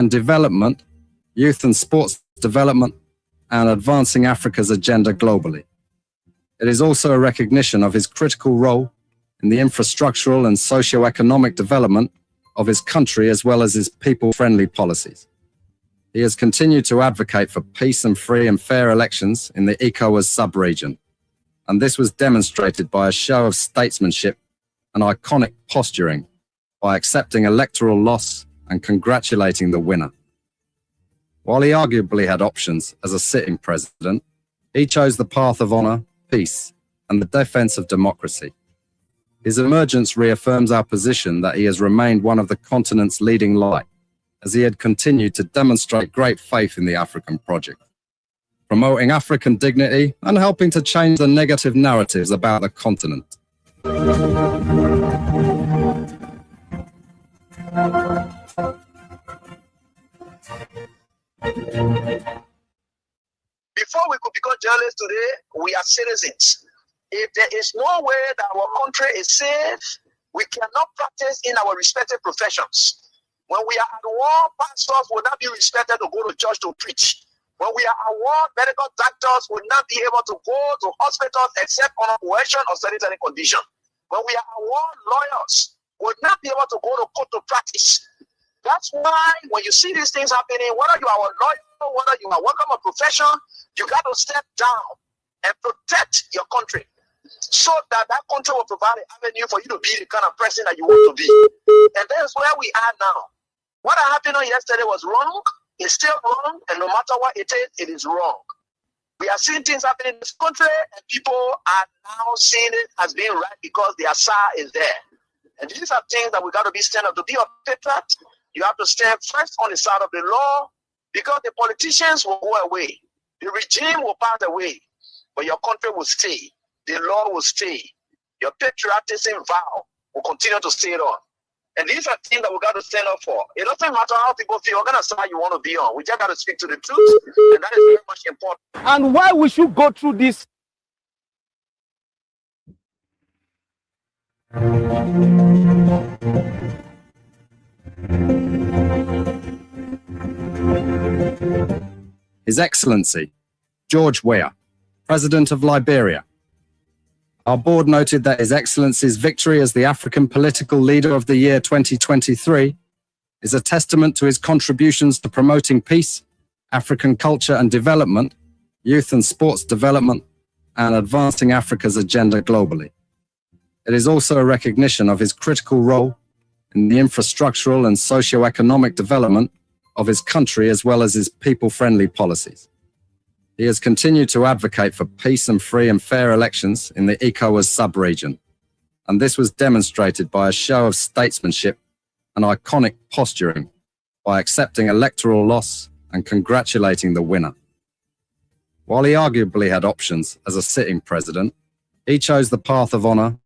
and development, youth and sports development, and advancing Africa's agenda globally. It is also a recognition of his critical role in the infrastructural and socio-economic development of his country as well as his people-friendly policies. He has continued to advocate for peace and free and fair elections in the ECOWAS sub-region, and this was demonstrated by a show of statesmanship and iconic posturing by accepting electoral loss and congratulating the winner. While he arguably had options as a sitting president, he chose the path of honor, peace, and the defense of democracy. His emergence reaffirms our position that he has remained one of the continent's leading light, as he had continued to demonstrate great faith in the African project, promoting African dignity and helping to change the negative narratives about the continent. Before we could become journalists today, we are citizens. If there is no way that our country is safe, we cannot practice in our respective professions. When we are at war, pastors will not be respected to go to church to preach. When we are at war, medical doctors will not be able to go to hospitals except on coercion or sanitary condition. When we are at war, lawyers will not be able to go to court to practice. That's why when you see these things happening, whether you are a lawyer, whether you are working a profession, you got to step down and protect your country so that that country will provide an avenue for you to be the kind of person that you want to be. And that's where we are now. What happened on yesterday was wrong. It's still wrong. And no matter what it is, it is wrong. We are seeing things happening in this country, and people are now seeing it as being right because the Asa is there. And these are things that we got to be stand up to be a patriot. You have to stand first on the side of the law, because the politicians will go away. The regime will pass away, but your country will stay. The law will stay. Your patriotism vow will continue to stay on. And these are things that we got to stand up for. It doesn't matter how people feel, what kind of side you want to be on. We just got to speak to the truth, and that is very much important. And why we should go through this? His Excellency, George Weah, President of Liberia. Our board noted that His Excellency's victory as the African Political Leader of the Year 2023 is a testament to his contributions to promoting peace, African culture and development, youth and sports development, and advancing Africa's agenda globally. It is also a recognition of his critical role in the infrastructural and socio-economic development of his country as well as his people-friendly policies. He has continued to advocate for peace and free and fair elections in the ECOWAS sub-region, and this was demonstrated by a show of statesmanship and iconic posturing by accepting electoral loss and congratulating the winner. While he arguably had options as a sitting president, he chose the path of honor,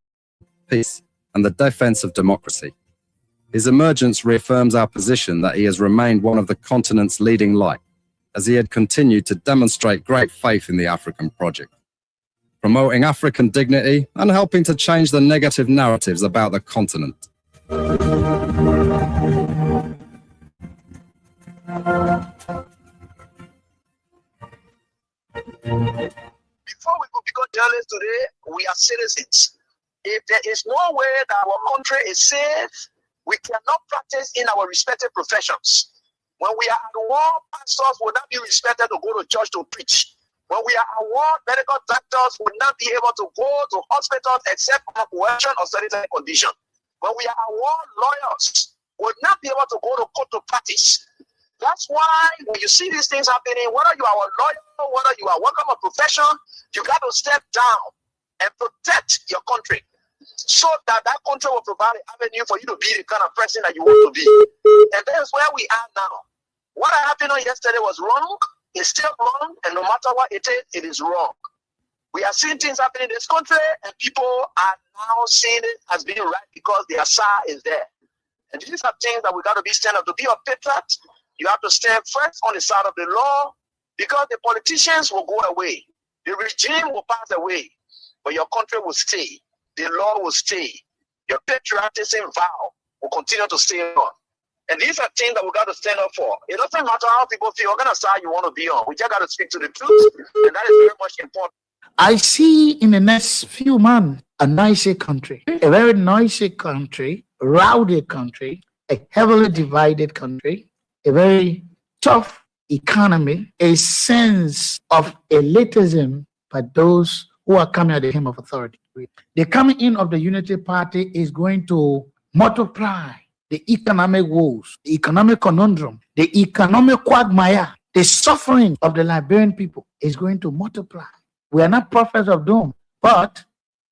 peace, and the defense of democracy. His emergence reaffirms our position that he has remained one of the continent's leading light, as he had continued to demonstrate great faith in the African project, promoting African dignity and helping to change the negative narratives about the continent. Before we could become journalists today, we are citizens. If there is no way that our country is safe, we cannot practice in our respective professions. When we are at war, pastors will not be respected to go to church to preach. When we are at war, medical doctors will not be able to go to hospitals except on coercion or sanitary condition. When we are at war, lawyers will not be able to go to court to practice. That's why when you see these things happening, whether you are a lawyer, whether you are working a profession, you got to step down and protect your country so that that country will provide an avenue for you to be the kind of person that you want to be. And that's where we are now. What happened on yesterday was wrong. It's still wrong. And no matter what it is wrong. We are seeing things happening in this country, and people are now seeing it as being right because the Asa is there. And these are things that we got to be stand up to be a patriot. You have to stand first on the side of the law, because the politicians will go away. The regime will pass away, but your country will stay. The law will stay. Your patriotism vow will continue to stay on. And these are things that we got to stand up for. It doesn't matter how people feel, what kind of side you want to be on. We just got to speak to the truth, and that is very much important. I see in the next few months a noisy country, a very noisy country, rowdy country, a heavily divided country, a very tough economy, a sense of elitism by those who are coming at the helm of authority. The coming in of the Unity Party is going to multiply the economic woes, the economic conundrum, the economic quagmire, the suffering of the Liberian people is going to multiply. We are not prophets of doom, but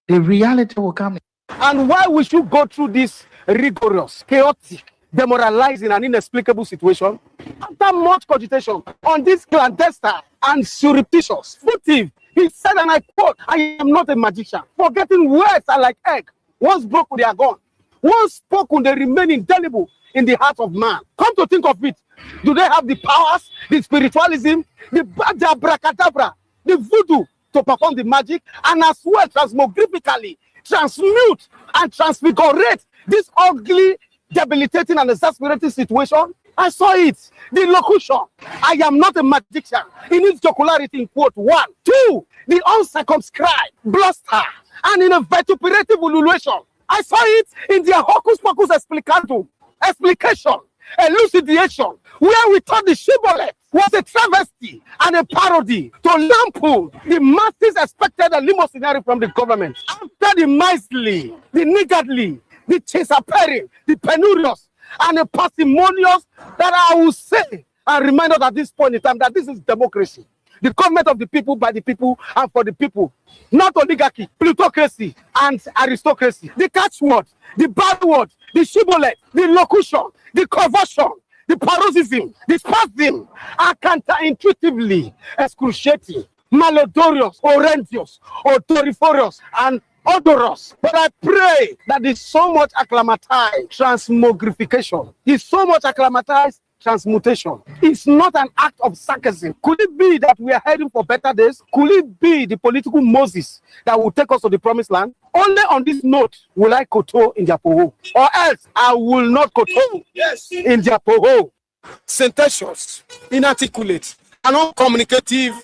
the reality will come. And why we should go through this rigorous, chaotic, demoralizing, and inexplicable situation after much cogitation on this clandestine and surreptitious, furtive. He said, and I quote, "I am not a magician. Forgetting words are like egg. Once broken, they are gone. Once spoken, they remain indelible in the heart of man." Come to think of it, do they have the powers, the spiritualism, the abracadabra, the voodoo to perform the magic, and as well transmogrifically transmute and transfigurate this ugly, debilitating, and exasperating situation? I saw it. The locution, "I am not a magician," in its jocularity in quote 1. 2, the uncircumscribed bluster and in a vituperative ululation. I saw it in their hocus pocus explication, elucidation, where we thought the shibboleth was a travesty and a parody to lampoon the masses expected a limousine from the government. After the miserly, the niggardly, the chaser-peering, the penurious, and the parsimonious, that I will say and remind us at this point in time that this is democracy. The government of the people, by the people, and for the people. Not oligarchy, plutocracy, and aristocracy. The catchword, the bad word, the shibboleth, the locution, the conversion, the paroxysm, the spasm are counterintuitively excruciating, malodorous, horrendous, odoriferous, and odorous. But I pray that is so much acclimatized transmogrification, is so much acclimatized transmutation. It's not an act of sarcasm. Could it be that we are heading for better days? Could it be the political Moses that will take us to the promised land? Only on this note will I koto in their poho, or else I will not koto in their poho. Sententious, inarticulate, and uncommunicative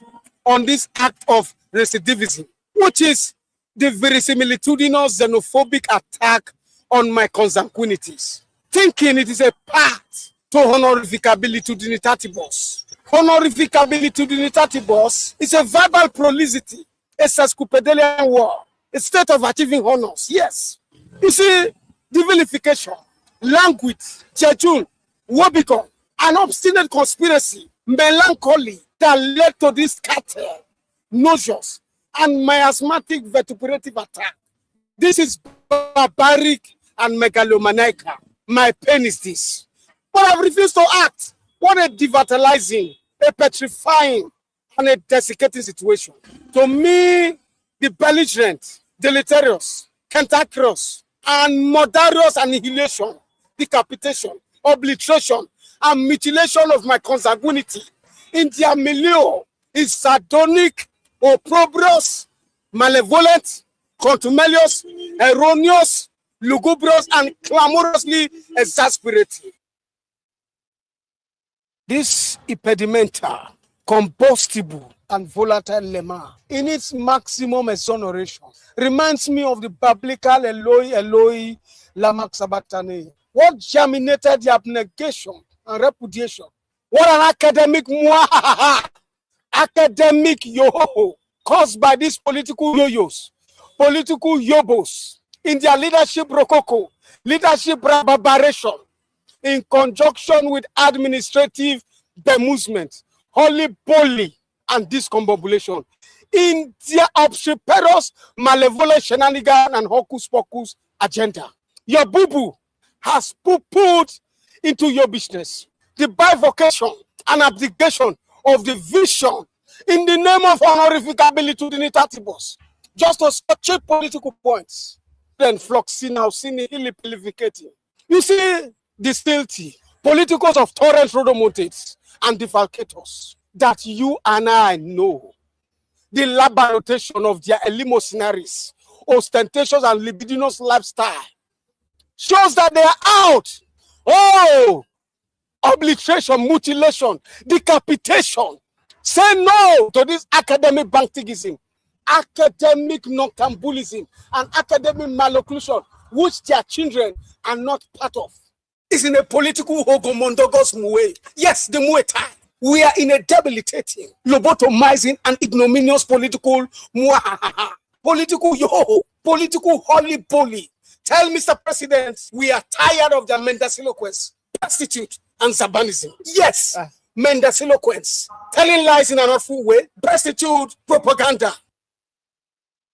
on this act of recidivism, which is the verisimilitudinous xenophobic attack on my consanguinities, thinking it is a path to honorificability dignitatis. Honorificability dignitatis is a verbal prolixity, a sesquipedalian word, a state of achieving honors. Yes. You see, the vilification, language, jejun, wobicon, an obstinate conspiracy, melancholy that led to this cartel, nauseous, and miasmatic vituperative attack. This is barbaric and megalomaniacal. My pain is this. But I've refused to act. What a devitalizing, a petrifying, and a desiccating situation. To me, the belligerent, deleterious, cantankerous, and murderous annihilation, decapitation, obliteration, and mutilation of my consanguinity in their milieu is sardonic, opprobrious, malevolent, contumelious, erroneous, lugubrious, and clamorously exasperating. This impedimental, combustible, and volatile lemma, in its maximum exoneration, reminds me of the biblical Eloi, Eloi, lama sabachthani. What germinated the abnegation and repudiation? What an academic mwahaha, academic yo-ho, caused by these political yo-yos, political yobos, in their leadership rococo, leadership barbaration, in conjunction with administrative bemusement, holy poly, and discombobulation, in their obstreperous, malevolent shenanigan and hocus pocus agenda. Your boo-boo has poo-pooed into your business. The bifurcation and abdication of the vision in the name of honorificability dignitatis, just to cheap political points. Then floxina, illipicating. You see, the stilty, politicals of torrent rodomotates and defalcators that you and I know, the laboration of their eleemosinaries, ostentatious and libidinous lifestyle, shows that they are out. Oh, obliteration, mutilation, decapitation. Say no to this academic bantigism, academic noctambulism, and academic malocclusion, which their children are not part of. It's in a political hogomondogos way. Yes, the Muay Thai. We are in a debilitating, lobotomizing, and ignominious political muahaha, political yoho, political holy poly. Tell Mr. President, we are tired of their mendacilloquence, prostitute, and zabanism. Yes, mendacilloquence, telling lies in an awful way, prostitute, propaganda.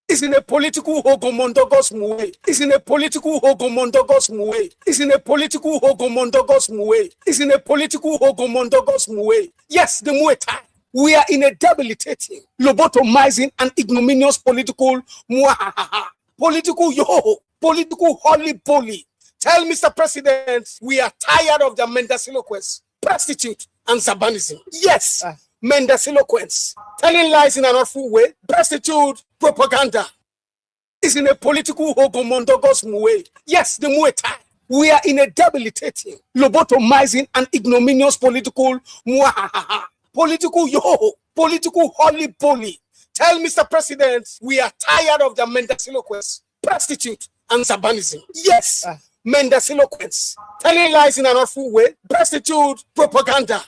It's in a political hogomondogos way. It's in a political hogomondogos way. It's in a political hogomondogos way. It's in a political hogomondogos way. Yes, the Muay Thai. We are in a debilitating, lobotomizing, and ignominious political muahaha, political yoho, political holy poly. Tell Mr. President, we are tired of their mendacilloquence, prostitute, and zabanism. Yes, mendacilloquence, telling lies in an awful way, prostitute, propaganda. Is in a political hogomondogos way. Yes, the Muay Thai. We are in a debilitating, lobotomizing, and ignominious political muahaha, political yoho, political holy poly. Tell Mr. President, we are tired of their mendacilloquence, prostitute, and zabanism. Yes, mendacilloquence, telling lies in an awful way, prostitute, propaganda.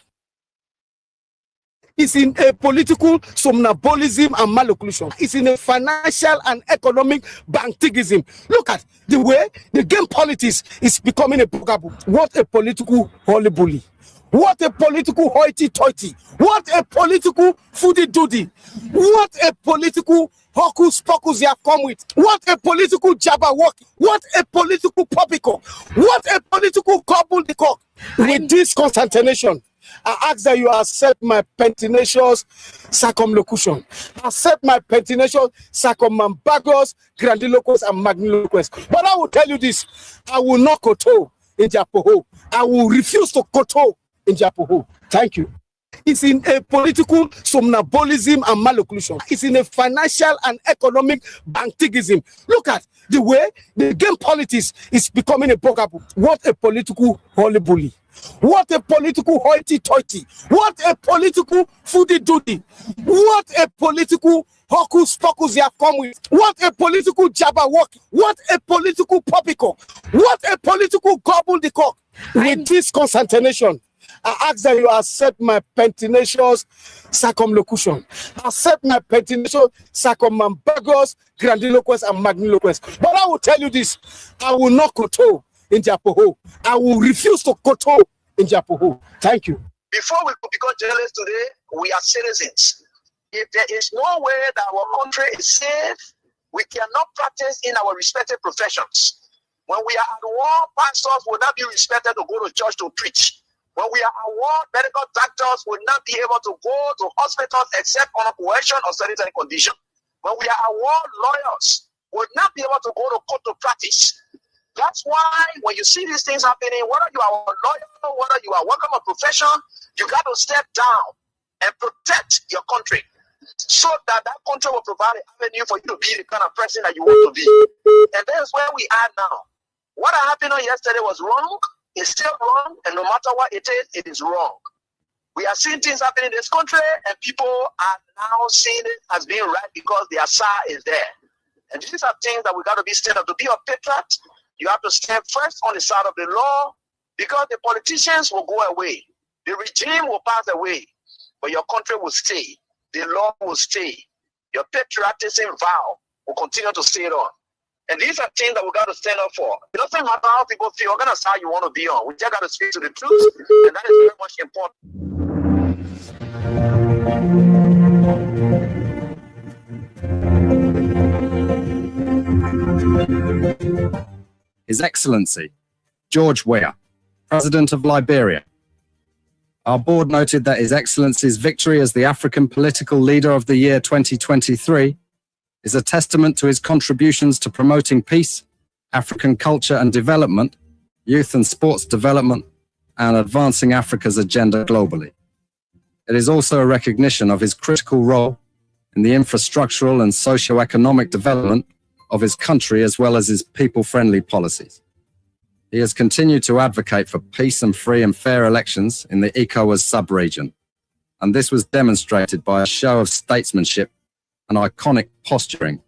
It's in a political somnambulism and malocclusion. It's in a financial and economic bantigism. Look at the way the game politics is becoming a bugaboo. What a political holy bully. What a political hoity-toity. What a political foodie-doody. What a political hocus-pocus you have come with. What a political jabberwock. What a political poppycock. What a political gobbledygook. With this consternation, I ask that you accept my pertinacious circumlocution. Accept my pertinacious circumambagous, grandiloquence, and magniloquence. But I will tell you this. I will not koto in Japoho. I will refuse to koto in Japoho. Thank you. It's in a political somnambulism and malocclusion. It's in a financial and economic bantigism. Look at the way the game politics is becoming a bugaboo. What a political holy bully. What a political hoity-toity. What a political foodie-doody. What a political hocus-pocus you have come with. What a political jabberwock. What a political poppycock. What a political gobbledygook. With this consternation, I ask that you accept my pertinacious circumlocution. Accept my pertinacious circumambagous, grandiloquence, and magniloquence. But I will tell you this. I will not koto in Japoho. I will refuse to koto in Japoho. Thank you. Before we could become journalists today, we are citizens. If there is no way that our country is safe, we cannot practice in our respective professions. When we are at war, pastors will not be respected to go to church to preach. When we are at war, medical doctors will not be able to go to hospitals except on coercion or sanitary condition. When we are at war, lawyers will not be able to go to court to practice. That's why when you see these things happening, whether you are a lawyer, whether you are working a profession, you got to step down and protect your country so that that country will provide an avenue for you to be the kind of person that you want to be. And that's where we are now. What happened on yesterday was wrong. It's still wrong. And no matter what it is wrong. We are seeing things happening in this country and people are now seeing it as being right because their side is there. And these are things that we got to be stand up. To be a patriot, you have to stand first on the side of the law because the politicians will go away. The regime will pass away, but your country will stay. The law will stay. Your patriotism vow will continue to stay on. And these are things that we got to stand up for. It doesn't matter how people feel. We're going to how you want to be on. We just got to speak to the truth, and that is very much important. His Excellency, George Weah, President of Liberia. Our board noted that His Excellency's victory as the African Political Leader of the Year 2023 is a testament to his contributions to promoting peace, African culture and development, youth and sports development, and advancing Africa's agenda globally. It is also a recognition of his critical role in the infrastructural and socio-economic development of his country as well as his people-friendly policies. He has continued to advocate for peace and free and fair elections in the ECOWAS sub-region, and this was demonstrated by a show of statesmanship and iconic posturing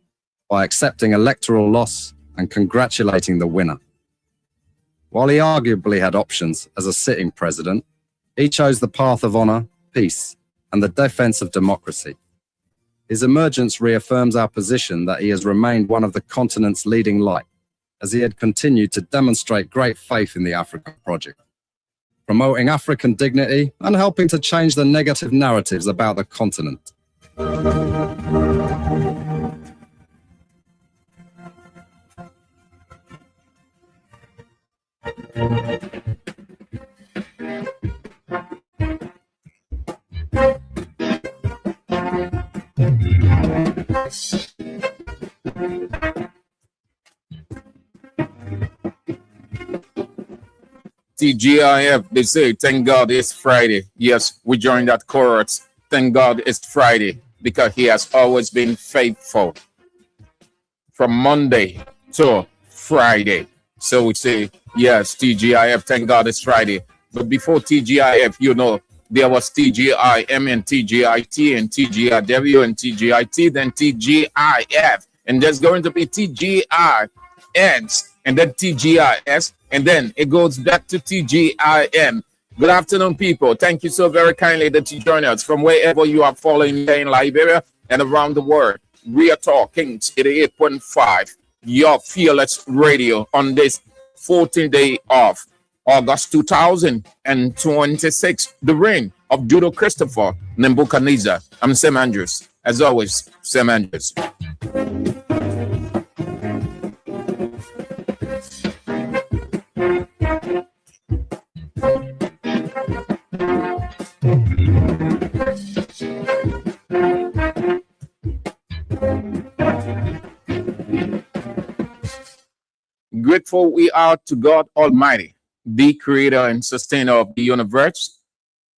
by accepting electoral loss and congratulating the winner. While he arguably had options as a sitting president, he chose the path of honour, peace, and the defence of democracy. His emergence reaffirms our position that he has remained one of the continent's leading light, as he had continued to demonstrate great faith in the African project, promoting African dignity and helping to change the negative narratives about the continent. TGIF, they say, thank God it's Friday. Yes, we joined that chorus. Thank God it's Friday, because he has always been faithful from Monday to Friday. So we say, yes, TGIF, thank God it's Friday. But before TGIF, you know, there was TGIM and TGIT and TGIW and TGIT, then TGIF. And there's going to be TGINs and then TGIS. And then it goes back to TGIM. Good afternoon, people. Thank you so very kindly that you join us from wherever you are following in Liberia and around the world. We are talking 88.5, your fearless radio on this 14th day of August 2026, the reign of Judo Christopher Nebuchadnezzar. I'm Sam Andrews. As always, Sam Andrews. Grateful we are to God Almighty, the creator and sustainer of the universe,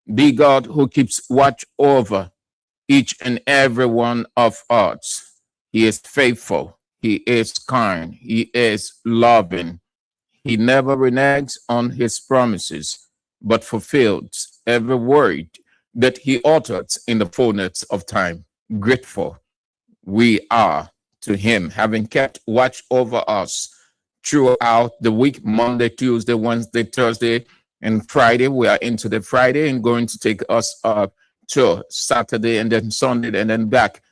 the God who keeps watch over each and every one of us. He is faithful. He is kind. He is loving. He never reneges on his promises, but fulfills every word that he uttered in the fullness of time. Grateful we are to him, having kept watch over us throughout the week, Monday, Tuesday, Wednesday, Thursday, and Friday. We are into the Friday and going to take us up to Saturday and then Sunday and then back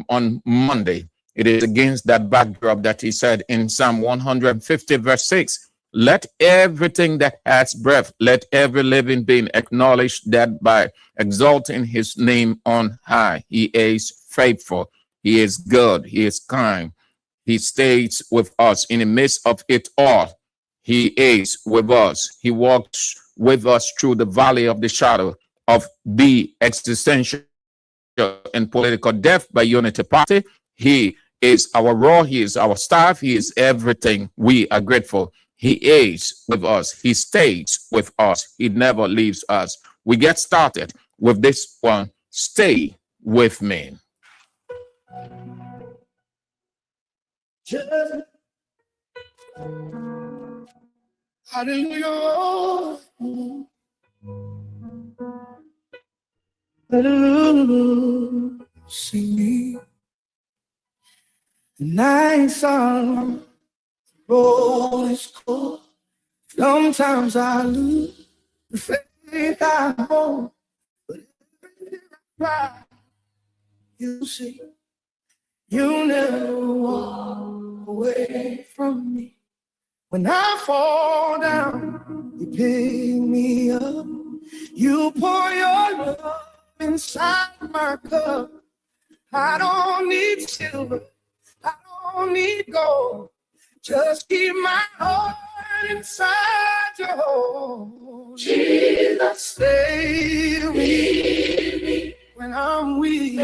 on Monday. It is against that backdrop that he said in Psalm 150, verse 6, let everything that has breath, let every living being acknowledge that by exalting his name on high. He is faithful. He is good. He is kind. He stays with us in the midst of it all. He is with us. He walks with us through the valley of the shadow of the existential and political death by Unity Party. He is our roar. He is our staff. He is everything. We are grateful. He is with us. He stays with us. He never leaves us. We get started with this one. Stay with me. Hallelujah. Hallelujah. See me. The nights are long. The road is cold. Sometimes I lose the faith I hold. But every cry, you see. You never walk away from me. When I fall down, you pick me up. You pour your love inside my cup. I don't need silver, I don't need gold. Just keep my heart inside your home. Jesus, stay with me when I'm weak.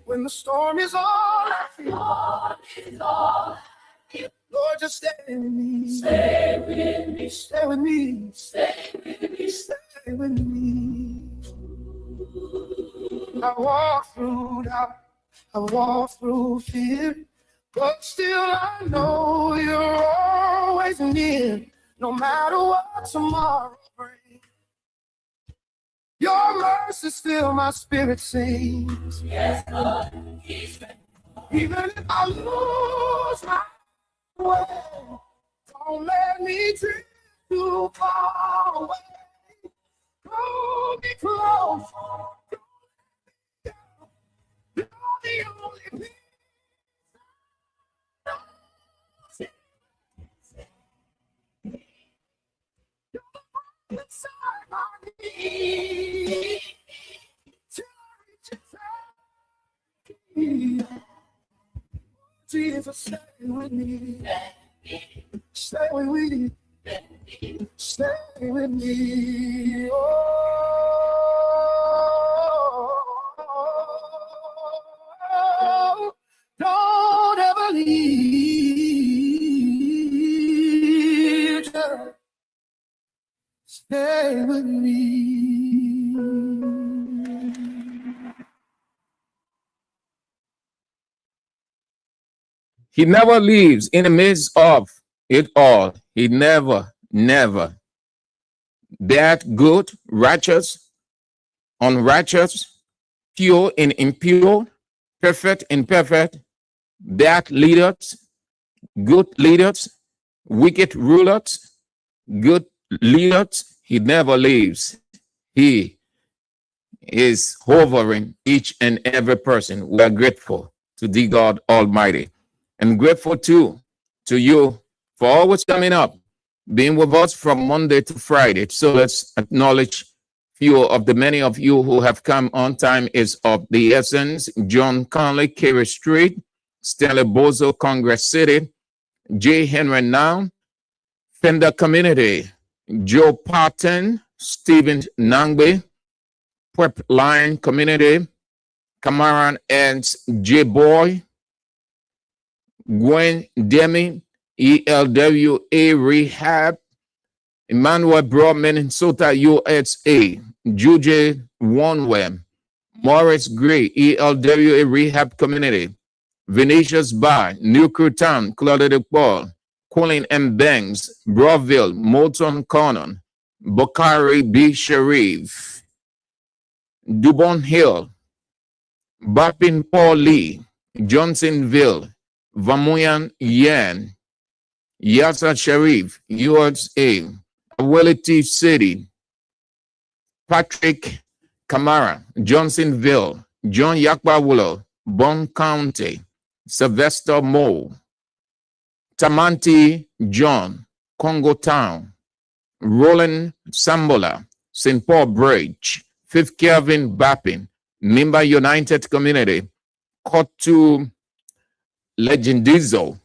When the storm is all I feel, Lord, just stay with me. Stay with me. Stay with me. Stay with me. Stay with me. I walk through doubt. I walk through fear. But still I know you're always near, no matter what tomorrow brings. Your mercy still my spirit sings. Even if I lose my way, don't let me drift too far away. Hold me close. You're the only peace inside my need. Till I reach your side. Jesus, stay with me. Stay with me. Stay with me. Oh, don't ever leave. Just stay with me. He never leaves in the midst of it all. He never, never. That good, righteous, unrighteous, pure and impure, perfect, imperfect, that leaders, good leaders, wicked rulers, good leaders, he never leaves. He is hovering each and every person. We are grateful to the God Almighty, and grateful too to you for always coming up, being with us from Monday to Friday. So let's acknowledge few of the many of you who have come on time is of the essence. John Conley, Kerry Street, Stanley Bozo, Congress City, J. Henry Now, Fender Community, Joe Patton, Stephen Nangbe, Prep Line Community, Kamaran and J. Boy, Gwen Demi, ELWA Rehab, Emmanuel Broad, Minnesota, USA, Juju Onewem, Morris Gray, ELWA Rehab Community, Venetia's Bar, New Crew Town, Claudia de Paul, Colin M. Banks, Broadville, Moulton Conan, Bakari B. Sharif, Dubon Hill, Bapin Paul Lee, Johnsonville, Vamuyan Yan, Yasa Sharif, USA, Awelity City, Patrick Kamara, Johnsonville, John Yakbawulo, Bon County, Sylvester Moe, Tamanti John, Congo Town, Roland Sambola, St. Paul Bridge, Fifth Kelvin Bappin, Nimba United Community, Kotu Legendizo,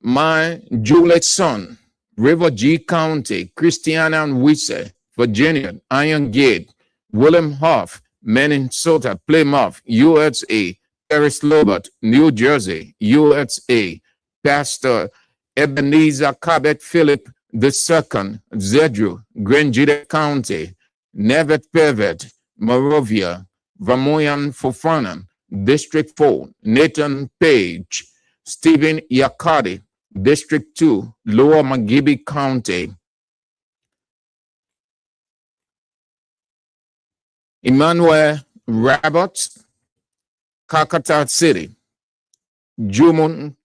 my Juliet Son, River G County, Christiana and Wisse, Virginia, Iron Gate, William Huff, Minnesota, Plymouth, USA, Paris Lobert, New Jersey, USA, Pastor Ebenezer Cabot Philip II, Zedru, Grangida County, Nevet Pevet, Morovia, Vamoyan Fofana, District 4, Nathan Page, Stephen Yakati, District 2, Lower Magibi County, Emmanuel Roberts, Kakata City, Jumon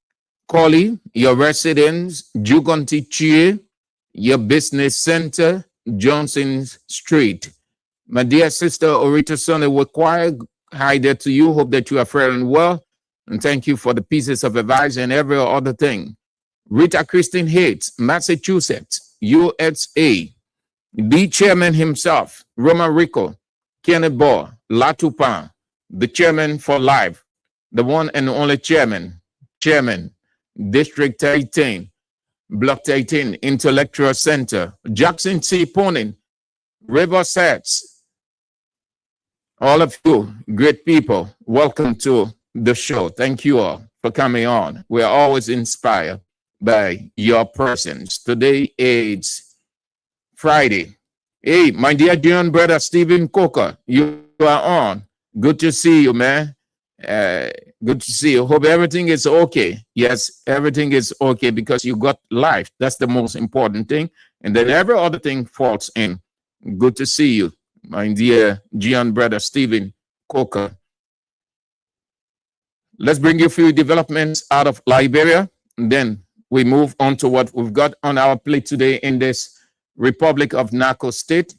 Colley, your residence, Jugonti Chie, your business center, Johnson Street. My dear sister Orita Sonny Wakwai, hi there to you. Hope that you are faring well. And thank you for the pieces of advice and every other thing. Rita Christine Hates, Massachusetts, USA. The chairman himself, Roman Rico, Kenneth Bohr, Latupan, the chairman for life, the one and only chairman, District 18, Block 18, Intellectual Center, Jackson C. Ponin, River Sets. All of you, great people, welcome to the show. Thank you all for coming on. We are always inspired by your presence. Today is Friday. Hey, my dear Dion brother Stephen Coker, you are on. Good to see you, man. Good to see you. Hope everything is okay. Yes, everything is okay because you got life. That's the most important thing. And then every other thing falls in. Good to see you, my dear Gian brother Stephen Coker. Let's bring you a few developments out of Liberia. And then we move on to what we've got on our plate today in this Republic of Naco State.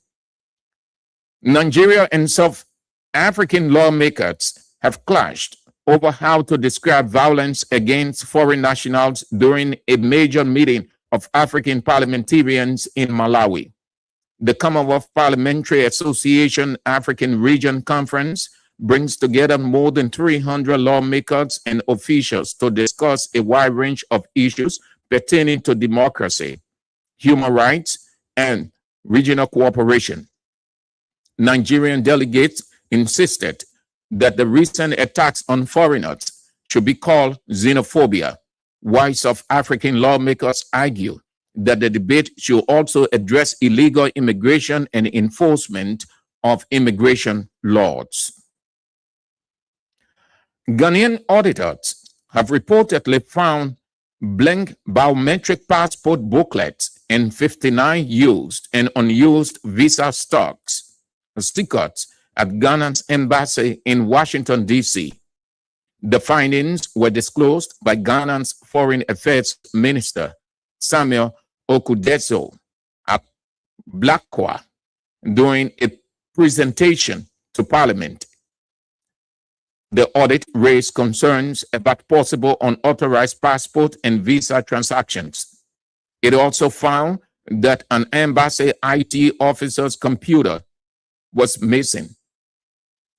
Nigeria and South African lawmakers have clashed over how to describe violence against foreign nationals during a major meeting of African parliamentarians in Malawi. The Commonwealth Parliamentary Association African Region Conference brings together more than 300 lawmakers and officials to discuss a wide range of issues pertaining to democracy, human rights, and regional cooperation. Nigerian delegates insisted that the recent attacks on foreigners should be called xenophobia, while South African lawmakers argue that the debate should also address illegal immigration and enforcement of immigration laws. Ghanaian auditors have reportedly found blank biometric passport booklets and 59 used and unused visa stickers at Ghana's embassy in Washington, D.C. The findings were disclosed by Ghana's Foreign Affairs Minister, Samuel Okudeso, at Blacqua during a presentation to Parliament. The audit raised concerns about possible unauthorized passport and visa transactions. It also found that an embassy IT officer's computer was missing,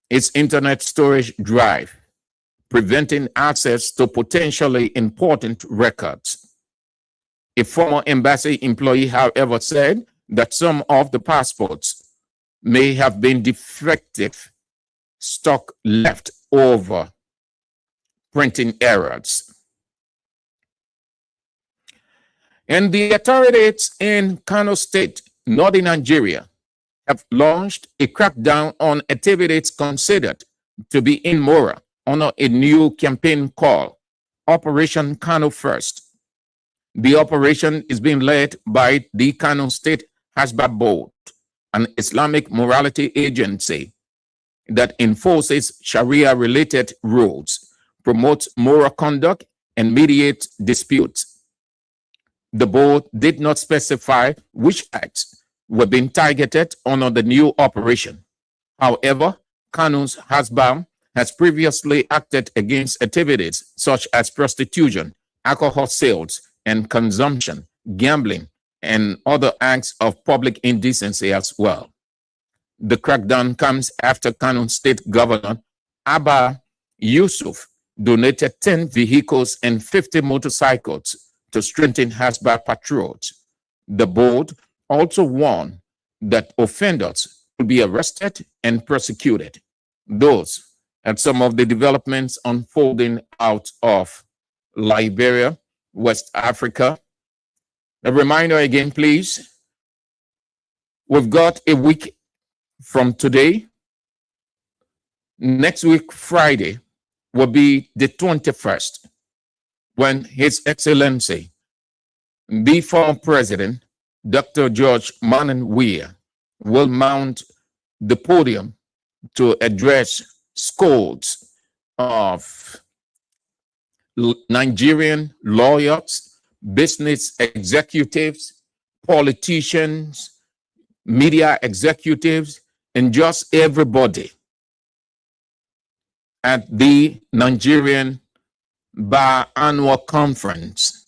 its internet storage drive, preventing access to potentially important records. A former embassy employee, however, said that some of the passports may have been defective stock left over printing errors. And the authorities in Kano State, northern Nigeria, have launched a crackdown on activities considered to be immoral under a new campaign called Operation Kano First. The operation is being led by the Kano State Hasba Board, an Islamic morality agency that enforces Sharia-related rules, promotes moral conduct, and mediates disputes. The board did not specify which acts were being targeted under the new operation. However, Kano's Hasba has previously acted against activities such as prostitution, alcohol sales and consumption, gambling, and other acts of public indecency as well. The crackdown comes after Kano State Governor Abba Yusuf donated 10 vehicles and 50 motorcycles to strengthen Hasba patrols. The board also warned that offenders will be arrested and prosecuted. Those are some of the developments unfolding out of Liberia, West Africa. A reminder again, please, we've got a week from today. Next week, Friday, will be the 21st, when His Excellency, the former President, Dr. George Manan Weah, will mount the podium to address scores of Nigerian lawyers, business executives, politicians, media executives, and just everybody at the Nigerian Bar Annual Conference,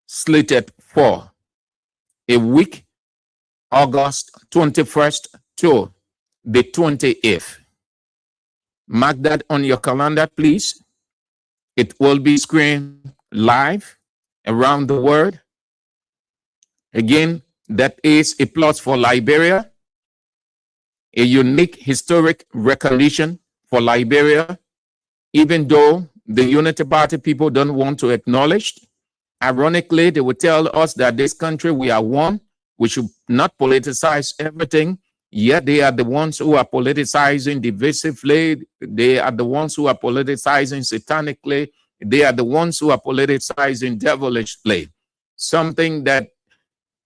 slated for a week, August 21st to the 28th. Mark that on your calendar, please. It will be screened live around the world. Again, that is a plus for Liberia, a unique historic recognition for Liberia, even though the Unity Party people don't want to acknowledge. Ironically, they will tell us that this country, we are one. We should not politicize everything. Yet they are the ones who are politicizing divisively. They are the ones who are politicizing satanically. They are the ones who are politicizing devilishly. Something that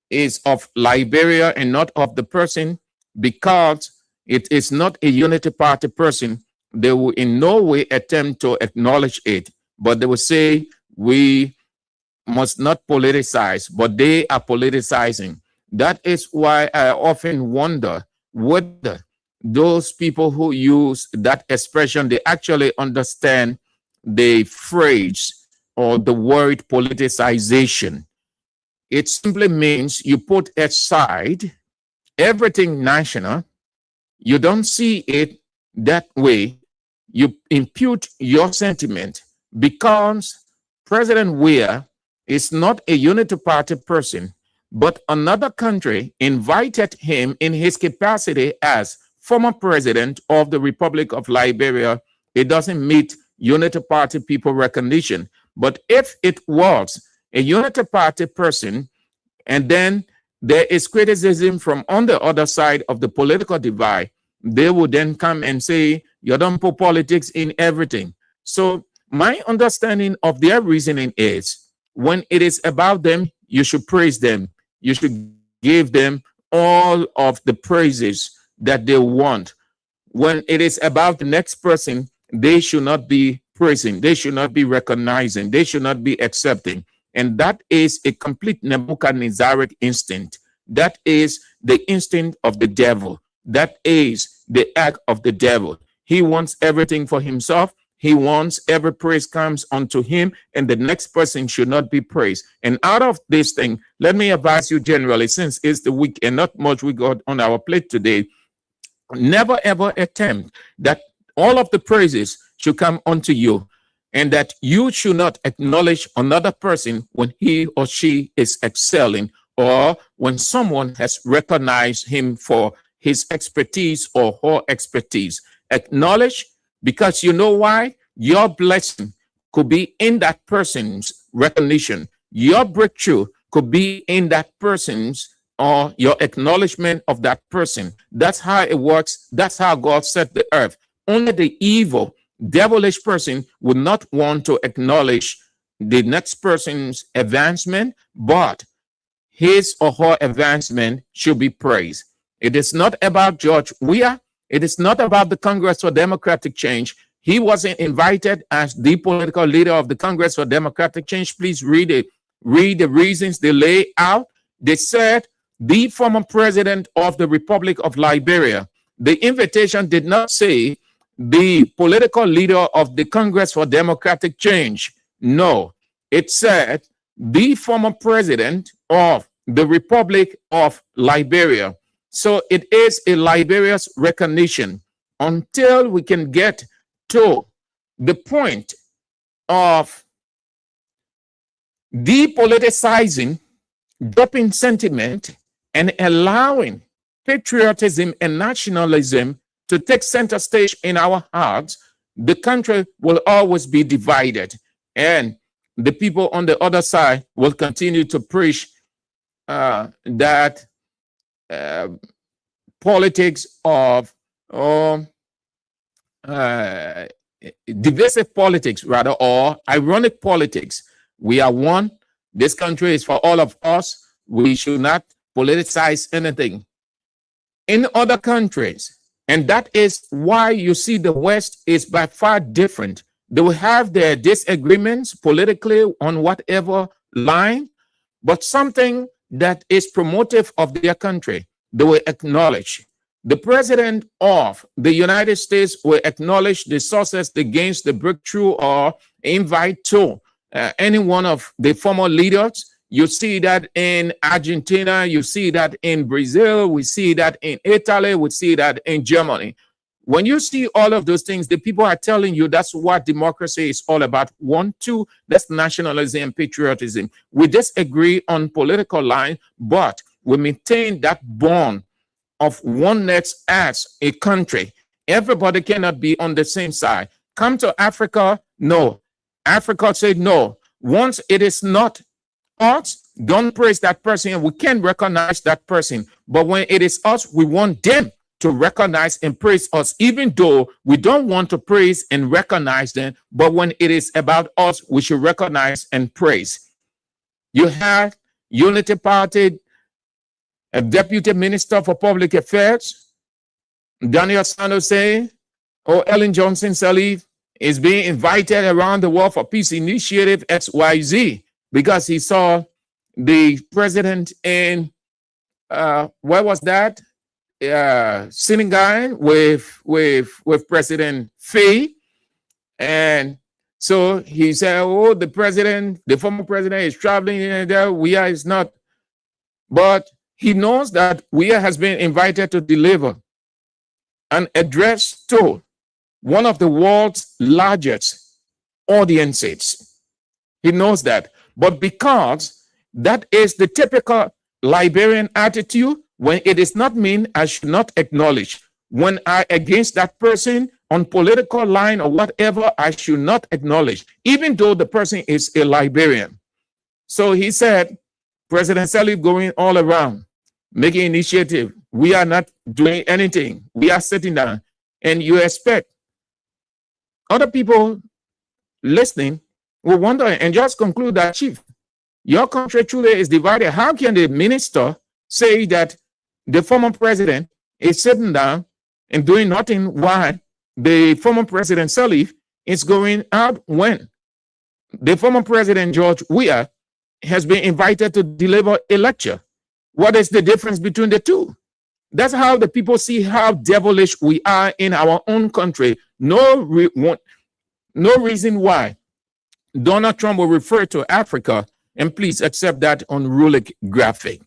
is of Liberia and not of the person, because it is not a unity party person. They will in no way attempt to acknowledge it, but they will say we must not politicize, but they are politicizing. That is why I often wonder whether those people who use that expression, they actually understand the phrase or the word politicization. It simply means you put aside everything national. You don't see it that way. You impute your sentiment because President Weah is not a unity party person, but another country invited him in his capacity as former president of the Republic of Liberia. It doesn't meet unity party people recognition. But if it was a unity party person, and then there is criticism from on the other side of the political divide, they would then come and say, you don't put politics in everything. So my understanding of their reasoning is, when it is about them, you should praise them. You should give them all of the praises that they want. When it is about the next person, they should not be praising. They should not be recognizing. They should not be accepting. And that is a complete Nebuchadnezzaric instinct. That is the instinct of the devil. That is the act of the devil. He wants everything for himself. He wants every praise comes unto him, and the next person should not be praised. And out of this thing, let me advise you generally, since it's the week and not much we got on our plate today, never ever attempt that all of the praises should come unto you, and that you should not acknowledge another person when he or she is excelling, or when someone has recognized him for his expertise or her expertise. Acknowledge, because you know why? Your blessing could be in that person's recognition. Your breakthrough could be in that person's, or your acknowledgement of that person. That's how it works. That's how God set the earth. Only the evil, devilish person would not want to acknowledge the next person's advancement, but his or her advancement should be praised. It is not about George Weah. It is not about the Congress for Democratic Change. He wasn't invited as the political leader of the Congress for Democratic Change. Please read it. Read the reasons they lay out. They said the former president of the Republic of Liberia. The invitation did not say the political leader of the Congress for Democratic Change. No, it said the former president of the Republic of Liberia. So it is a Liberia's recognition. Until we can get to the point of depoliticizing, dropping sentiment, and allowing patriotism and nationalism to take center stage in our hearts, the country will always be divided. And the people on the other side will continue to preach that politics of divisive politics, rather, or ironic politics. We are one. This country is for all of us. We should not politicize anything. In other countries, and that is why you see the West is by far different. They will have their disagreements politically on whatever line, but something that is promotive of their country, they will acknowledge. The president of the United States will acknowledge the success, the gains, the breakthrough, or invite to any one of the former leaders. You see that in Argentina, you see that in Brazil, we see that in Italy, we see that in Germany. When you see all of those things, the people are telling you that's what democracy is all about. 1, 2, that's nationalism and patriotism. We disagree on political line, but we maintain that bond of oneness as a country. Everybody cannot be on the same side. Come to Africa, no. Africa said no. Once it is not us, don't praise that person, and we can't recognize that person. But when it is us, we want them to recognize and praise us, even though we don't want to praise and recognize them. But when it is about us, we should recognize and praise. You have Unity Party, a Deputy Minister for Public Affairs, Daniel Sanders, say, Ellen Johnson Sirleaf is being invited around the world for Peace Initiative XYZ because he saw the president in where was that? Senegal with President Faye, and so he said, "Oh, the former president is traveling there. Weah is not," but he knows that Weah has been invited to deliver an address to one of the world's largest audiences. He knows that, but because that is the typical Liberian attitude, when it is not mean, I should not acknowledge. When I against that person on political line or whatever, I should not acknowledge, even though the person is a Liberian. So he said, President Sirleaf going all around, making initiative. We are not doing anything. We are sitting down. And you expect other people listening will wonder and just conclude that, Chief, your country truly is divided. How can the minister say that the former president is sitting down and doing nothing while the former president Sirleaf is going out when the former president George Weah has been invited to deliver a lecture? What is the difference between the two? That's how the people see how devilish we are in our own country. No reason why Donald Trump will refer to Africa, and please accept that unruly graphic.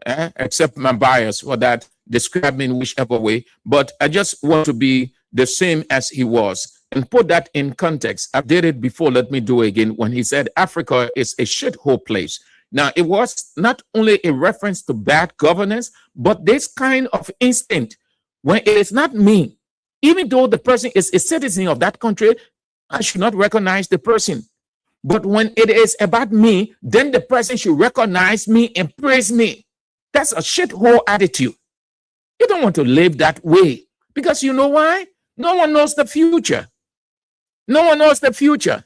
Accept my bias for that, describe me in whichever way, but I just want to be the same as he was and put that in context. I did it before, let me do it again, when he said Africa is a shithole place. Now, it was not only a reference to bad governance, but this kind of instinct, when it is not me, even though the person is a citizen of that country, I should not recognize the person. But when it is about me, then the person should recognize me and praise me. That's a shithole attitude. You don't want to live that way, because you know why? No one knows the future. No one knows the future.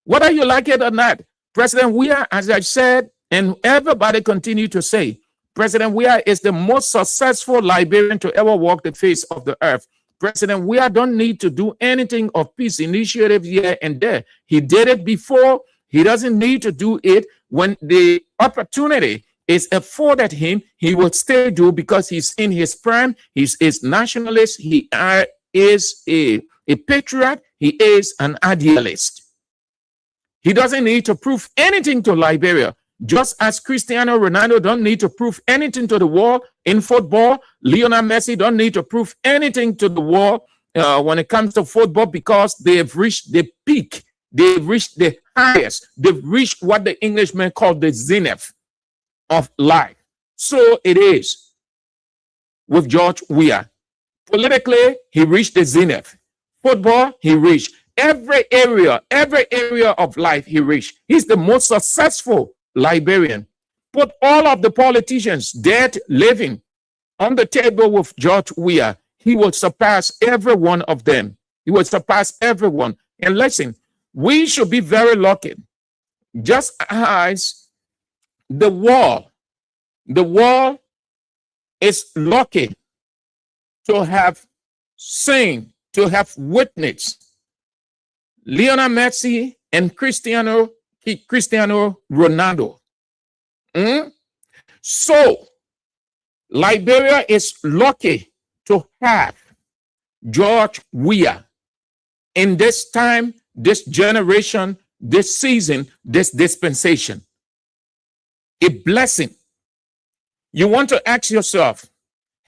Whether you like it or not, President Weah, as I said, and everybody continue to say, President Weah is the most successful Liberian to ever walk the face of the earth. President Weah don't need to do anything of peace initiative here and there. He did it before. He doesn't need to do it when the opportunity is afforded him. He will still do, because he's in his prime. He's a nationalist. He is a patriot. He is an idealist. He doesn't need to prove anything to Liberia. Just as Cristiano Ronaldo don't need to prove anything to the world in football, Lionel Messi don't need to prove anything to the world when it comes to football, because they have reached the peak. They've reached the highest. They've reached what the Englishmen call the zenith of life. So it is with George Weah. Politically, he reached the zenith. Football, he reached. Every area of life he reached. He's the most successful Liberian. Put all of the politicians, dead, living, on the table with George Weah. He will surpass every one of them. He will surpass everyone. And listen, we should be very lucky. Just as the world is lucky to have seen, to have witnessed Lionel Messi and Cristiano Ronaldo. So Liberia is lucky to have George Weah in this time, this generation, this season, this dispensation. A blessing. You want to ask yourself,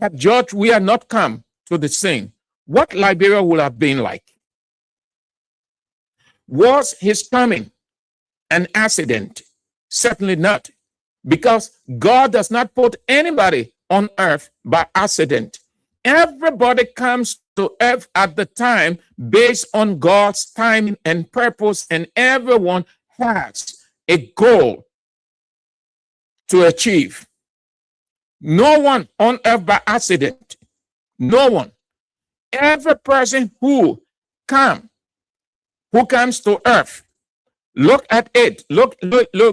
had George Weah not come to the scene, what Liberia would have been like? Was his coming an accident? Certainly not, because God does not put anybody on earth by accident. Everybody comes to earth at the time based on God's timing and purpose, and everyone has a goal to achieve. No one on earth by accident. No one. Every person who comes to earth, look at it, look,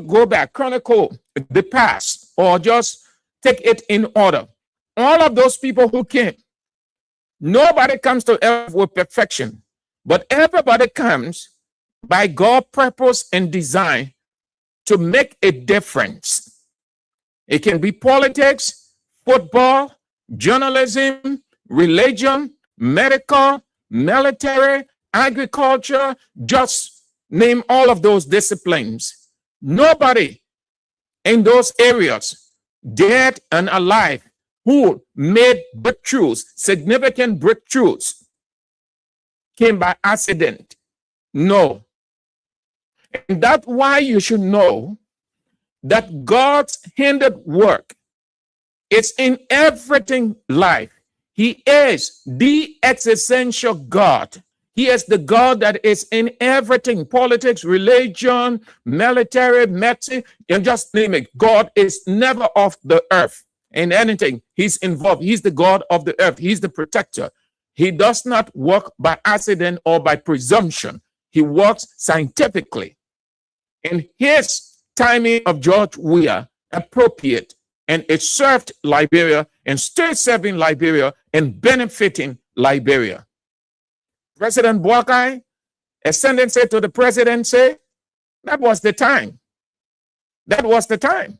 go back, chronicle the past, or just take it in order. All of those people who came, nobody comes to earth with perfection, but everybody comes by God's purpose and design to make a difference. It can be politics, football, journalism, religion, medical, military, agriculture, just name all of those disciplines. Nobody in those areas, dead and alive, who made breakthroughs, significant breakthroughs, came by accident. No. And that's why you should know that God's hindered work is in everything life. He is the existential God. He is the God that is in everything: politics, religion, military, medicine, and just name it. God is never off the earth in anything. He's involved. He's the God of the earth. He's the protector. He does not work by accident or by presumption. He works scientifically. And his timing of George Weah appropriate, and it served Liberia and still serving Liberia and benefiting Liberia. President Boakai ascendancy to the presidency, that was the time. That was the time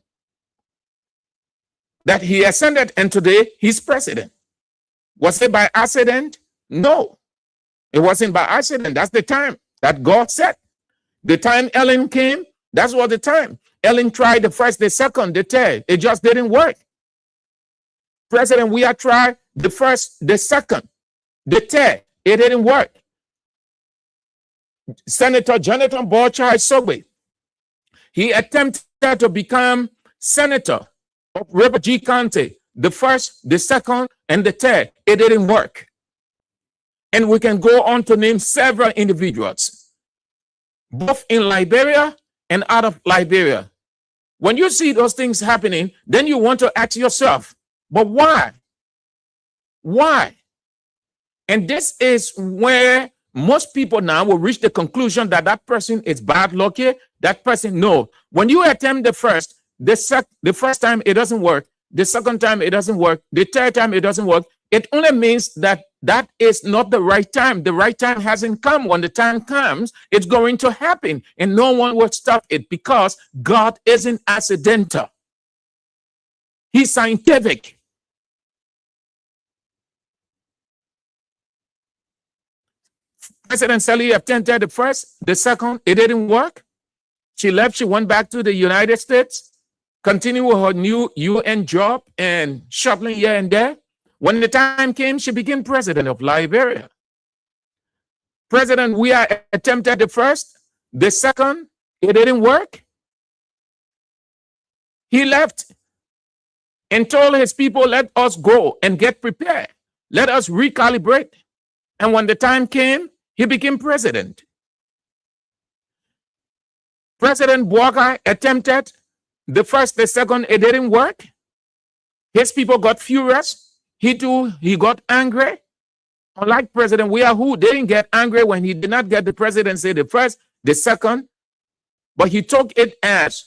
that he ascended, and today he's president. Was it by accident? No, it wasn't by accident. That's the time that God set. The time Ellen came, that's what the time. Ellen tried the first, the second, the third. It just didn't work. President Weah tried the first, the second, the third. It didn't work. Senator Jonathan Borchai Sogbe, he attempted to become senator of River G County, the first, the second, and the third. It didn't work. And we can go on to name several individuals, both in Liberia and out of Liberia. When you see those things happening, then you want to ask yourself, but why? Why? And this is where most people now will reach the conclusion that that person is bad lucky. That person, no. When you attempt the first time it doesn't work, the second time it doesn't work, the third time it doesn't work, it only means that that is not the right time. The right time hasn't come. When the time comes, it's going to happen, and no one will stop it, because God isn't accidental. He's scientific. President Sally attempted the first, the second, it didn't work. She left, she went back to the United States, continued with her new UN job and shuttling here and there. When the time came, she became president of Liberia. President Weah attempted the first, the second, it didn't work. He left and told his people, let us go and get prepared. Let us recalibrate. And when the time came, he became president. President Boakai attempted the first, the second, it didn't work. His people got furious. He too, he got angry. Unlike President Weah, who didn't get angry when he did not get the presidency, the first, the second, but he took it as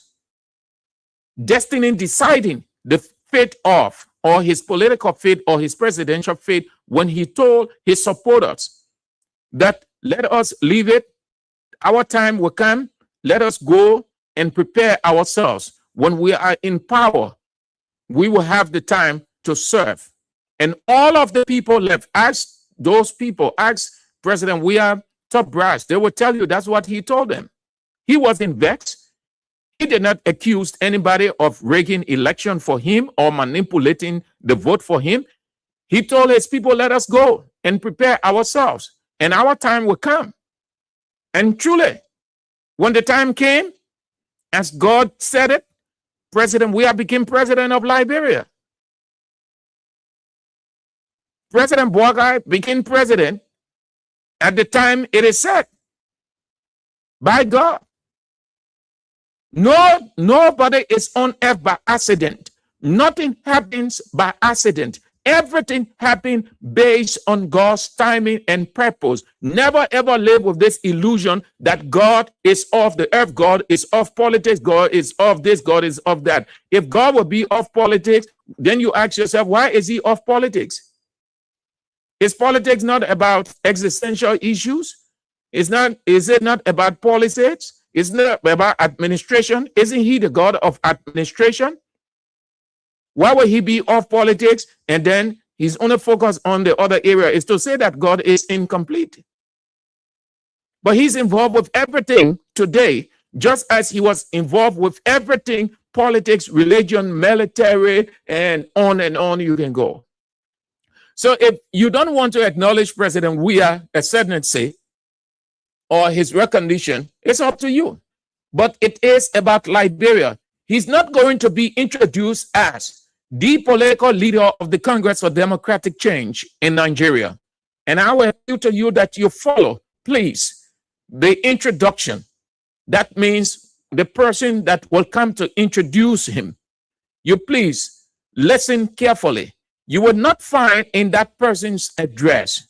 destiny deciding the fate of, or his political fate or his presidential fate, when he told his supporters that let us leave it, our time will come, let us go and prepare ourselves. When we are in power, we will have the time to serve. And all of the people left. Ask those people, ask President Weah, top brass, they will tell you that's what he told them. He wasn't vexed. He did not accuse anybody of rigging election for him or manipulating the vote for him. He told his people, let us go and prepare ourselves, and our time will come. And truly, when the time came, as God said it, President Weah became president of Liberia. President Boakai became president at the time it is set by God. Nobody is on earth by accident. Nothing happens by accident. Everything happened based on God's timing and purpose. Never ever live with this illusion that God is off the earth, God is off politics, God is off this, God is off that. If God would be off politics, then you ask yourself, why is he off politics? Is politics not about existential issues? Is it not about policies? It's not about administration. Isn't he the God of administration? Why would he be off politics and then his only focus on the other area? Is to say that God is incomplete. But he's involved with everything today, just as he was involved with everything, politics, religion, military, and on you can go. So if you don't want to acknowledge President Weah's ascendancy or his recognition, it's up to you. But it is about Liberia. He's not going to be introduced as the political leader of the Congress for Democratic Change in Nigeria. And I will appeal to you that you follow, please, the introduction. That means the person that will come to introduce him. You please listen carefully. You will not find in that person's address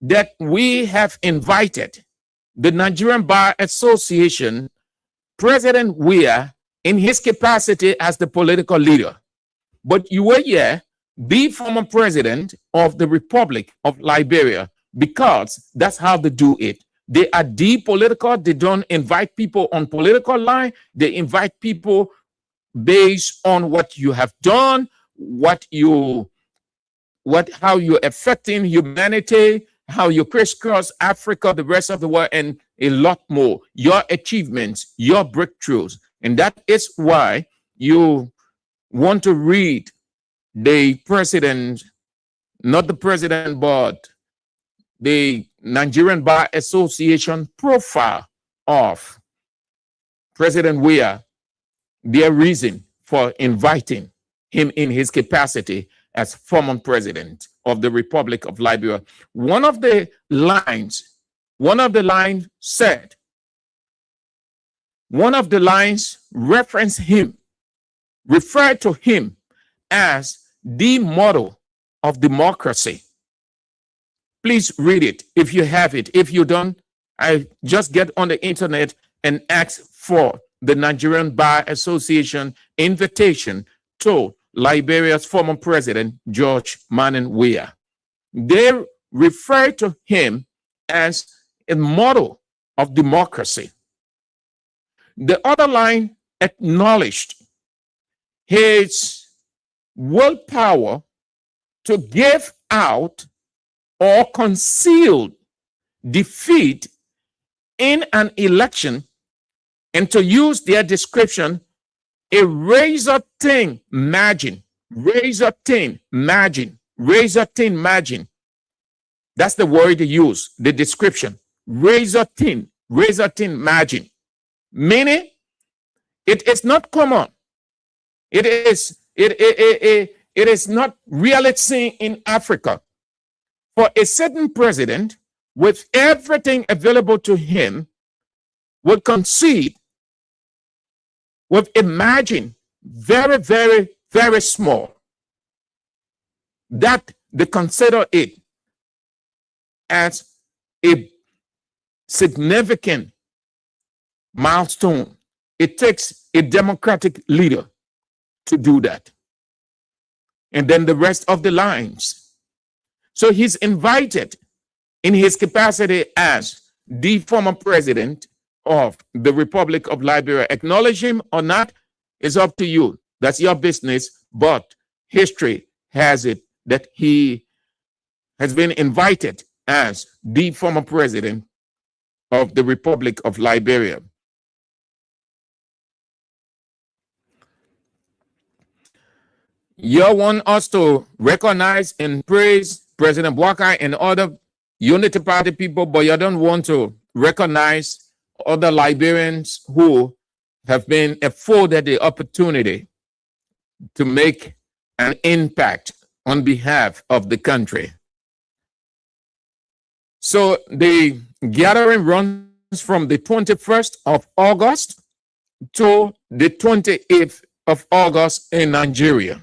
that we have invited the Nigerian Bar Association, President Weah, in his capacity as the political leader. But you were here, the former president of the Republic of Liberia, because that's how they do it. They are depolitical. They don't invite people on political line. They invite people based on what you have done, how you're affecting humanity, how you crisscross Africa, the rest of the world, and a lot more. Your achievements, your breakthroughs. And that is why you want to read the president, not the president, but the Nigerian Bar Association profile of President Weah, their reason for inviting him in his capacity as former president of the Republic of Liberia. One of the lines referenced him, referred to him as the model of democracy. Please read it if you have it. If you don't, I just get on the internet and ask for the Nigerian Bar Association invitation to Liberia's former president, George Manning Weah. They refer to him as a model of democracy. The other line acknowledged his willpower to give out or conceal defeat in an election, and to use their description, a razor-thin margin. That's the word they use, the description. Razor-thin margin. Meaning, it is not common. It is not really seen in Africa for a certain president with everything available to him would concede with a margin very, very, very small, that they consider it as a significant milestone. It takes a democratic leader to do that. And then the rest of the lines. So he's invited in his capacity as the former president of the Republic of Liberia. Acknowledge him or not is up to you. That's your business. But history has it that he has been invited as the former president of the Republic of Liberia. You want us to recognize and praise President Bouakai and other Unity Party people, but you don't want to recognize other Liberians who have been afforded the opportunity to make an impact on behalf of the country. So the gathering runs from the 21st of August to the 28th of August in Nigeria.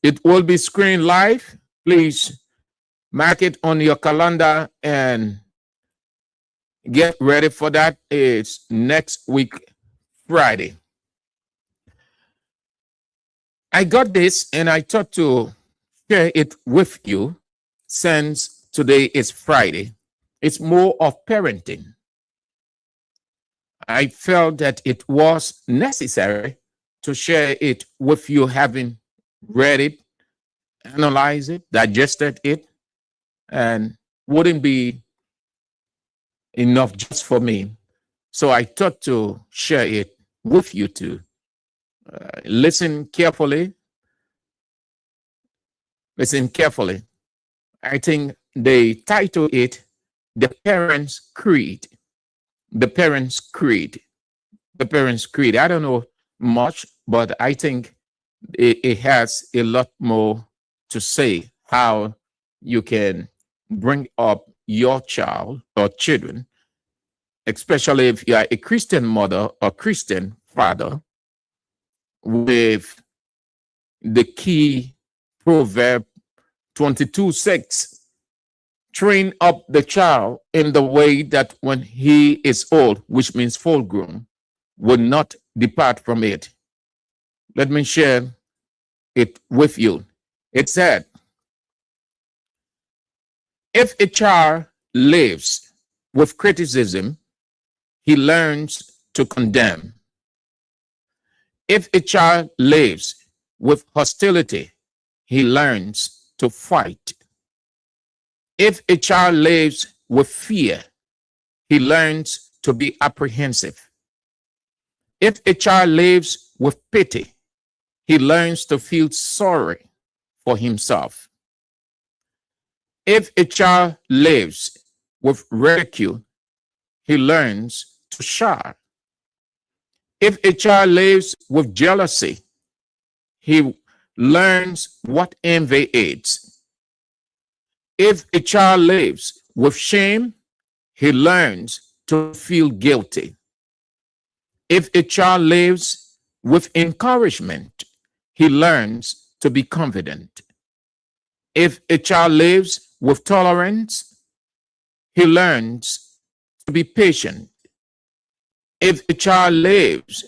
It will be screened live. Please mark it on your calendar and get ready for that. It's next week, Friday. I got this and I thought to share it with you since today is Friday. It's more of parenting. I felt that it was necessary to share it with you, having read it, analyzed it, digested it, and wouldn't be enough just for me. So I thought to share it with you too. Listen carefully. Listen carefully. I think they title it The Parents' Creed. The Parents' Creed. The Parents' Creed. I don't know much, but I think it has a lot more to say how you can bring up your child or children, especially if you are a Christian mother or Christian father, with the key proverb 22:6. Train up the child in the way that when he is old, which means full grown, will not depart from it. Let me share it with you. It said, if a child lives with criticism, he learns to condemn. If a child lives with hostility, he learns to fight. If a child lives with fear, he learns to be apprehensive. If a child lives with pity, he learns to feel sorry for himself. If a child lives with ridicule, he learns to shun. If a child lives with jealousy, he learns what envy is. If a child lives with shame, he learns to feel guilty. If a child lives with encouragement, he learns to be confident. If a child lives with tolerance, he learns to be patient. If a child lives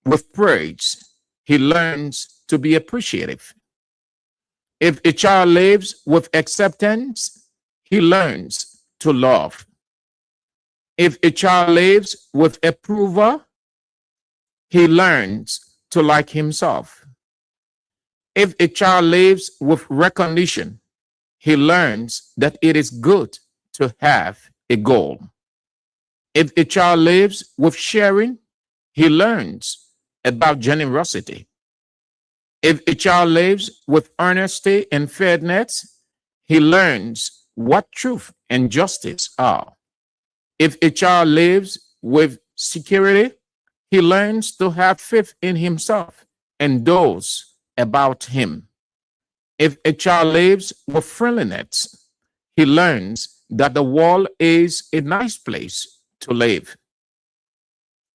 with praise, he learns to be appreciative. If a child lives with acceptance, he learns to love. If a child lives with approval, he learns to like himself. If a child lives with recognition, he learns that it is good to have a goal. If a child lives with sharing, he learns about generosity. If a child lives with honesty and fairness, he learns what truth and justice are. If a child lives with security, he learns to have faith in himself and those about him. If a child lives with friendliness, he learns that the world is a nice place to live.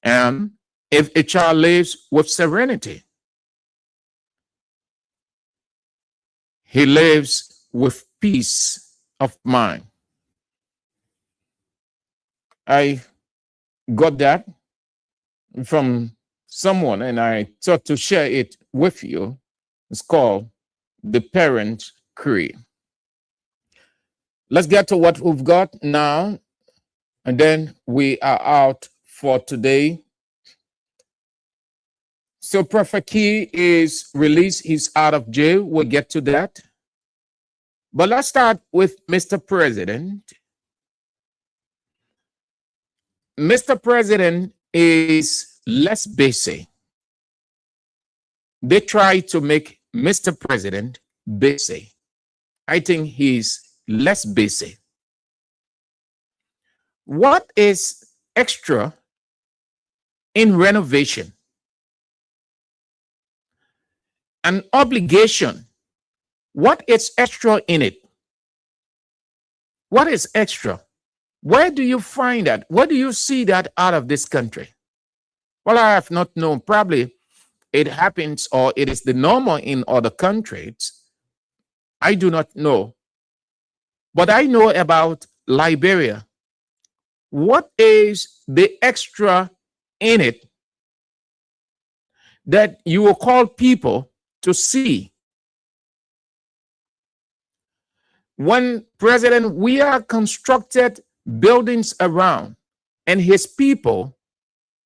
And if a child lives with serenity, he lives with peace of mind. I got that from someone and I thought to share it with you. It's called The Parent Creed. Let's get to what we've got now, and then we are out for today. So Prophet Key is released. He's out of jail. We'll get to that. But let's start with Mr. President. Mr. President is less busy. They try to make Mr. President busy. I think he's less busy. What is extra in renovation? An obligation. What is extra in it? What is extra? Where do you find that? Where do you see that out of this country? Well, I have not known. Probably it happens or it is the normal in other countries. I do not know. But I know about Liberia. What is the extra in it that you will call people to see? When President Weah constructed buildings around, and his people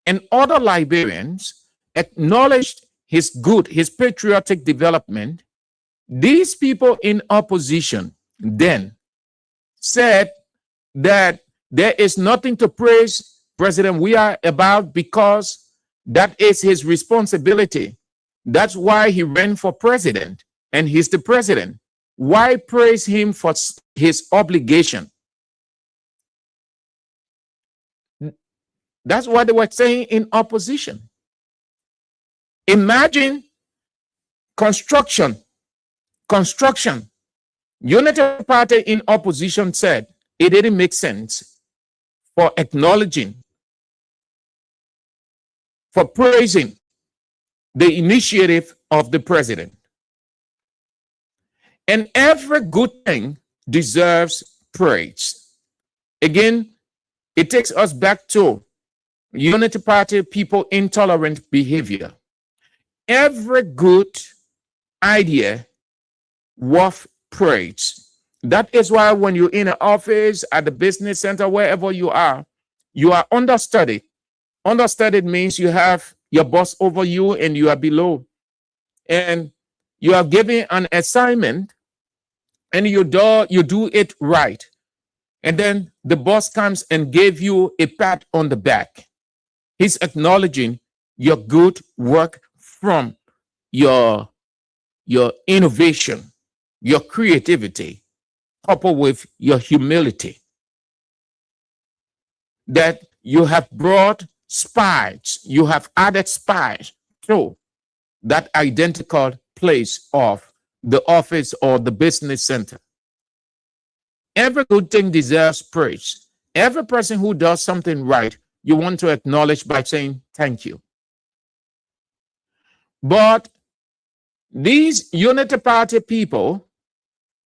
and other Liberians acknowledged his good, his patriotic development, these people in opposition then said that there is nothing to praise President Weah about because that is his responsibility. That's why he ran for president and he's the president. Why praise him for his obligation? That's what they were saying in opposition. Imagine construction. Unity Party in opposition said it didn't make sense for acknowledging, for praising the initiative of the president. And every good thing deserves praise. Again, it takes us back to Unity Party people intolerant behavior. Every good idea worth praise. That is why when you're in an office, at the business center, wherever you are understudied. Understudied means you have your boss over you and you are below. And you are given an assignment and you do it right. And then the boss comes and gave you a pat on the back. He's acknowledging your good work from your innovation, your creativity, coupled with your humility. That you have brought spice, you have added spice to that identical place of the office or the business center. Every good thing deserves praise. Every person who does something right, you want to acknowledge by saying thank you. But these Unity Party people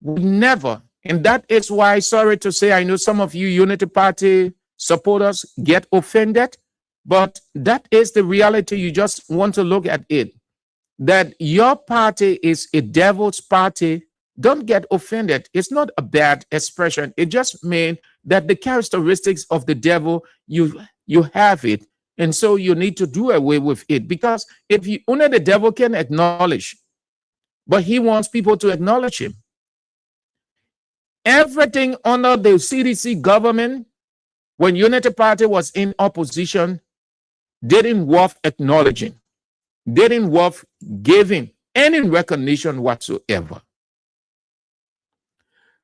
would never, and that is why, sorry to say, I know some of you Unity Party supporters get offended, but that is the reality. You just want to look at it. That your party is a devil's party. Don't get offended. It's not a bad expression. It just means that the characteristics of the devil, you have it. And so you need to do away with it. Because if you only the devil can acknowledge, but he wants people to acknowledge him. Everything under the CDC government, when Unity Party was in opposition, didn't worth acknowledging, didn't worth giving any recognition whatsoever.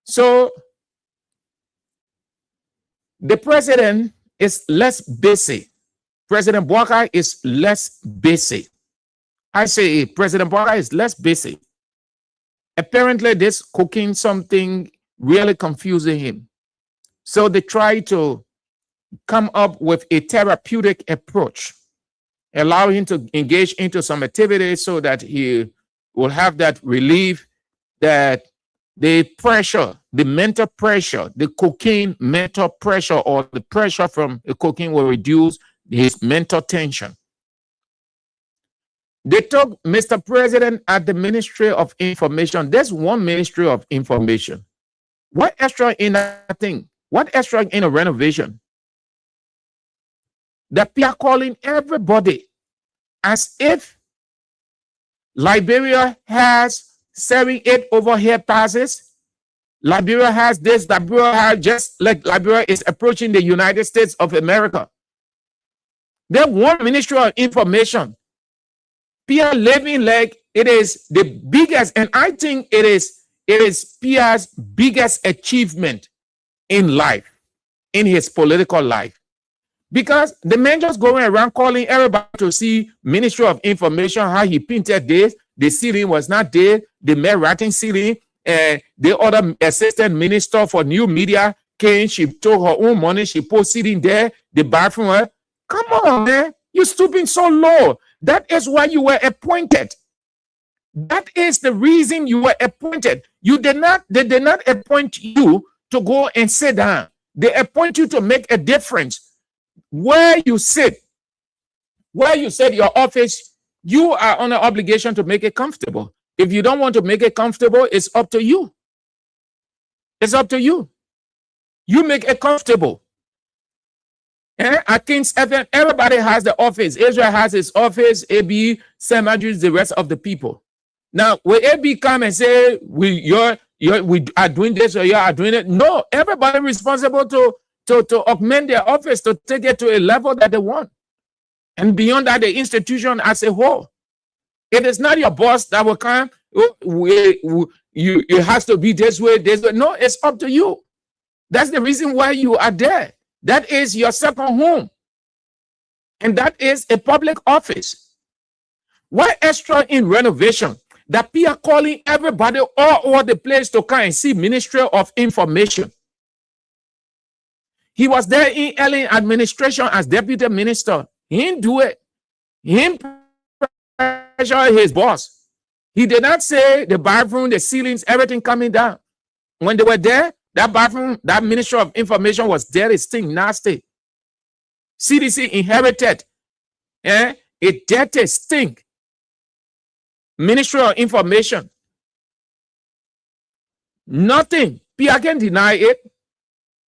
So the president is less busy. President Bouaka is less busy. I say President Bouaka is less busy. Apparently, this cooking something really confusing him. So they try to come up with a therapeutic approach, allow him to engage into some activities so that he will have that relief, that the pressure, the mental pressure, the cocaine mental pressure or the pressure from the cocaine will reduce his mental tension. They took Mr. President at the Ministry of Information. There's one Ministry of Information. What extra in that thing? What extra in a renovation? That they are calling everybody as if Liberia has 78 overhead passes. Liberia has this, Liberia has just like Liberia is approaching the United States of America. They have one Ministry of Information. Pierre living like it is the biggest, and I think it is Pierre's biggest achievement in life, in his political life. Because the man just going around calling everybody to see Ministry of Information, how he painted this, the ceiling was not there, the mayor writing ceiling, the other assistant minister for new media came, she took her own money, she posted in there, the bathroom. Come on, man. You're stooping so low. That is why you were appointed. That is the reason you were appointed. They did not appoint you to go and sit down. They appoint you to make a difference. Where you sit your office, you are on an obligation to make it comfortable. If you don't want to make it comfortable, it's up to you. It's up to you. You make it comfortable. At King's FM, everybody has the office. Israel has his office, AB, Sam Andrews, the rest of the people. Now, will AB come and say, we are doing this or you are doing it? No, everybody responsible to augment their office, to take it to a level that they want. And beyond that, the institution as a whole. It is not your boss that will come, it has to be this way, this way. No, it's up to you. That's the reason why you are there. That is your second home. And that is a public office. Why extra in renovation? That people are calling everybody all over the place to come and see Ministry of Information. He was there in LA administration as deputy minister. He didn't do it. He didn't pressure his boss. He did not say the bathroom, the ceilings, everything coming down. When they were there, that bathroom, that Ministry of Information was there, it stink nasty. CDC inherited a dirty stink. Ministry of Information. Nothing. People can deny it.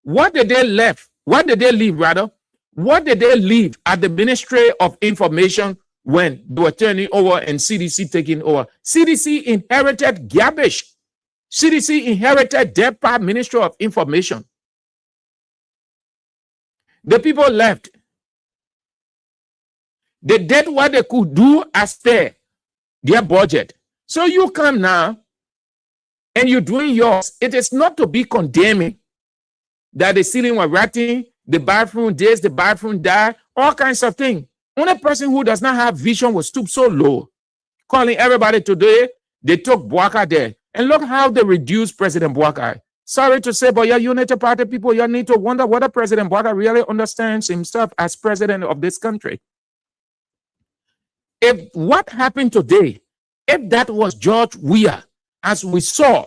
What did they leave? What did they leave, rather? What did they leave at the Ministry of Information when they were turning over and CDC taking over? CDC inherited garbage. CDC inherited their part Ministry of Information. The people left. They did what they could do as per their budget. So you come now and you're doing yours. It is not to be condemning that the ceiling was rotting, the bathroom this, the bathroom that, all kinds of things. Only person who does not have vision will stoop so low. Calling everybody today, they took Bouaka there. And look how they reduced President Bouaka. Sorry to say, but your Unity Party people, you need to wonder whether President Bouaka really understands himself as president of this country. If what happened today, if that was George Weah, as we saw,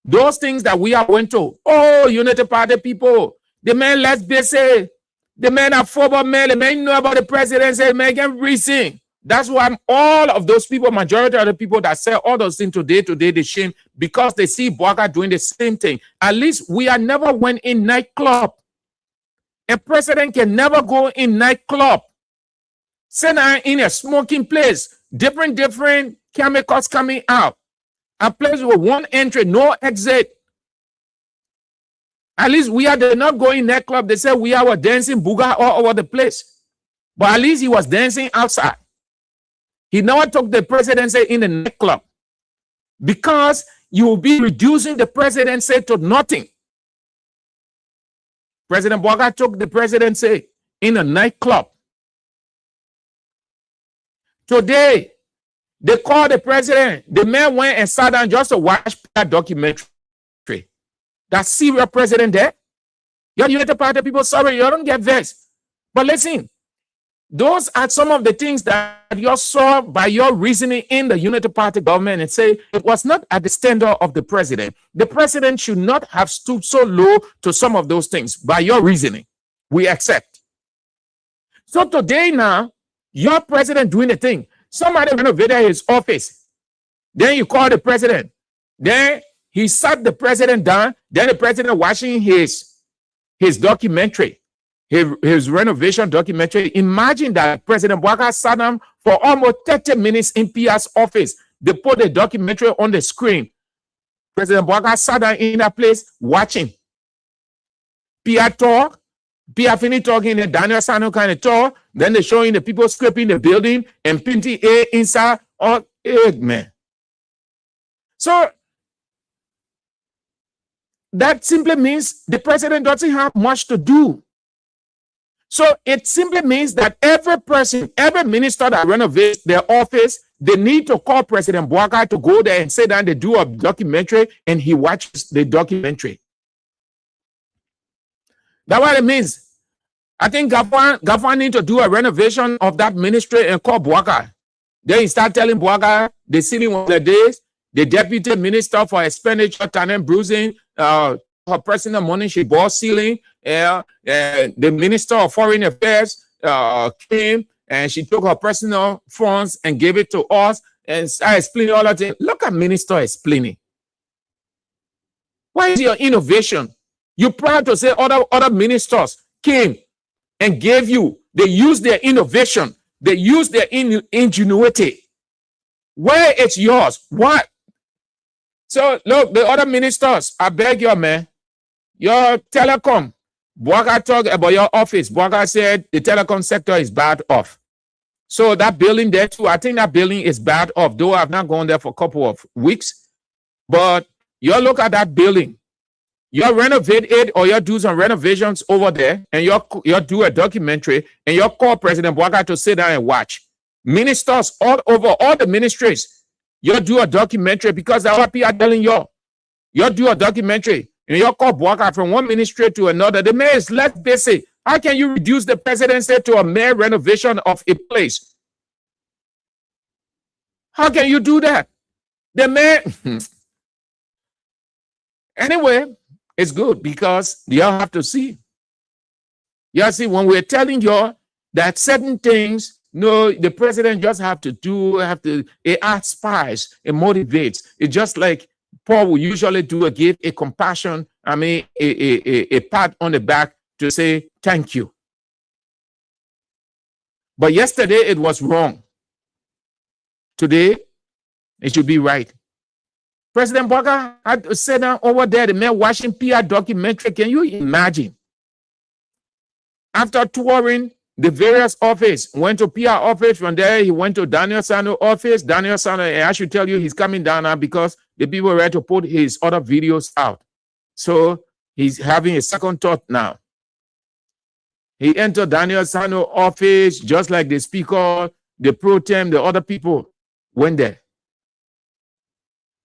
those things that we went to, oh, Unity Party people, the man, let's be say, the man are former man, the man know about the presidency, man can reason. That's why all of those people, majority of the people that say all those things today, they shame because they see Bouaka doing the same thing. At least we are never went in nightclub. A president can never go in nightclub. Sit down in a smoking place, different chemicals coming out. A place with one entry, no exit. At least we are not going nightclub. They say we are dancing booga all over the place. But at least he was dancing outside. He never took the presidency in the nightclub because you will be reducing the presidency to nothing. President Bouaka took the presidency in a nightclub. Today, they called the president. The man went and sat down just to watch that documentary. That serial president there. Your Unity Party people, sorry, you don't get vexed. But listen, those are some of the things that you saw by your reasoning in the Unity Party government and say it was not at the standard of the president. The president should not have stooped so low to some of those things by your reasoning. We accept. So today now, your president doing a thing. Somebody renovated his office. Then you call the president. Then he sat the president down. Then the president watching his documentary. His renovation documentary. Imagine that President Bouaka sat down for almost 30 minutes in Pia's office. They put the documentary on the screen. President Bouaka sat down in that place watching. Pia talk. Pia finished talking the Daniel Sano kind of talk. Then they showing the people scraping the building and painting air inside. Oh, man. So that simply means the president doesn't have much to do. So it simply means that every person, every minister that renovates their office, they need to call President Bouaka to go there and sit down, they do a documentary, and he watches the documentary. That's what it means. I think Gafwan need to do a renovation of that ministry and call Bwaka. Then he start telling Bwaka the ceiling of the days, the deputy minister for expenditure, talent bruising, her personal money, she bought ceiling. The minister of foreign affairs came and she took her personal funds and gave it to us and started explaining all of it. Look at minister explaining. Why is your innovation? You proud to say other ministers came and gave you. They used their innovation. They used their ingenuity. Where it's yours? What? So look, the other ministers, I beg you, man, your telecom. Bwaka talked about your office. Bwaka said the telecom sector is bad off. So that building there too, I think that building is bad off, though I've not gone there for a couple of weeks. But you look at that building, you renovate it or you do some renovations over there and you do a documentary and you call President Bwaka to sit down and watch. Ministers all over all the ministries, you do a documentary because that's what people are telling you. You do a documentary and you call Bwaka from one ministry to another. The mayor is less basic. How can you reduce the presidency to a mere renovation of a place? How can you do that? The mayor... Anyway, it's good because you all have to see. You see, when we're telling you that certain things, no, the president just it inspires, it motivates. It's just like Paul will usually do, give a compassion, a pat on the back to say thank you. But yesterday it was wrong. Today it should be right. President Bwaka had to sit down over there, the man watching PR documentary. Can you imagine? After touring the various office, went to PR office, from there he went to Daniel Sano office. Daniel Sano, and I should tell you, he's coming down now because the people were ready to put his other videos out. So he's having a second thought now. He entered Daniel Sano office, just like the speaker, the pro tem, the other people went there.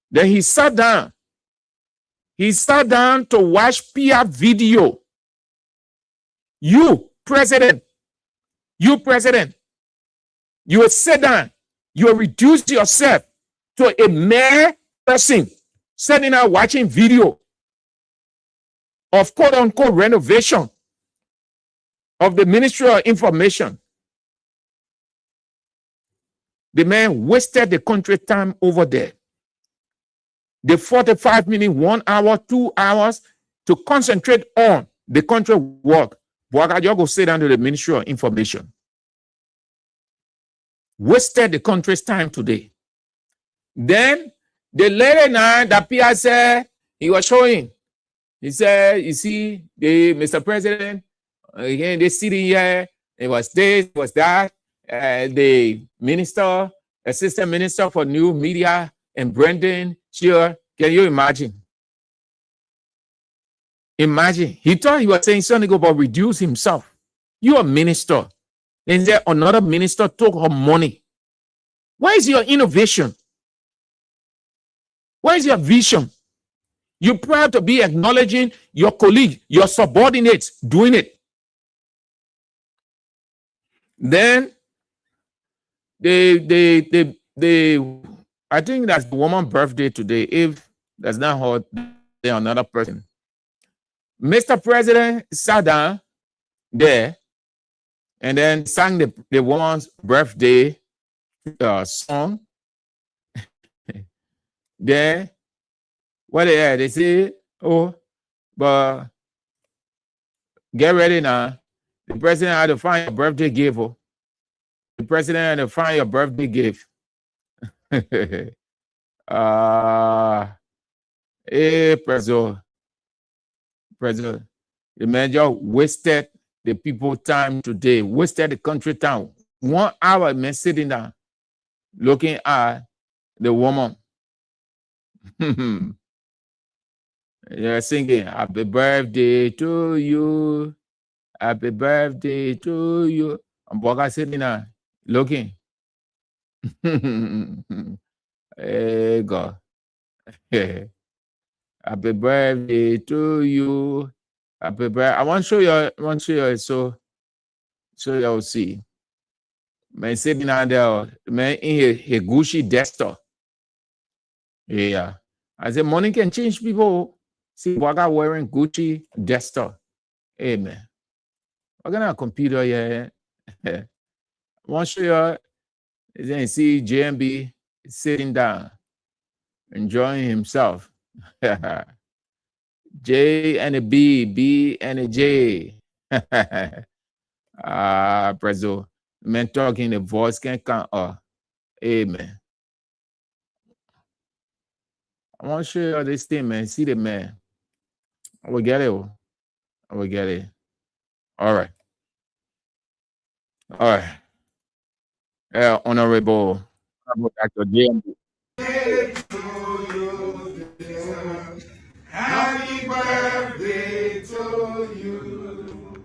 Then he sat down. He sat down to watch PR video. You, president, you will sit down. You will reduce yourself to a mere person sitting out watching video of quote-unquote renovation of the Ministry of Information. The man wasted the country time over there. The 45 minutes, 1 hour, 2 hours to concentrate on the country work. Bwaka just go sit down to the Ministry of Information. Wasted the country's time today. Then the lady now that Pierre said he was showing. He said, you see, Mr. President, again, they sitting here, it was this, it was that. The minister, assistant minister for new media and branding, sure. Can you imagine? Imagine. He thought he was saying something about reduce himself. You're a minister. And then another minister took her money. Where is your innovation? Where is your vision? You're proud to be acknowledging your colleague, your subordinates doing it. Then I think that's the woman's birthday today. If that's not her, then another person. Mr. President sat down there and then sang the woman's birthday song. Then what they say, oh, but get ready now. The president had to find a birthday gift. Oh. The president had to find your birthday gift. Hey, President, the man just wasted the people time today, wasted the country time. 1 hour, man, sitting down, looking at the woman. You're singing, happy birthday to you, happy birthday to you. And Bwaka sitting down, looking. Hey, God. Happy birthday to you. Happy birthday. I want to show you so So you'll see. Man sitting out there, man in his Gucci desktop. Yeah. I said, money can change people. See, Boaga wearing Gucci desktop. Hey, man. What kind of computer here? I want to show you. Then see JMB sitting down, enjoying himself. J and a B, B and a J. Brazil. Man talking, the voice can come up. Amen. I want to show you this thing, man. See the man. I will get it. I will get it. All right. All right. Honorable Dr. JMB. Happy birthday to you.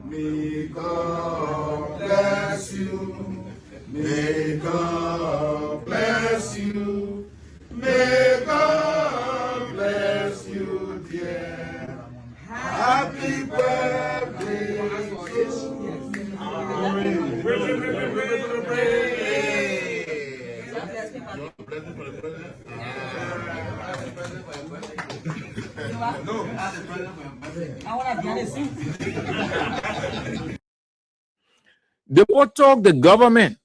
May God bless you. May God bless you. May God bless you, dear. Happy birthday They will talk the government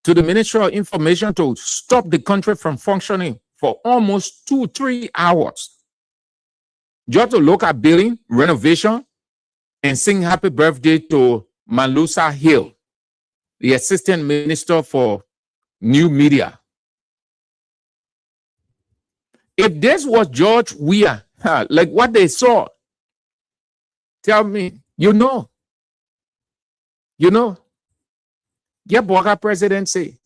to the Ministry of Information to stop the country from functioning for almost 2-3 hours. Just to look at building, renovation, and sing happy birthday to Malusa Hill, the Assistant Minister for New Media. If this was George Weah, like what they saw, tell me, you know. Yeah, Boaga presidency.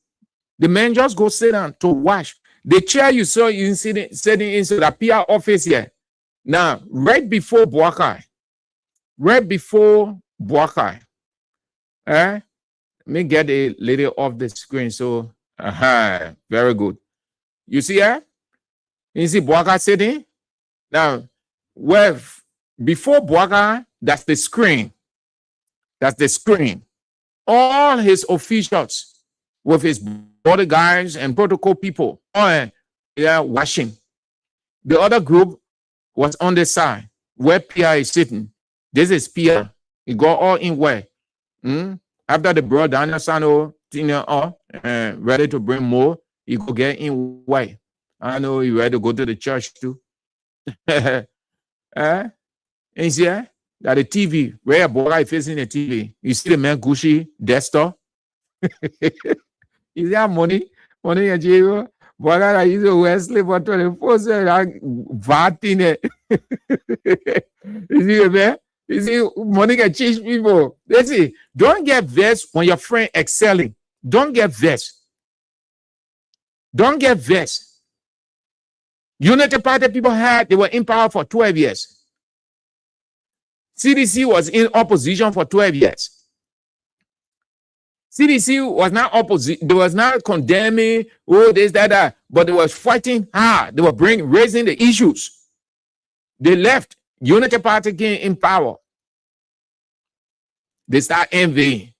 The man just go sit down to watch. The chair you saw you sitting into the PR office here. Now, right before Boakai, let me get the lady off the screen. So, very good. You see her? You see Boakai sitting? Now, before Boakai, that's the screen. All his officials with his bodyguards and protocol people are watching. The other group was on the side where PR is sitting. This is PR. He got all in where? After the brought Daniel Sano ready to bring more, he go get in where? I know he ready to go to the church too. And you see that the TV, where Boaga is facing the TV, you see the man Gucci desktop. Is there money in jail? Boaga is a Wesley for 24/7 vatting it. You see the man? You see, money can change people. Let's see, don't get vexed when your friend excelling. Don't get vexed. Unity Party people they were in power for 12 years. CDC was in opposition for 12 years. CDC was not opposite. They was not condemning, this, that, but they was fighting hard. They were raising the issues. They left. Unity Party came in power. They start envying.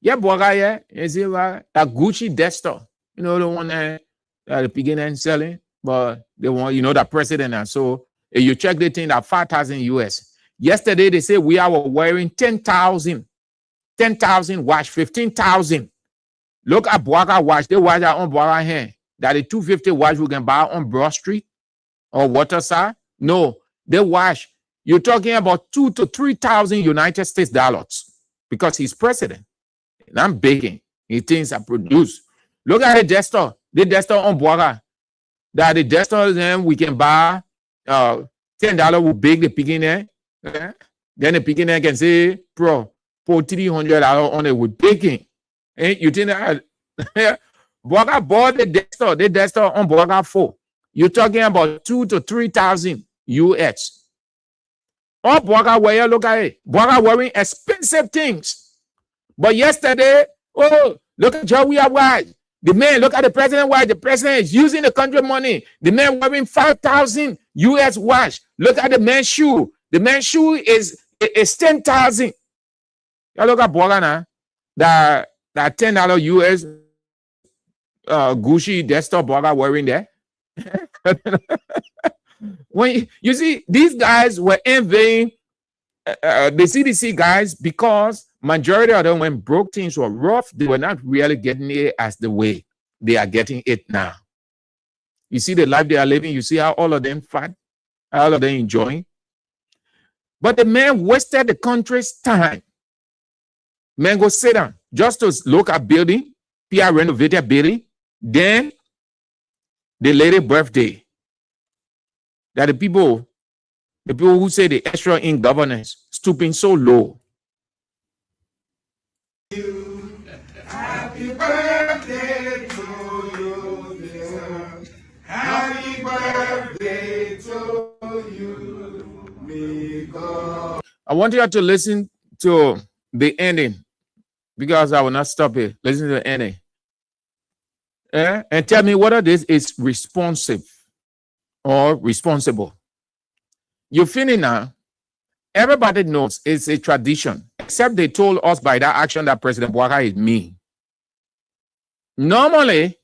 Yeah, Boaga, yeah. You see, that Gucci desktop. You know, the one that the beginning and selling, but they want, the president. And so if you check the thing, that 5,000 US. Yesterday, they say we are wearing 10,000 watch, 15,000. Look at Boaga watch. They watch that on Boaga hand. That the 250 watch we can buy on Broad Street or Waterside. No, they watch. You're talking about 2,000 to 3,000 United States dollars because he's president. And I'm begging. He things are produced. Look at the desktop. The desktop on Boaga. That the desktop then we can buy $10 will big the beginning. Then the beginner can say, "Pro, put $300 on it with baking." And you think that Boaga bought the desktop on Boaga 4. You're talking about 2,000 to 3,000 US. All Boaga wear, look at it. Boaga wearing expensive things. But yesterday, look at Joey White. The man, look at the president. Why the president is using the country money? The man wearing 5,000 US watch. Look at the man's shoe. The man's shoe is 10,000. You look at Boaga now. that $10 US Gucci desktop burger wearing there. When you see these guys were envying the CDC guys because majority of them, when broke, things were rough, they were not really getting it as the way they are getting it now. You see the life they are living. You see how all of them fat, all of them enjoying. But the man wasted the country's time. Man go sit down just to look at building, PR renovated building. Then the lady birthday. That the people who say the extra in governance stooping so low. Happy birthday to you, dear. Happy birthday to you, may God. I want you to listen to the ending because I will not stop it. Listen to the ending. And tell me whether this is responsive or responsible. You feeling now? Everybody knows it's a tradition, except they told us by that action that President Buhari is mean. Normally,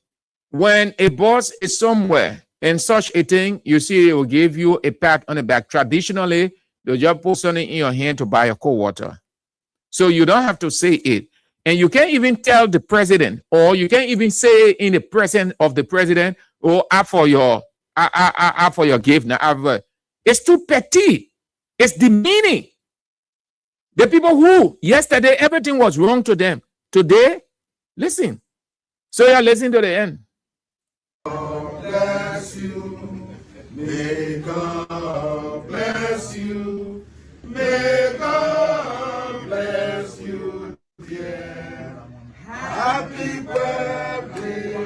when a boss is somewhere and such a thing, you see, it will give you a pat on the back. Traditionally, they'll just put something in your hand to buy a cold water. So you don't have to say it. And you can't even tell the president, or you can't even say in the presence of the president, or for your gift now. It's too petty. It's demeaning. The people who yesterday everything was wrong to them, today, listen. So you're listening to the end. God bless you. May God bless you. May God bless you, dear. Happy birthday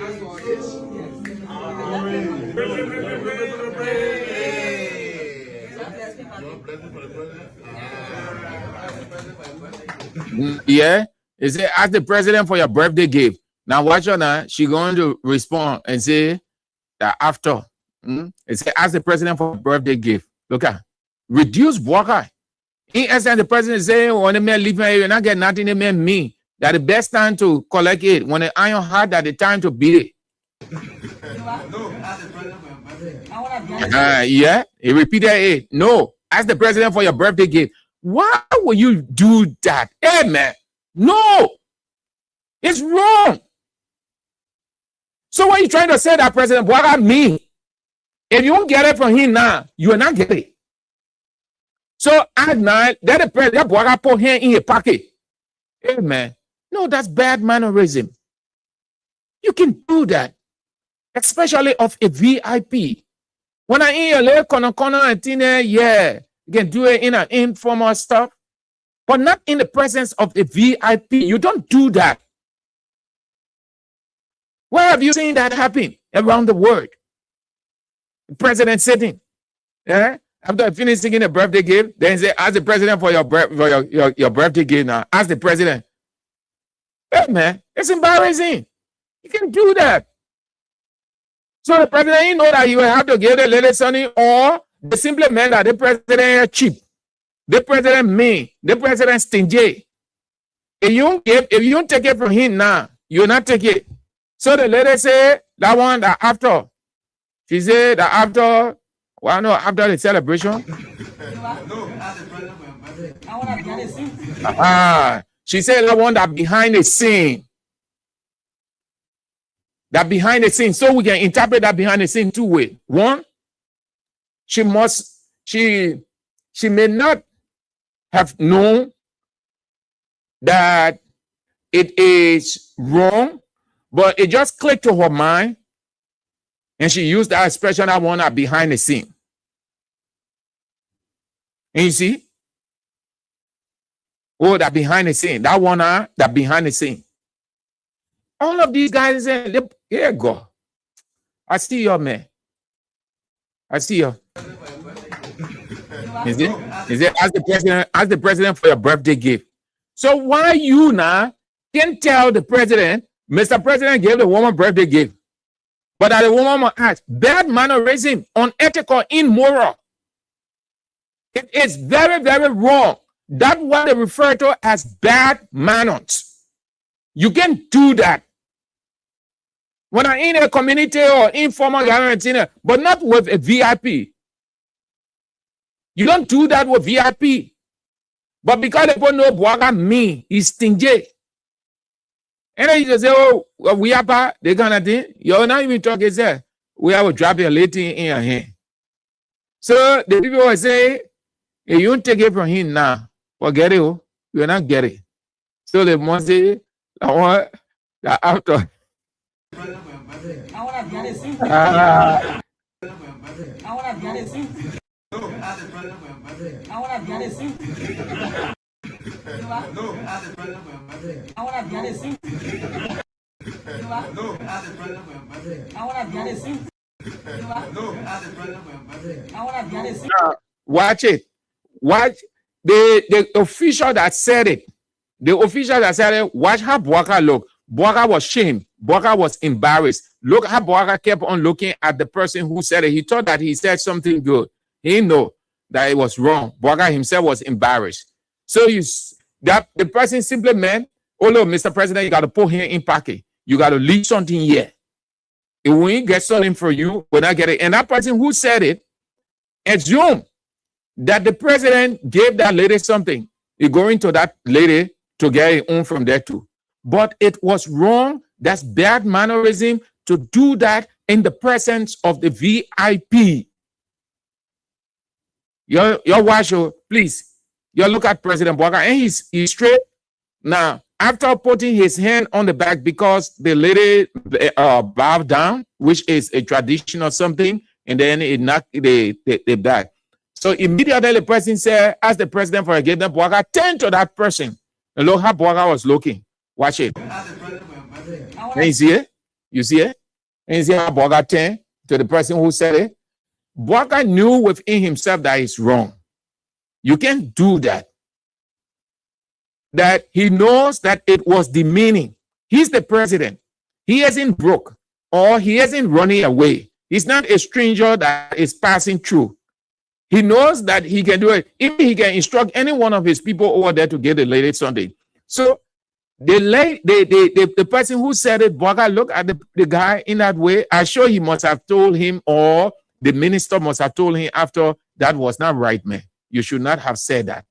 Yeah, it said, ask the president for your birthday gift. Now watch her now. She going to respond and say that after. It said, ask the president for a birthday gift. Look at reduce worker. In essence, the president is saying, when the man leave me, you're not getting nothing. The man me. That the best time to collect it. When the iron hard, that the time to beat it. Yeah, he repeated it. No, ask the president for your birthday gift. Why would you do that? Hey, man, no, it's wrong. So what are you trying to say that President Buhari mean? If you won't get it from him now, you will not get it. So at night, let the President Buhari put him in a pocket. Hey, man, no, that's bad mannerism. You can do that, especially of a VIP. When I in your little corner and thing, yeah, you can do it in an informal stuff, but not in the presence of a VIP. You don't do that. Where have you seen that happen around the world? The president sitting, yeah, after finishing singing a birthday gift, then say, ask the president for your birthday gift now. Ask the president. Hey, man, it's embarrassing. You can do that. So the president, you know that you will have to give the lady something, or the simply meant that the president is cheap. The president mean. The president stingy. If you don't take it from him now, you will not take it. So the lady say that one that after. She said that after, well, no, after the celebration. She said that one that behind the scene. That behind the scene. So we can interpret that behind the scene two ways. One, she may not have known that it is wrong, but it just clicked to her mind, and she used that expression, that one that behind the scene. And you see? Oh, that behind the scene. That one that behind the scene. All of these guys say, here go. I see you, man. I see you. Is it ask the president for your birthday gift? So why you now can tell the president, Mr. President gave the woman birthday gift, but that the woman must ask, bad mannerism, unethical, immoral. It is very, very wrong. That's what they refer to as bad manners. You can't do that. When I'm in a community or informal gathering, but not with a VIP. You don't do that with VIP. But because people know Bwaga me, he's stingy. And then you just say, oh, we have they kind of thing. You're not even talking, say, we have a drop your lady in your hand. So the people will say, if you don't take it from him now, forget it, you will not get it. So they must say, I want that after. Watch it. Watch the official that said it. The official that said it, watch how Bwaga looked. Bwaga was shamed. Bwaga was embarrassed. Look how Bwaga kept on looking at the person who said it. He thought that he said something good. He didn't know that it was wrong. Bwaga himself was embarrassed. So that the person simply meant, oh no, Mr. President, you got to put him in pocket. You got to leave something here. If we get something for you, we're not getting it. And that person who said it assumed that the president gave that lady something. You're going to that lady to get it on from there too. But it was wrong. That's bad mannerism to do that in the presence of the VIP. Your watch, please. You look at President Bwaga, and he's straight. Now, after putting his hand on the back because the lady bowed down, which is a tradition or something, and then it knocked the back. So immediately the person said, ask the president for a gift. Bwaga turned to that person. And look how Bwaga was looking. Watch it. And you see it? You see it? And you see how Bwaga turned to the person who said it? Bwaga knew within himself that it's wrong. You can't do that. That he knows that it was demeaning. He's the president. He isn't broke or he isn't running away. He's not a stranger that is passing through. He knows that he can do it. If he can instruct any one of his people over there to get the lady Sunday. So the person who said it, Bwaga, look at the guy in that way. I'm sure he must have told him, or the minister must have told him after, that was not right, man. You should not have said that.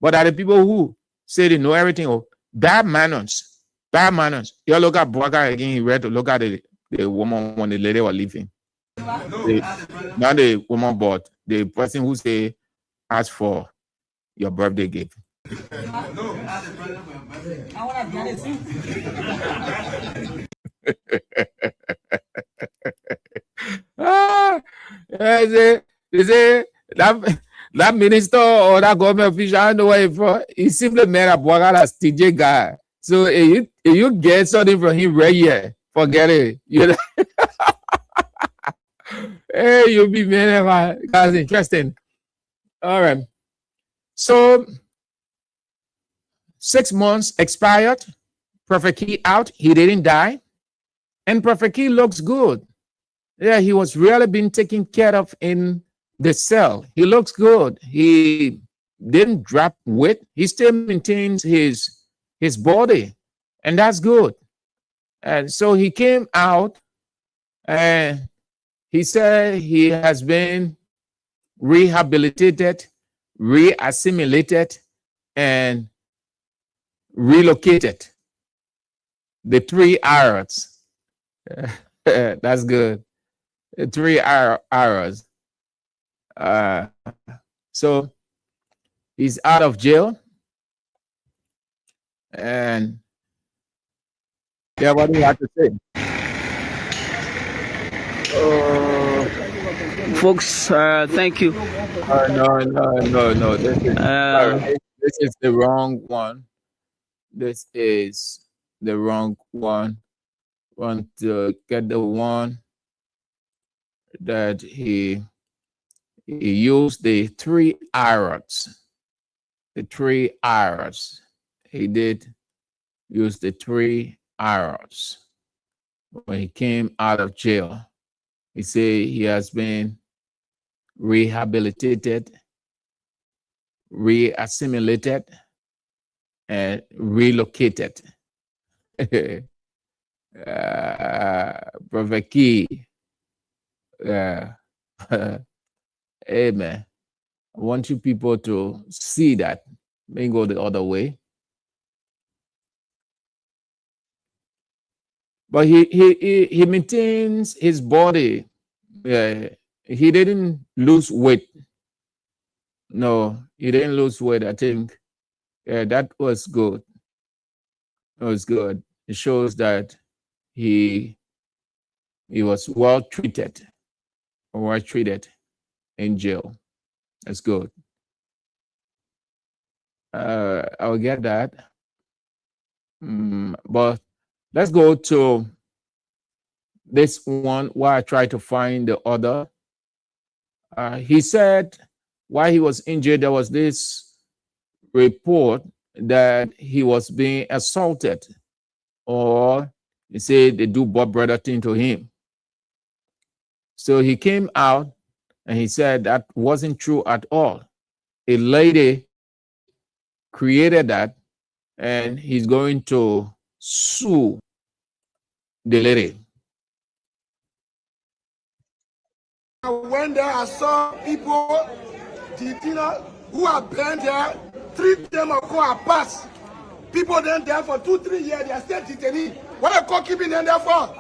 But are the people who say they know everything, or bad manners, bad manners. You look at Bwaga again, he read to look at the woman when the lady was leaving. Not the woman, but the person who say, ask for your birthday gift. They say that minister or that government official, I don't know where he's from. He simply made a Bwaga as TJ guy. So if you get something from him right here, forget it. You know? Hey, you'll be man. That's interesting. All right. So 6 months expired. Prophet Key out. He didn't die. And Prophet Key looks good. Yeah, he was really being taken care of in the cell. He looks good. He didn't drop weight. He still maintains his body. And that's good. And so he came out and he said he has been rehabilitated, reassimilated, and relocated. The 3 R's. That's good. The 3 R's. So he's out of jail. And yeah, what do you have to say? Folks, thank you. No. This is the wrong one. This is the wrong one. Want to get the one that he used the 3 R's. The 3 R's. He did use the 3 R's. When he came out of jail, he said he has been rehabilitated, reassimilated, and relocated. Prophet Key. Amen. I want you people to see that. May go the other way. But he maintains his body. He didn't lose weight. No, he didn't lose weight. I think that was good. It was good. It shows that he was well treated in jail. That's good. I'll get that. But let's go to this one where I try to find the other. He said while he was injured, there was this report that he was being assaulted, or he said they do Bob brother thing to him. So he came out and he said that wasn't true at all. A lady created that, and he's going to sue the lady. When there I saw people, who are banned there, 3 them are pass. People then there for 2-3 years, they are still detained. What are called keeping them there for?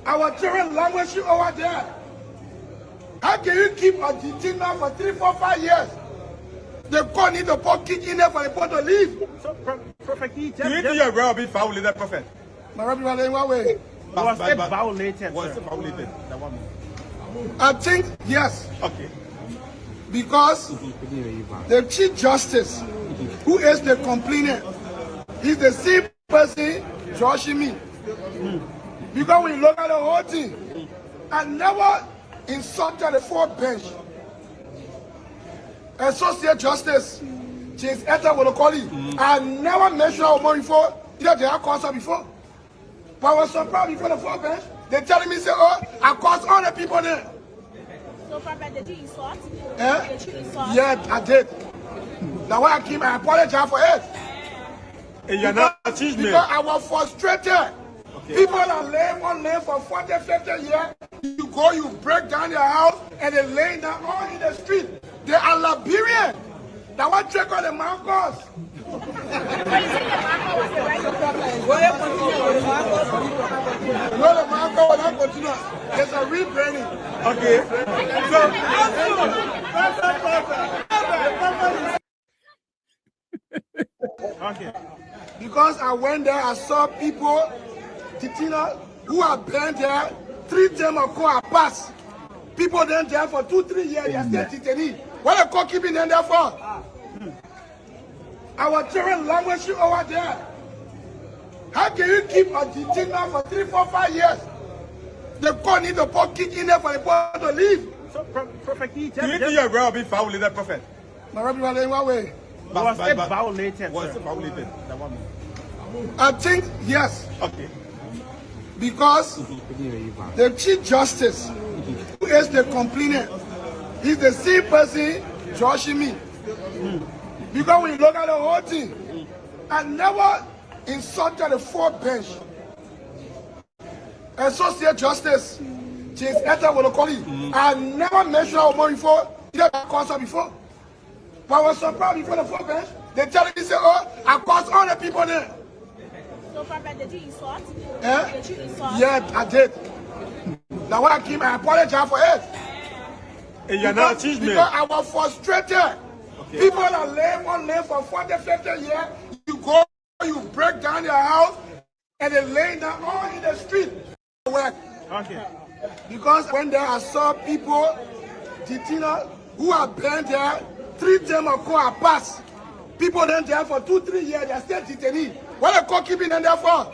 Our children language over there. How can you keep a detainer for 3, 4, 5 years? The court need to put kick in there for the court to leave. So, Prophet, do you think your brother be violated, Prophet? My brother, in what way? Was it violated? Was it violated? I think yes. Okay. Because the Chief Justice, who is the complainant, is the same person judging me. Because when you look at the whole thing, I never insulted the 4th bench. Associate Justice, James Etta will call it. I never mentioned our money before, either they have caused her before. But I was surprised before the 4th bench. They telling me, say, oh, I caused all the people there. So, Prophet, did you insult? Did you insult? Yeah, I did. That's why I came, I apologize for it. And you're not teaching me. Because I was frustrated. Okay. People are laying on land for 40, 50 years. You go, you break down their house, and they lay down all in the street. They are Liberian. That one check on the Marcos. What is it, the Marco was the right problem? No, the Marco will not continue. There's a rebranding. Okay. Okay. Because I went there, I saw people, Titina, who are banned there, 3 them are pass. People then there for 2-3 years, they are still detained. What are called keeping them there for? Our children language over there. How can you keep a detainer for 3, 4, 5 years? The court need to put kick in there for the court to leave. So, Prophet, do you think your brother be violated, Prophet? My brother, in what way? Was it violated? Was it violated? I think yes. Okay. Because the Chief Justice, who is the complainant, is the same person judging me. Because when you look at the whole thing, I never insulted the 4th bench. Associate Justice, James Etta will call it. I never mentioned our money before, either I caused her before. But I was surprised before the 4th bench. They telling me, say, oh, I caused all the people there. So, Prophet, did you insult? Did you insult? Yeah, I did. That's why I came, I apologize for it. And you're not teaching me. Because I was frustrated. Okay. People are laying on land for 40, 50 years. You go, you break down their house, and they lay down all in the street. Okay. Because when there I saw people, Titina, who are banned there, 3 them are pass. People then there for 2-3 years, they are still detained. What are called keeping them there for?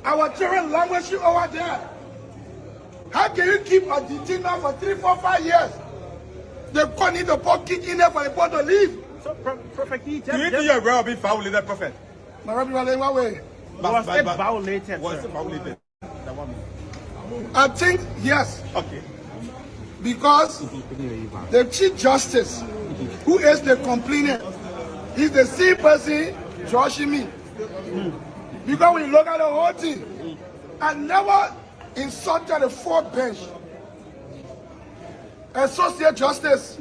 Our children language over there. How can you keep a detainer for 3, 4, 5 years? The court need to put kick in there for the court to leave. So, Prophet, do you think your brother be violated, Prophet? My brother, in what way? Was it violated? Was it violated? I think yes. Okay. Because the Chief Justice, who is the complainant, is the same person Joshing me. Because when you look at the whole thing, I never insulted the fourth bench. Associate Justice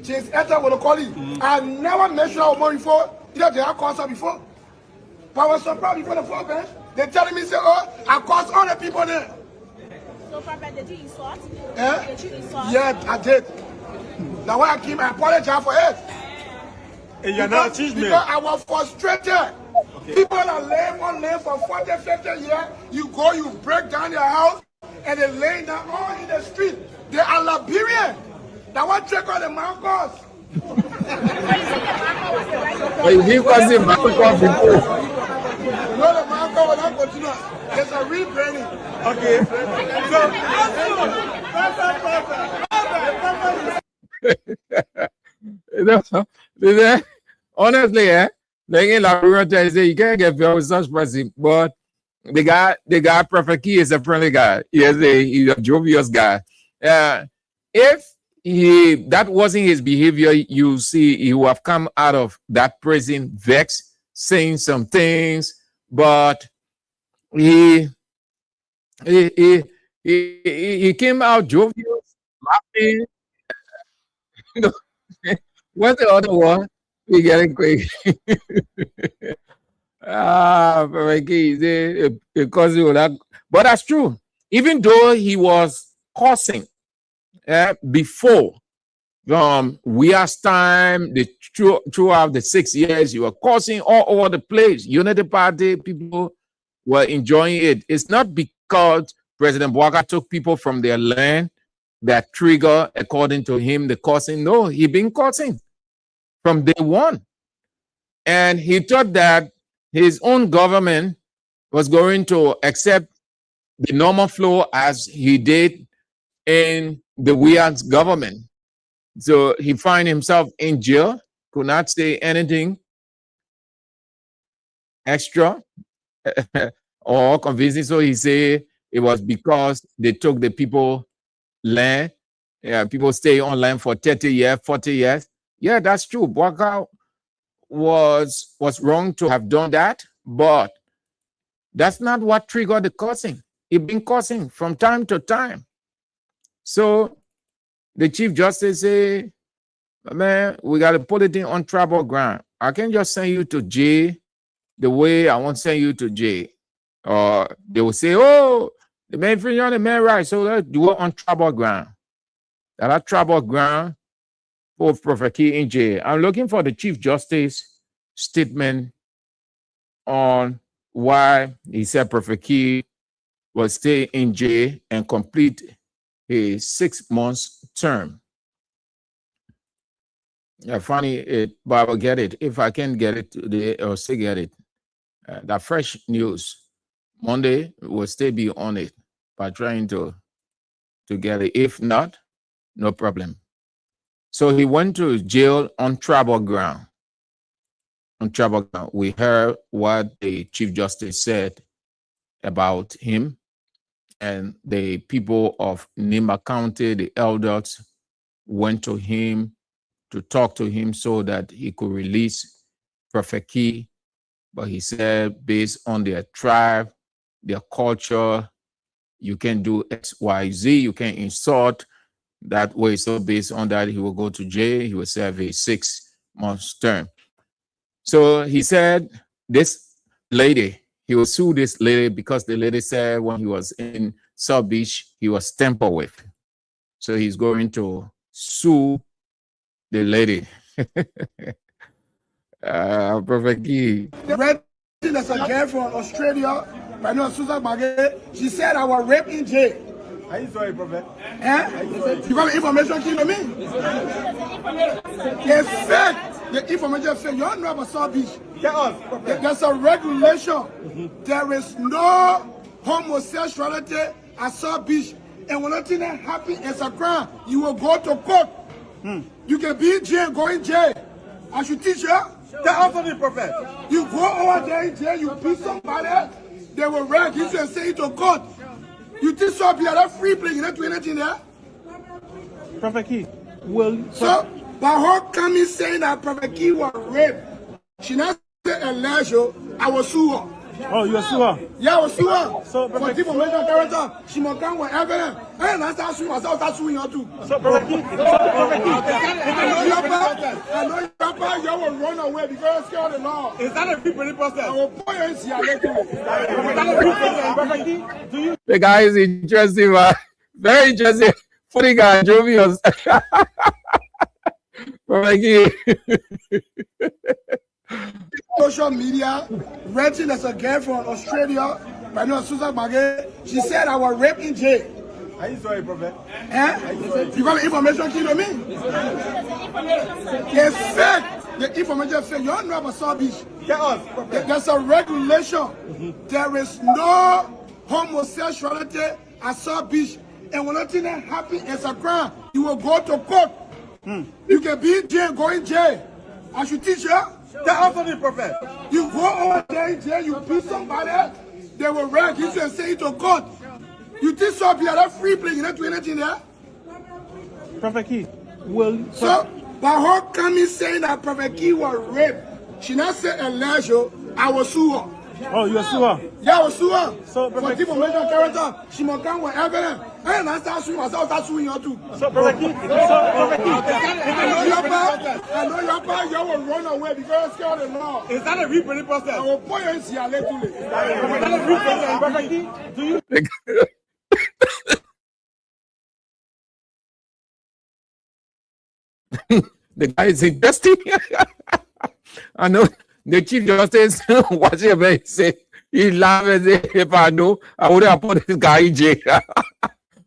James Etta will call it. I never mentioned our money before. Either they have caused before. But I was surprised before the fourth bench. They telling me, say, oh, I caused all the people there. So, Prophet, did you insult? Eh? Did you insult? Yeah, I did. Now when I came, I apologize for it. And you're not teaching me. Because I was frustrated. Okay. People are laying on land for 40, 50 years. You go, you break down their house, and they lay down all in the street. They are Liberian. That one check on the Marcos. You didn't cause him back off before. No, the Marcos will not continue. There's a rebranding. Okay. So, honestly, like I say, you can't get filled with such person, but the guy Prophet Key is a friendly guy. He's a jovial guy. If that wasn't his behavior, you see, he would have come out of that prison vexed, saying some things, but he came out jovial, laughing. You know, what's the other one? We get it quick. But that's true. Even though he was cursing before Weah's time, throughout the 6 years, you were cursing all over the place. Unity Party people were enjoying it. It's not because President Bouaka took people from their land that trigger, according to him, the cursing. No, he been cursing from day one. And he thought that his own government was going to accept the normal flow as he did in the Weah's government. So he find himself in jail, could not say anything extra or convincing. So he said it was because they took the people land. Yeah, people stay on land for 30 years, 40 years. Yeah, that's true. Bouaka was wrong to have done that, but that's not what triggered the cursing. He been cursing from time to time. So the Chief Justice say, man, we got to put it on tribal ground. I can't just send you to jail the way I want to send you to jail. Or they will say, oh, the man free on the man right, so let's do it on tribal ground. That tribal ground for Prophet Key in jail. I'm looking for the Chief Justice statement on why he said Prophet Key will stay in jail and complete his 6 months term. Yeah, funny, but I will get it. If I can get it today, or still get it. That fresh news. Monday, we'll still be on it by trying to get it. If not, no problem. So he went to jail on tribal ground. On tribal ground. We heard what the Chief Justice said about him, and the people of Nimba County, the elders, went to him to talk to him so that he could release Prophet Key. But he said, based on their tribe, their culture, you can do X, Y, Z, you can insult that way. So based on that, he will go to jail. He will serve a 6 months term. So he said, this lady, he will sue this lady because the lady said when he was in South Beach, he was tampered with. So he's going to sue the lady. Prophet Key. The red there's a girl from Australia, by name Susan Bagay. She said I was raped in jail. Are you sorry, Prophet? You got information came to me? It's fake. The information is fake. You don't know about South Beach. Tell us, Prophet. There's a regulation. There is no homosexuality at South Beach. And when nothing that happens, it's a crime. You will go to court. You can be in jail, go in jail. I should teach you. Tell us the Prophet. You go over there in jail, you beat somebody, they will rag you and say it to court. You think so be at a free play, you not do anything there? Prophet Key, will... So, but how come you saying that Prophet Key was raped? She not Elijah, I was sure. Oh, you are sure? Yeah, I was sure. So, for people major character, she must come with evidence. And I start suing myself, start suing her too. So, Prophet Key, I know your pa, you will run away because you're scared of the law. is that a free process? I will point you here later. Is that a free process? Prophet Key, do you? The guy is interesting, man. Very interesting. Funny guy, jovial. Prophet Key. Social media, renting as a girl from Australia, by name Susan Magay. She said I was raped in jail. Are you sorry, Prophet? You got the information key to me? It's fake. The information is fake. You don't know about South Beach. Tell us. There's a regulation. There is no homosexuality at South Beach. And when nothing happens, it's a crime. You will go to court. You can be in jail, go in jail. I should teach you. Tell us the Prophet. You go over there in jail, you beat somebody, they will rank you and say it to court. You think so be at a free play, you don't do anything there? Prophet Key, will... So, but how come he saying that Prophet Key was raped? She not said Elijah, I was sue her. Oh, you are sure? Yeah, I was sue her. So, for Prophet... people major character, she must come with evidence. And I start suing myself, start suing her too. So, Prophet Key, I know your pa, you will run away because you're scared of the law. is that a free process? I will point you here later. Is that a free process? Prophet Key, do you... The guy is interesting. I know the Chief Justice whatever he say, he laughed and said, if I know, I would have put this guy in jail.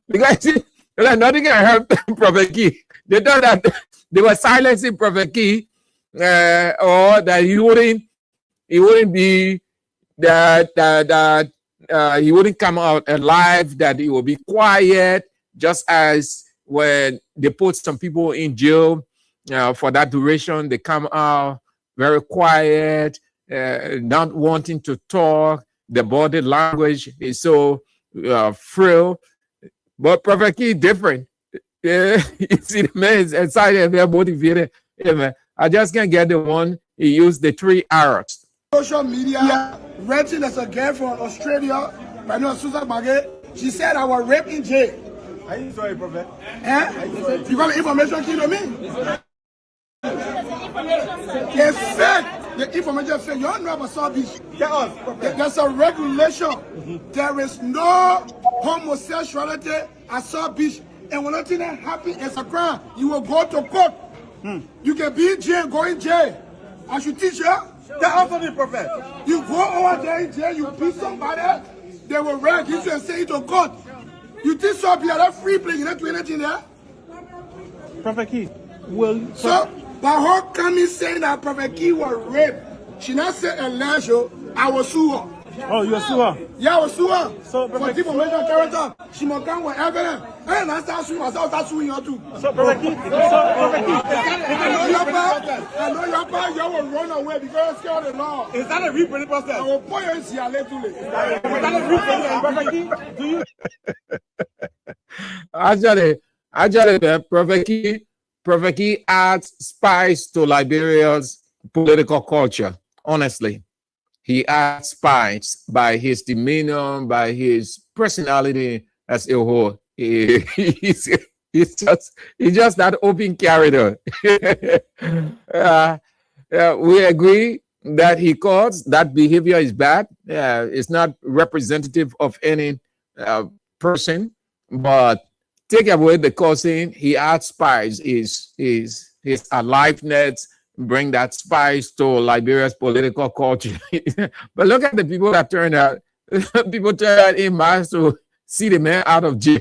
The guy said, like, nothing can help Prophet Key. They thought that they were silencing Prophet Key, or that he wouldn't be that he wouldn't come out alive, that he would be quiet, just as when they put some people in jail for that duration, they come out very quiet, not wanting to talk. The body language is so frail. But Prophet Key is different. You see, the man is excited, very motivated. Yeah, man. I just can't get the one. He used the 3 arrows. Social media, renting as a girl from Australia, by name Susan Magay. She said I was raped in jail. Are you sorry, Prophet? You got the information key to me? It's fake. The information is fake. You don't know about South Beach. Tell us. There's a regulation. There is no homosexuality at South Beach. And when nothing happens, it's a crime. You will go to court. You can be in jail, go in jail. I should teach you. Tell us the Prophet. You go over there in jail, you beat somebody, they will rank you and say it to court. You think so be at a free play, you don't do anything there? Prophet Key, will... So, but how come he saying that Prophet Key was raped? She not said Elijah, I was sue her. Oh, you are sure? Yeah, I was sue her. So, for people major character, she must come with evidence. And I start suing myself, start suing her too. So, Prophet Key, I know your pa, you will run away because you're scared of the law. is that a free process? I will point you here later. Is that a free process? Prophet Key, do you... Actually, Prophet Key adds spice to Liberia's political culture. Honestly, he adds spice by his demeanor, by his personality as a whole. He's just that open character. We agree that he calls that behavior is bad. It's not representative of any person, but take away the causing, he adds spice, his aliveness, bring that spice to Liberia's political culture. But look at the people that turned out. People turned out in mass to see the man out of jail.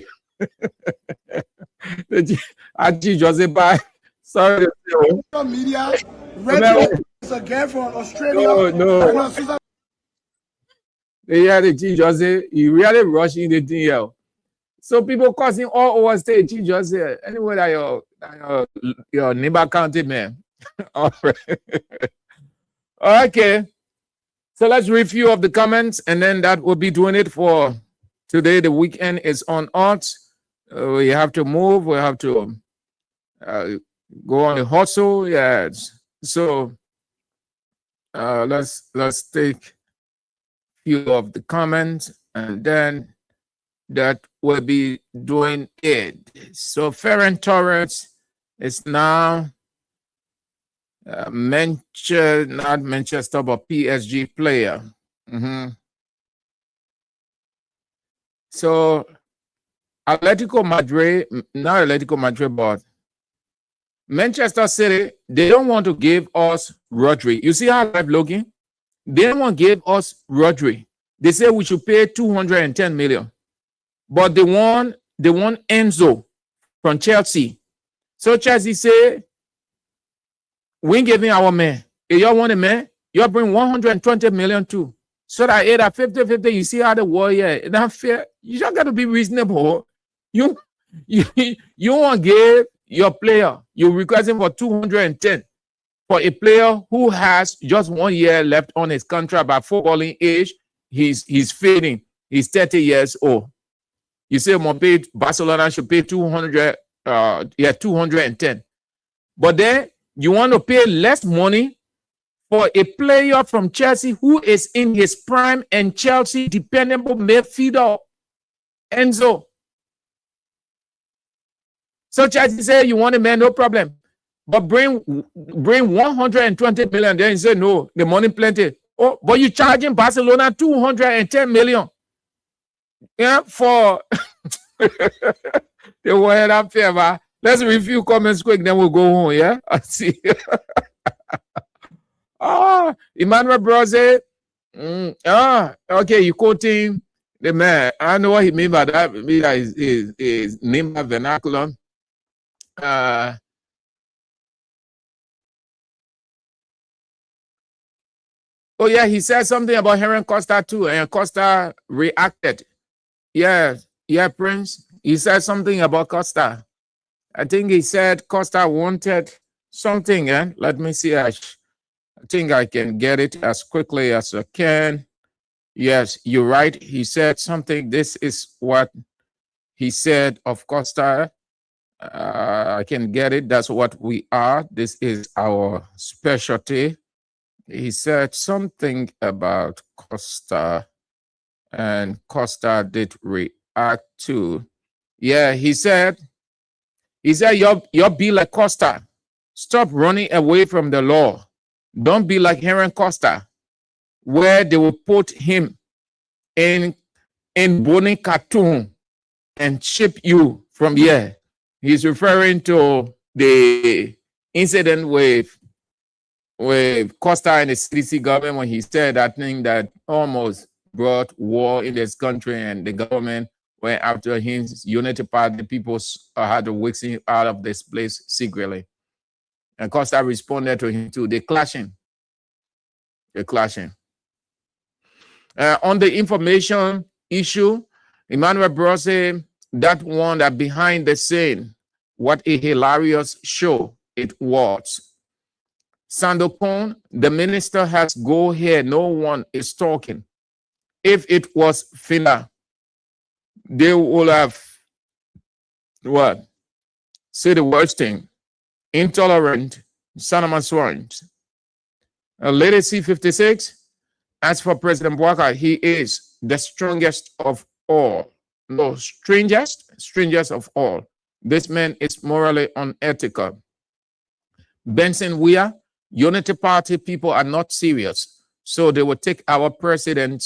Auntie Joseph, sorry. Media, renting as a girl from Australia. No. Yeah, the Chief Joseph, he really rushing the thing here. So people causing all over state, Chief Joseph, anyway that your neighbor county man. All right. Okay. So let's review of the comments, and then that will be doing it for today. The weekend is on us. We have to move. We have to go on the hustle. Yes. So let's take few of the comments, and then that will be doing it. So Ferran Torres is now not Manchester, but PSG player. So Atletico Madrid, not Atletico Madrid, but Manchester City, they don't want to give us Rodri. You see how life looking? They don't want to give us Rodri. They say we should pay 210 million. But they want Enzo from Chelsea. So Chelsea say, we ain't giving our man. If y'all want a man, y'all bring 120 million too. So that at 50-50, you see how the war, yeah, not fair. You just got to be reasonable. You want to give your player, you're requesting for 210 for a player who has just 1 year left on his contract. By footballing age, he's fading. He's 30 years old. You say Barcelona should pay 210. But then you want to pay less money for a player from Chelsea who is in his prime and Chelsea dependable midfielder, Enzo. So Chelsea say you want a man, no problem. But bring 120 million. Then you say no, the money plenty. Oh, but you charging Barcelona 210 million. Yeah, for the word up favor. Let's review comments quick, then we'll go home. Yeah, I see. Emmanuel Brose. Okay, you quoting the man. I know what he mean by that. Maybe that is name vernacular. Oh yeah, he said something about Henry Costa too, and Costa reacted. Yeah, Prince. He said something about Costa. I think he said Costa wanted something. Let me see. I think I can get it as quickly as I can. Yes, you're right. He said something. This is what he said of Costa. I can get it. That's what we are. This is our specialty. He said something about Costa, and Costa did react to. Yeah, he said, you'll be like Costa. Stop running away from the law. Don't be like Heron Costa, where they will put him in bony cartoon and ship you from here. He's referring to the incident with Costa and the CDC government when he said that thing that almost brought war in this country, and the government went after him. Unity Party people had to whisk him out of this place secretly. And Costa responded to him too. They're clashing. On the information issue, Emmanuel Brose, that one that behind the scene, what a hilarious show it was. Sandokon, the minister has go here. No one is talking. If it was Fina, they would have what? Say the worst thing. Intolerant, Sanaman swines. Lady C56, as for President Bouaka, he is the strongest of all. No, strangest of all. This man is morally unethical. Benson Weir, Unity Party people are not serious. So they will take our president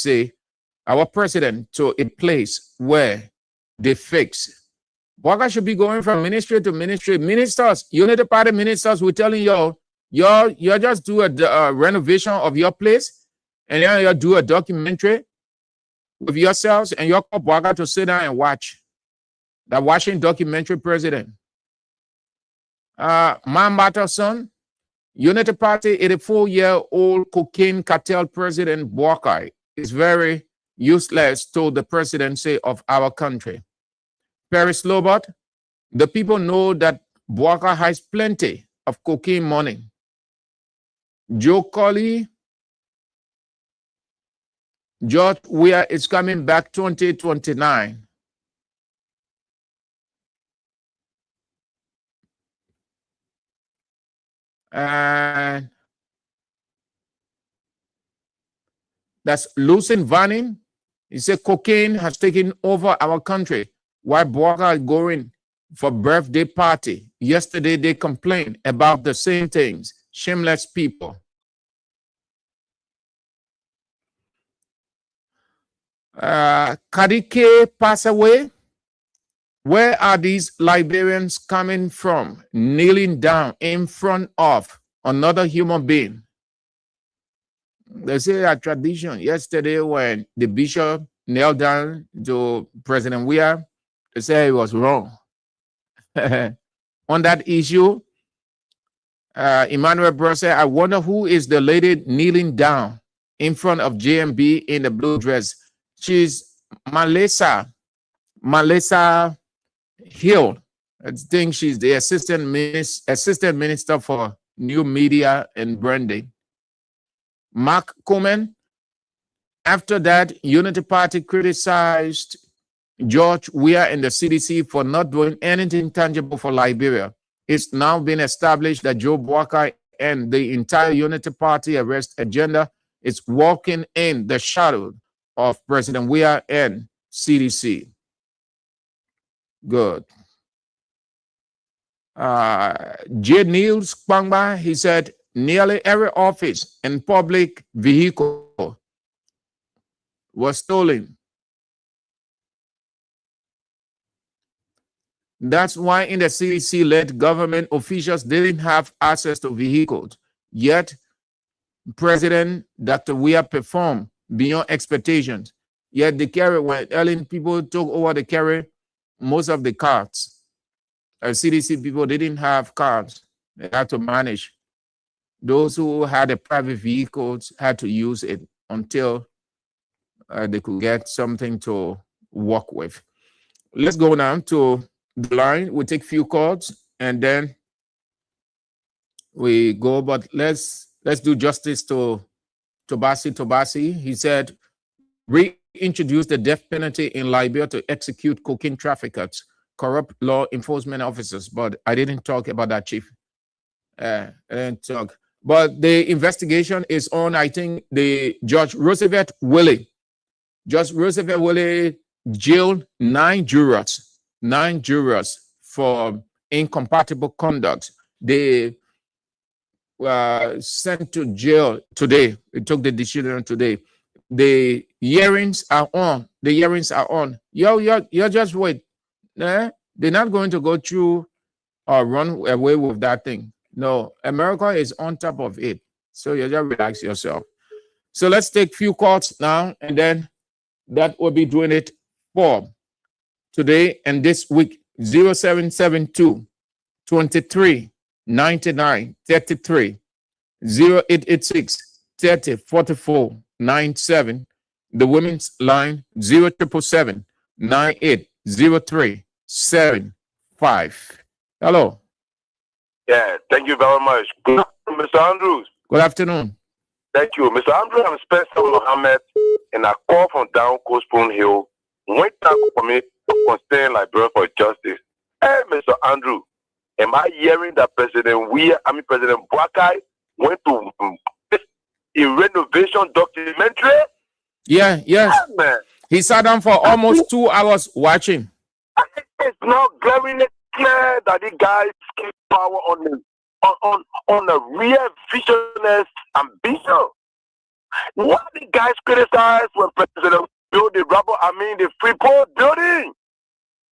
to a place where they fix. Bouaka should be going from ministry to ministry. Ministers, Unity Party ministers, we're telling y'all just do a renovation of your place, and then you do a documentary with yourselves, and you call Bouaka to sit down and watch. That watching documentary president. Man Batterson, Unity Party 84-year-old cocaine cartel president Bouaka is very useless to the presidency of our country. Paris Lobot, the people know that Bouaka has plenty of cocaine money. Joe Colley, George Weah is coming back 2029. And That's Lucien Vanning. He said cocaine has taken over our country. Why Bwaka is going for birthday party? Yesterday they complained about the same things. Shameless people. Kadike passed away. Where are these Liberians coming from? Kneeling down in front of another human being. They say a tradition. Yesterday, when the bishop knelt down to President Weah, they say he was wrong. On that issue, Emmanuel Bro said, I wonder who is the lady kneeling down in front of JMB in the blue dress. She's Malesa Hill. I think she's the assistant minister for new media and branding. Mark Komen. After that, Unity Party criticized George Weah and the CDC for not doing anything tangible for Liberia. It's now been established that Joe Bwaka and the entire Unity Party arrest agenda is walking in the shadow of President Weah and CDC. Good. J. Niels Kpangba, he said, nearly every office and public vehicle was stolen. That's why in the CDC-led government, officials didn't have access to vehicles. Yet, President Dr. Weah performed beyond expectations. Yet the carry, when early people took over the carry, most of the cars. CDC people didn't have cars. They had to manage. Those who had a private vehicles had to use it until they could get something to work with. Let's go now to the line. We'll take a few calls and then we go. But let's do justice to Tobasi. He said, reintroduce the death penalty in Liberia to execute cocaine traffickers, corrupt law enforcement officers. But I didn't talk about that, Chief. I didn't talk. But the investigation is on, I think, the Judge Roosevelt Willie. Judge Roosevelt Willie jailed 9 jurors for incompatible conduct. They were sent to jail today. It took the decision today. The hearings are on. You just wait. They're not going to go through or run away with that thing. No, America is on top of it. So you just relax yourself. So let's take a few calls now, and then that will be doing it for today and this week. 0772 23 99 33 0886 30 44 97. The women's line 0777 9803 75. Hello. Yeah, thank you very much. Good afternoon, Mr. Andrews. Good afternoon. Thank you. Mr. Andrews, I'm Spencer Mohammed, and I call from down Coast Spoon Hill. Went down for me to concern Liberia for justice. Hey, Mr. Andrew, am I hearing that President Bwaka went to a renovation documentary? Yeah, yes. Yeah, man. He sat down for almost 2 hours watching. It's not glaringly clear that the guys keep power on a real visionary ambition. What the guys criticize when President built the Freeport building?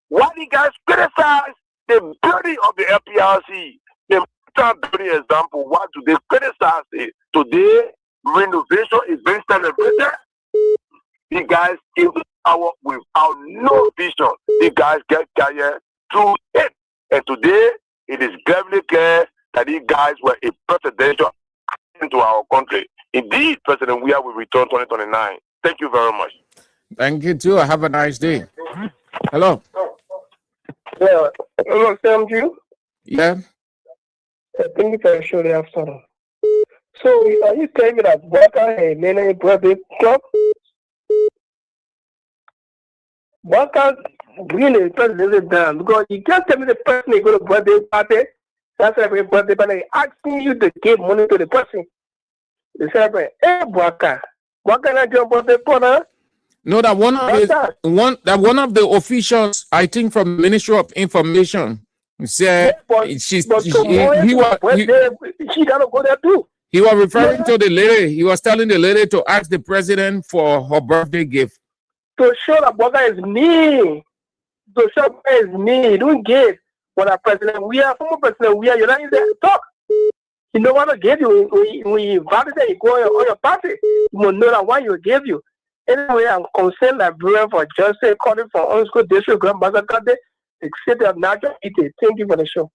Why the guys criticize the building of the LPRC? The building example, why do they criticize it? Today, renovation is being celebrated. The guys give power without no vision. The guys get tired through it. And today, it is glaringly clear that these guys were a presidential into our country. Indeed, President Weah will return 2029. Thank you very much. Thank you too. Have a nice day. Hello. Yeah, hello, Sam Jew. Yeah. Thank you for your show this afternoon. So, are you telling me that Bwaka had many birthday club? Bwaka bring the president down because you can't tell me the person they go to birthday party. That's every birthday party asking you to give money to the person. They say, hey, Bwaka, What can I do about the corner? No, that one of the officials, I think from the Ministry of Information, said she gotta go there too. He was referring to the lady. He was telling the lady to ask the president for her birthday gift. To show that Boga is me. To show Boga is me. Don't give what a president we are, former president we are. You're not in there to talk. You know what I gave you when you invited you go on your party. You will know that why you gave you. Anyway, I'm concerned Liberian for justice calling for unschool district Grand Bazakade, the city of Natural Ite. Thank you for the show.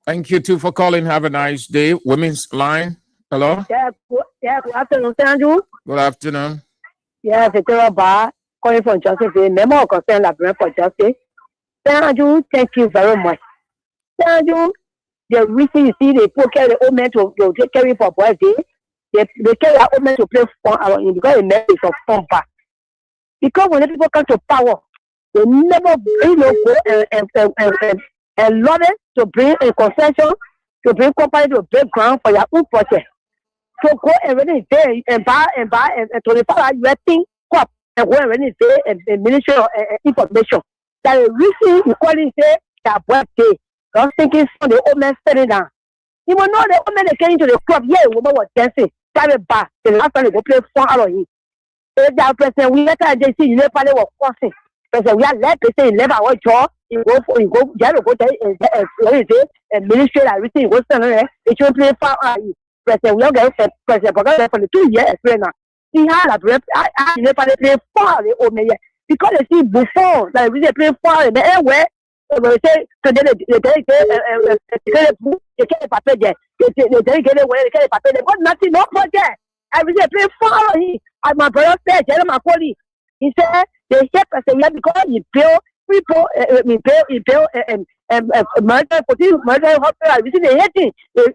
Thank you too for calling. Have a nice day. Women's line. Hello. Yeah, good afternoon, Sanju. Good afternoon. Yeah, Victoria Bar calling for justice. Memo concern Liberian for justice. Sanju, thank you very much. Sanju, the reason you see they carry the old man to take carry for birthday, they carry that old man to play fun because the man is a fun back. Because when the people come to power, they never go and love it to bring a concession, to bring company to break ground for your own project. So go and really say and buy and 24-hour UST crop and go and really say and Ministry of Information. That the reason you call it say that birthday. Don't thinking so the old man standing down. You will know the old man that came into the club. Yeah, woman was dancing. Carry back. The last time they go play fun out of him. That person we let her see you never was forcing. Person we are let person in our jaw. You go there and ministry like everything you go stand there. It should play fun out of you. Person we are get person for the 2 years experience now. He had a breath. I never play fun the old man because they see before that we play fun in the airway. They say today they got nothing, no project. I was play follow him. And my brother said, he said they help us because he built people, he built murder hospital. I see they hating. They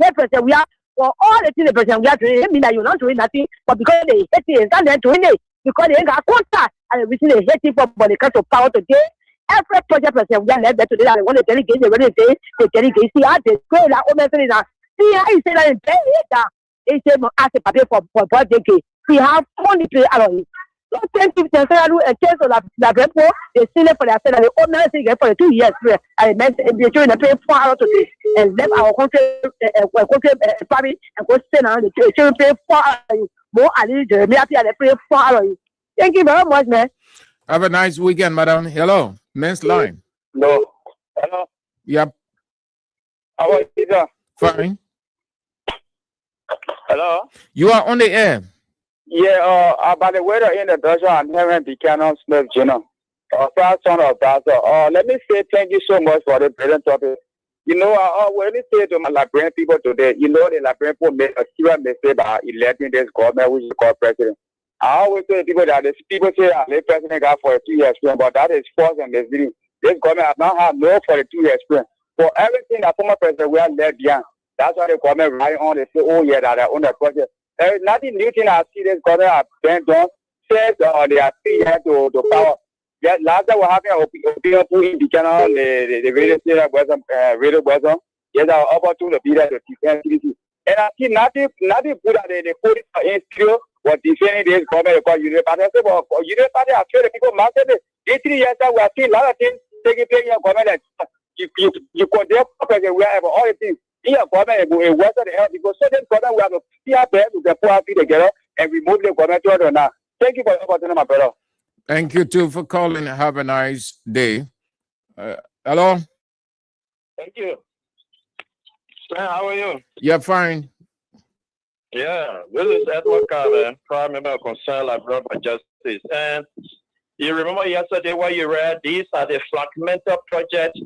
help us. We are for all the things the person we are doing. It mean that you're not doing nothing, but because they hate it, and they're doing it because they ain't got contact. And we see they hate it for the country power today. Every project person we are led today that they want to delegate, they want to say they delegate. See how they go that woman saying that. See how he said that in bed that they say ask a paper for birthday cake. We have money play out of it. So 10-15 and chance of that repo, they still for their that the owner say for the 2 years. And they trying to pay 4 hours today and left our country family and go send on the children pay 4 hours more and they pay 4 hours. Thank you very much, man. Have a nice weekend, madam. Hello. Men's line. No. Hello. Yep. How are you, sir? Fine. Hello. You are on the air. Yeah, about the weather in the Dutch and Heaven Buchanan Smith, son of Brazil. Let me say thank you so much for the present topic. You know, when you say to my Liberian people today, you know the Liberian people made a serious mistake by electing this government which is called president. I always say to people that people say the president got for a 2 year experience, but that is false and misleading. This government has not had no for a 2 year experience. For everything that former president we have left behind, that's why the government rely on. They say, oh yeah, that they own the project. There is nothing new thing I see this government have been done. Says they are 3 years to power. Yeah, last time we having an opinion pool in Buchanan, the radio station radio person. Yes, I was about to be there to defend CDC. And I see nothing put that the police in studio was defending this government because United Party. I said, well, United Party are sure the people mastered it. 3 years we have seen a lot of things taking place in your government. You condemn president, we have all the things. In your government, it wasn't the help because certain government we have to see our best, we can put our feet together and remove the government to order now. Thank you for your opportunity, my brother. Thank you too for calling. Have a nice day. Hello. Thank you. How are you? Yeah, fine. Yeah, this is Edward Carver, Prime Member of Concern Library for Justice. And you remember yesterday what you read? These are the fragmented projects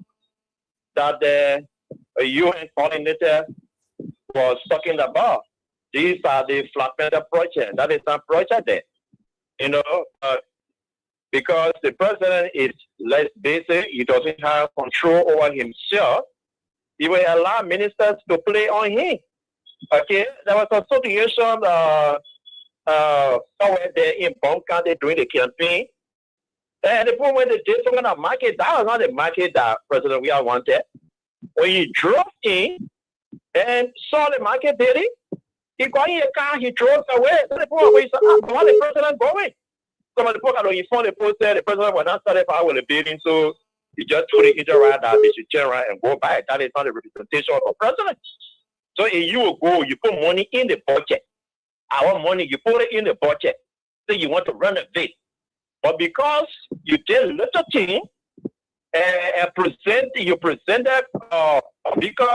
that the UN coordinator was talking about. These are the fragmented projects. That is not project there. You know, because the president is less busy, he doesn't have control over himself. He will allow ministers to play on him. Okay, there was a situation somewhere there in Bong County during the campaign. And the point when they did something on the market, that was not the market that President Weah wanted. When he drove in and saw the market bidding, He got in a car, he drove away. So the poor boy said, why the president going? Some of the poor guy, he found the post there, the president was not started power with the building, so he just told the agent that they should turn around and go back. That is not the representation of the president. So a year ago, you put money in the budget. Our money, you put it in the budget. So you want to renovate. But because you did little thing, you presented a bigger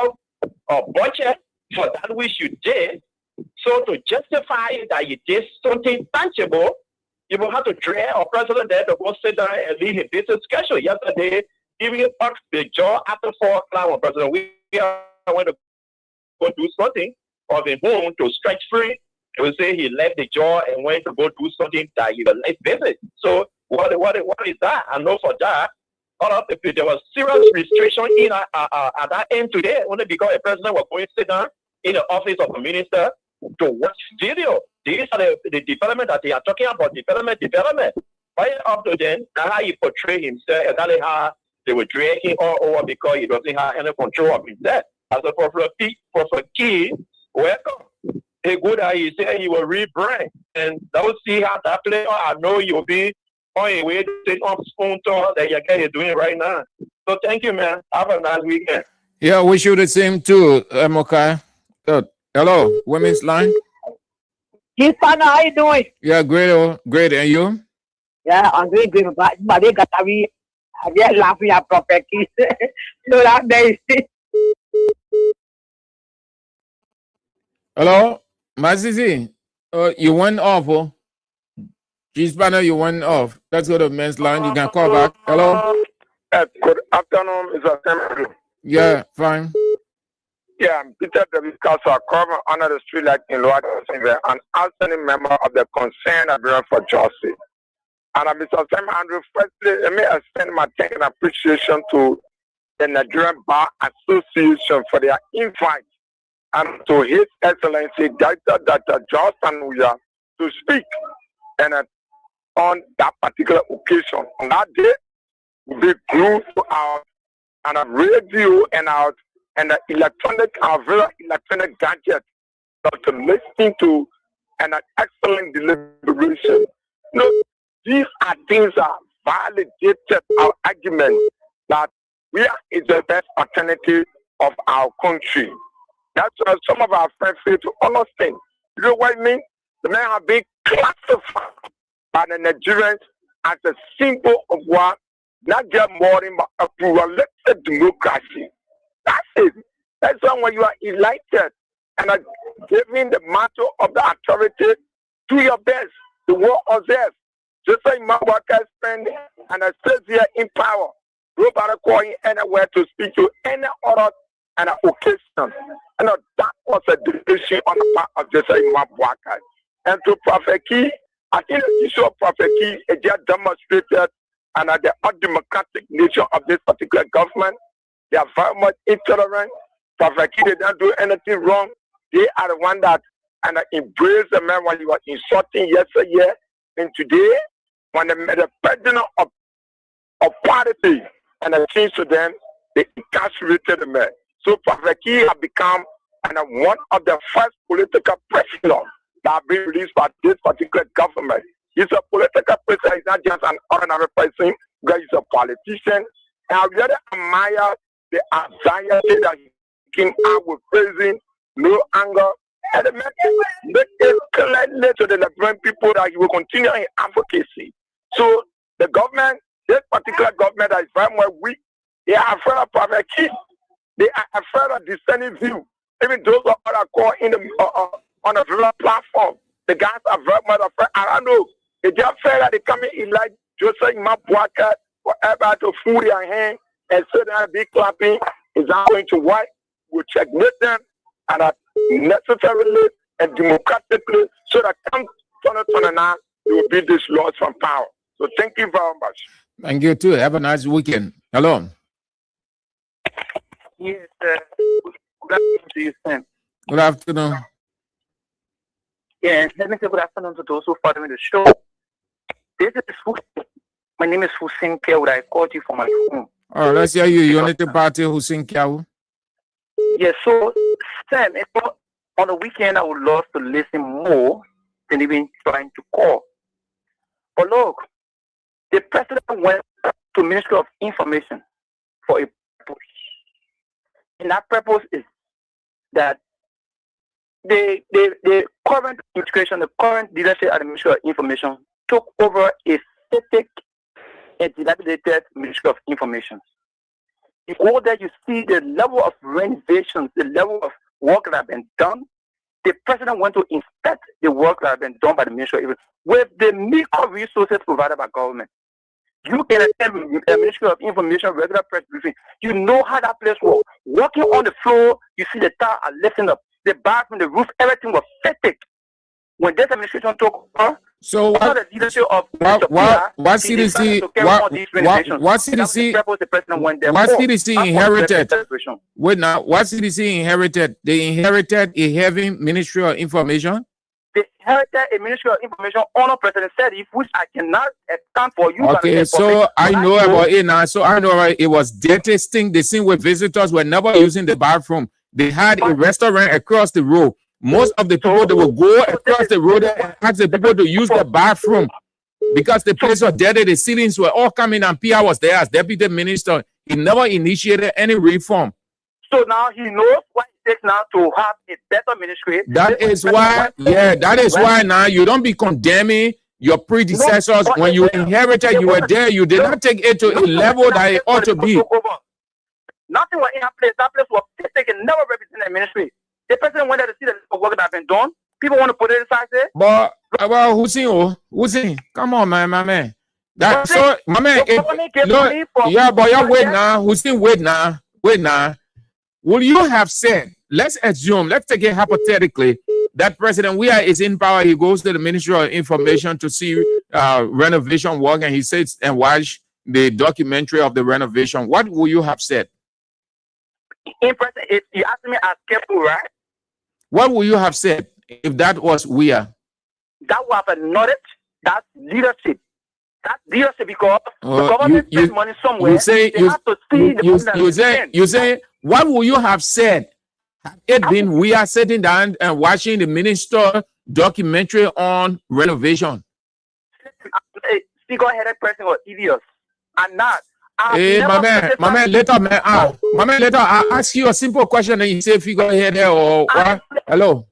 budget for that which you did. So to justify that you did something tangible, you will have to drag a president there to go sit down and lead his business schedule. Yesterday, even up the jaw after 4 o'clock when President we went to go do something of his home to stretch free. He will say he left the jaw and went to go do something that he was late visit. So what is that? I know for that, there was serious restriction in at that end today, only because the president was going to sit down in the office of the minister to watch video. These are the development that they are talking about, development. Right up to then, that's how he portrayed himself, exactly how they were dragging all over because he doesn't have any control of himself. As a Prophet Key, welcome. He good that he said he will rebrand. And don't see how that play. I know you'll be on your way to take on spoon tour that you're doing right now. So thank you, man. Have a nice weekend. Yeah, wish you the same too, Mokai. Good. Hello, women's line. Yes, partner, how you doing? Yeah, great, great. And you? Yeah, I'm doing great, but they got to be just laughing at Prophet Keith. So that day. Hello, Mazizi. You went off, oh. G-Spanner, you went off. Let's go to the men's line. You can call back. Hello? Good afternoon, Mr. Assembly. Yeah, fine. Yeah, I'm Peter W. Castle, cover under the street light in Lower Assembly, an outstanding member of the Concerned Bureau for Justice. And Mr. Sam Andrew, firstly, let me extend my thanks and appreciation to the Nigerian Bar Association for their invite and to His Excellency Dr. Johnson Uya to speak and on that particular occasion. On that day, we glued to our radio and our the very electronic gadget to listen to an excellent deliberation. No, these are things that validated our argument that we are is the best alternative of our country. That's why some of our friends fail to understand. You know what I mean? The men have been classified by the Nigerians as a symbol of what not just more than a pluralistic democracy. That's it. That's why when you are elected and are giving the mantle of the authority, do your best. The war of death. Just like my workers spend and I stay here in power. Nobody calling anywhere to speak to any other and an occasion. And that was a decision on the part of just like my workers. And to Prophet Key, I think the issue of Prophet Key is just demonstrated and the undemocratic nature of this particular government. They are very much intolerant. Prophet Key did not do anything wrong. They are the one that and embrace the man when you were insulting yesterday. And today, when the president of party and it seems to them, they incarcerated the man. So Prophet Key has become one of the first political prisoners that have been released by this particular government. He's a political prisoner. He's not just an ordinary person, because he's a politician. And I really admire the anxiety that he came out with praising, no anger. And make it clearly to the Liberian people that he will continue in advocacy. So the government, this particular government that is very much weak, they are afraid of Prophet Key. They are afraid of dissenting view. Even those who are called in the on a rural platform, the guys are very much afraid. I don't know. They just afraid that they come in like Joseph Mabuaka for everybody to fool their hand and so they be clapping. Is not going to work. We'll checkmate them and necessarily and democratically so that come 2029 there will be this loss from power. So thank you very much. Thank you too. Have a nice weekend. Hello. Yes, good afternoon to you, Sam. Good afternoon. Yeah, let me say good afternoon to those who follow me the show. This is my name is Hussein Kiawu. I called you from my phone. Oh, let's hear you. Unity Party Hussein Kiawu. Yes, so Sam, On the weekend, I would love to listen more than even trying to call. But look, the president went to Ministry of Information for a purpose. And that purpose is that the current administration, the current leadership at the Ministry of Information took over a static and dilapidated Ministry of Information. If all that you see the level of renovations, the level of work that have been done, the president went to inspect the work that have been done by the Ministry of Information with the meager resources provided by government. You can attend the Ministry of Information regular press briefing. You know how that place works. Walking on the floor, you see the tile are lifting up. The bathroom, the roof, everything was static. When this administration took over, so what CDC inherited? Wait now, what CDC inherited? They inherited a heavy Ministry of Information. They inherited a Ministry of Information under President Sedi, which I cannot account for you. Okay, so I know about it now. So I know about it was dirty stink. The scene where visitors were never using the bathroom. They had a restaurant across the road. Most of the people that will go across the road and ask the people to use the bathroom because the place was dirty. The ceilings were all coming, and Pierre was there as deputy minister. He never initiated any reform. So now he knows what it takes now to have a better ministry. That is why, that is why now you don't be condemning your predecessors. When you inherited, you were there. You did not take it to a level that it ought to be. Nothing was in that place. That place was taken, never represented the ministry. The president wanted to see the work that has been done. People want to put it aside there. But Hussein, come on, man, my man. That's so, my man. Yeah, but you wait now. Hussein, wait now. Will you have said? Let's assume. Let's take it hypothetically that President Weah is in power. He goes to the Ministry of Information to see renovation work, and he sits and watch the documentary of the renovation. What will you have said? In person, if you ask me as careful, right? What would you have said if that was Weah? That would have acknowledged that leadership. That leadership because the government spends money somewhere. You say, what would you have said had it been Weah sitting down and watching the minister documentary on renovation? Figure-headed person or idiots. And not. Hey, my man, later, I ask you a simple question and you say figure-headed or what? Hello?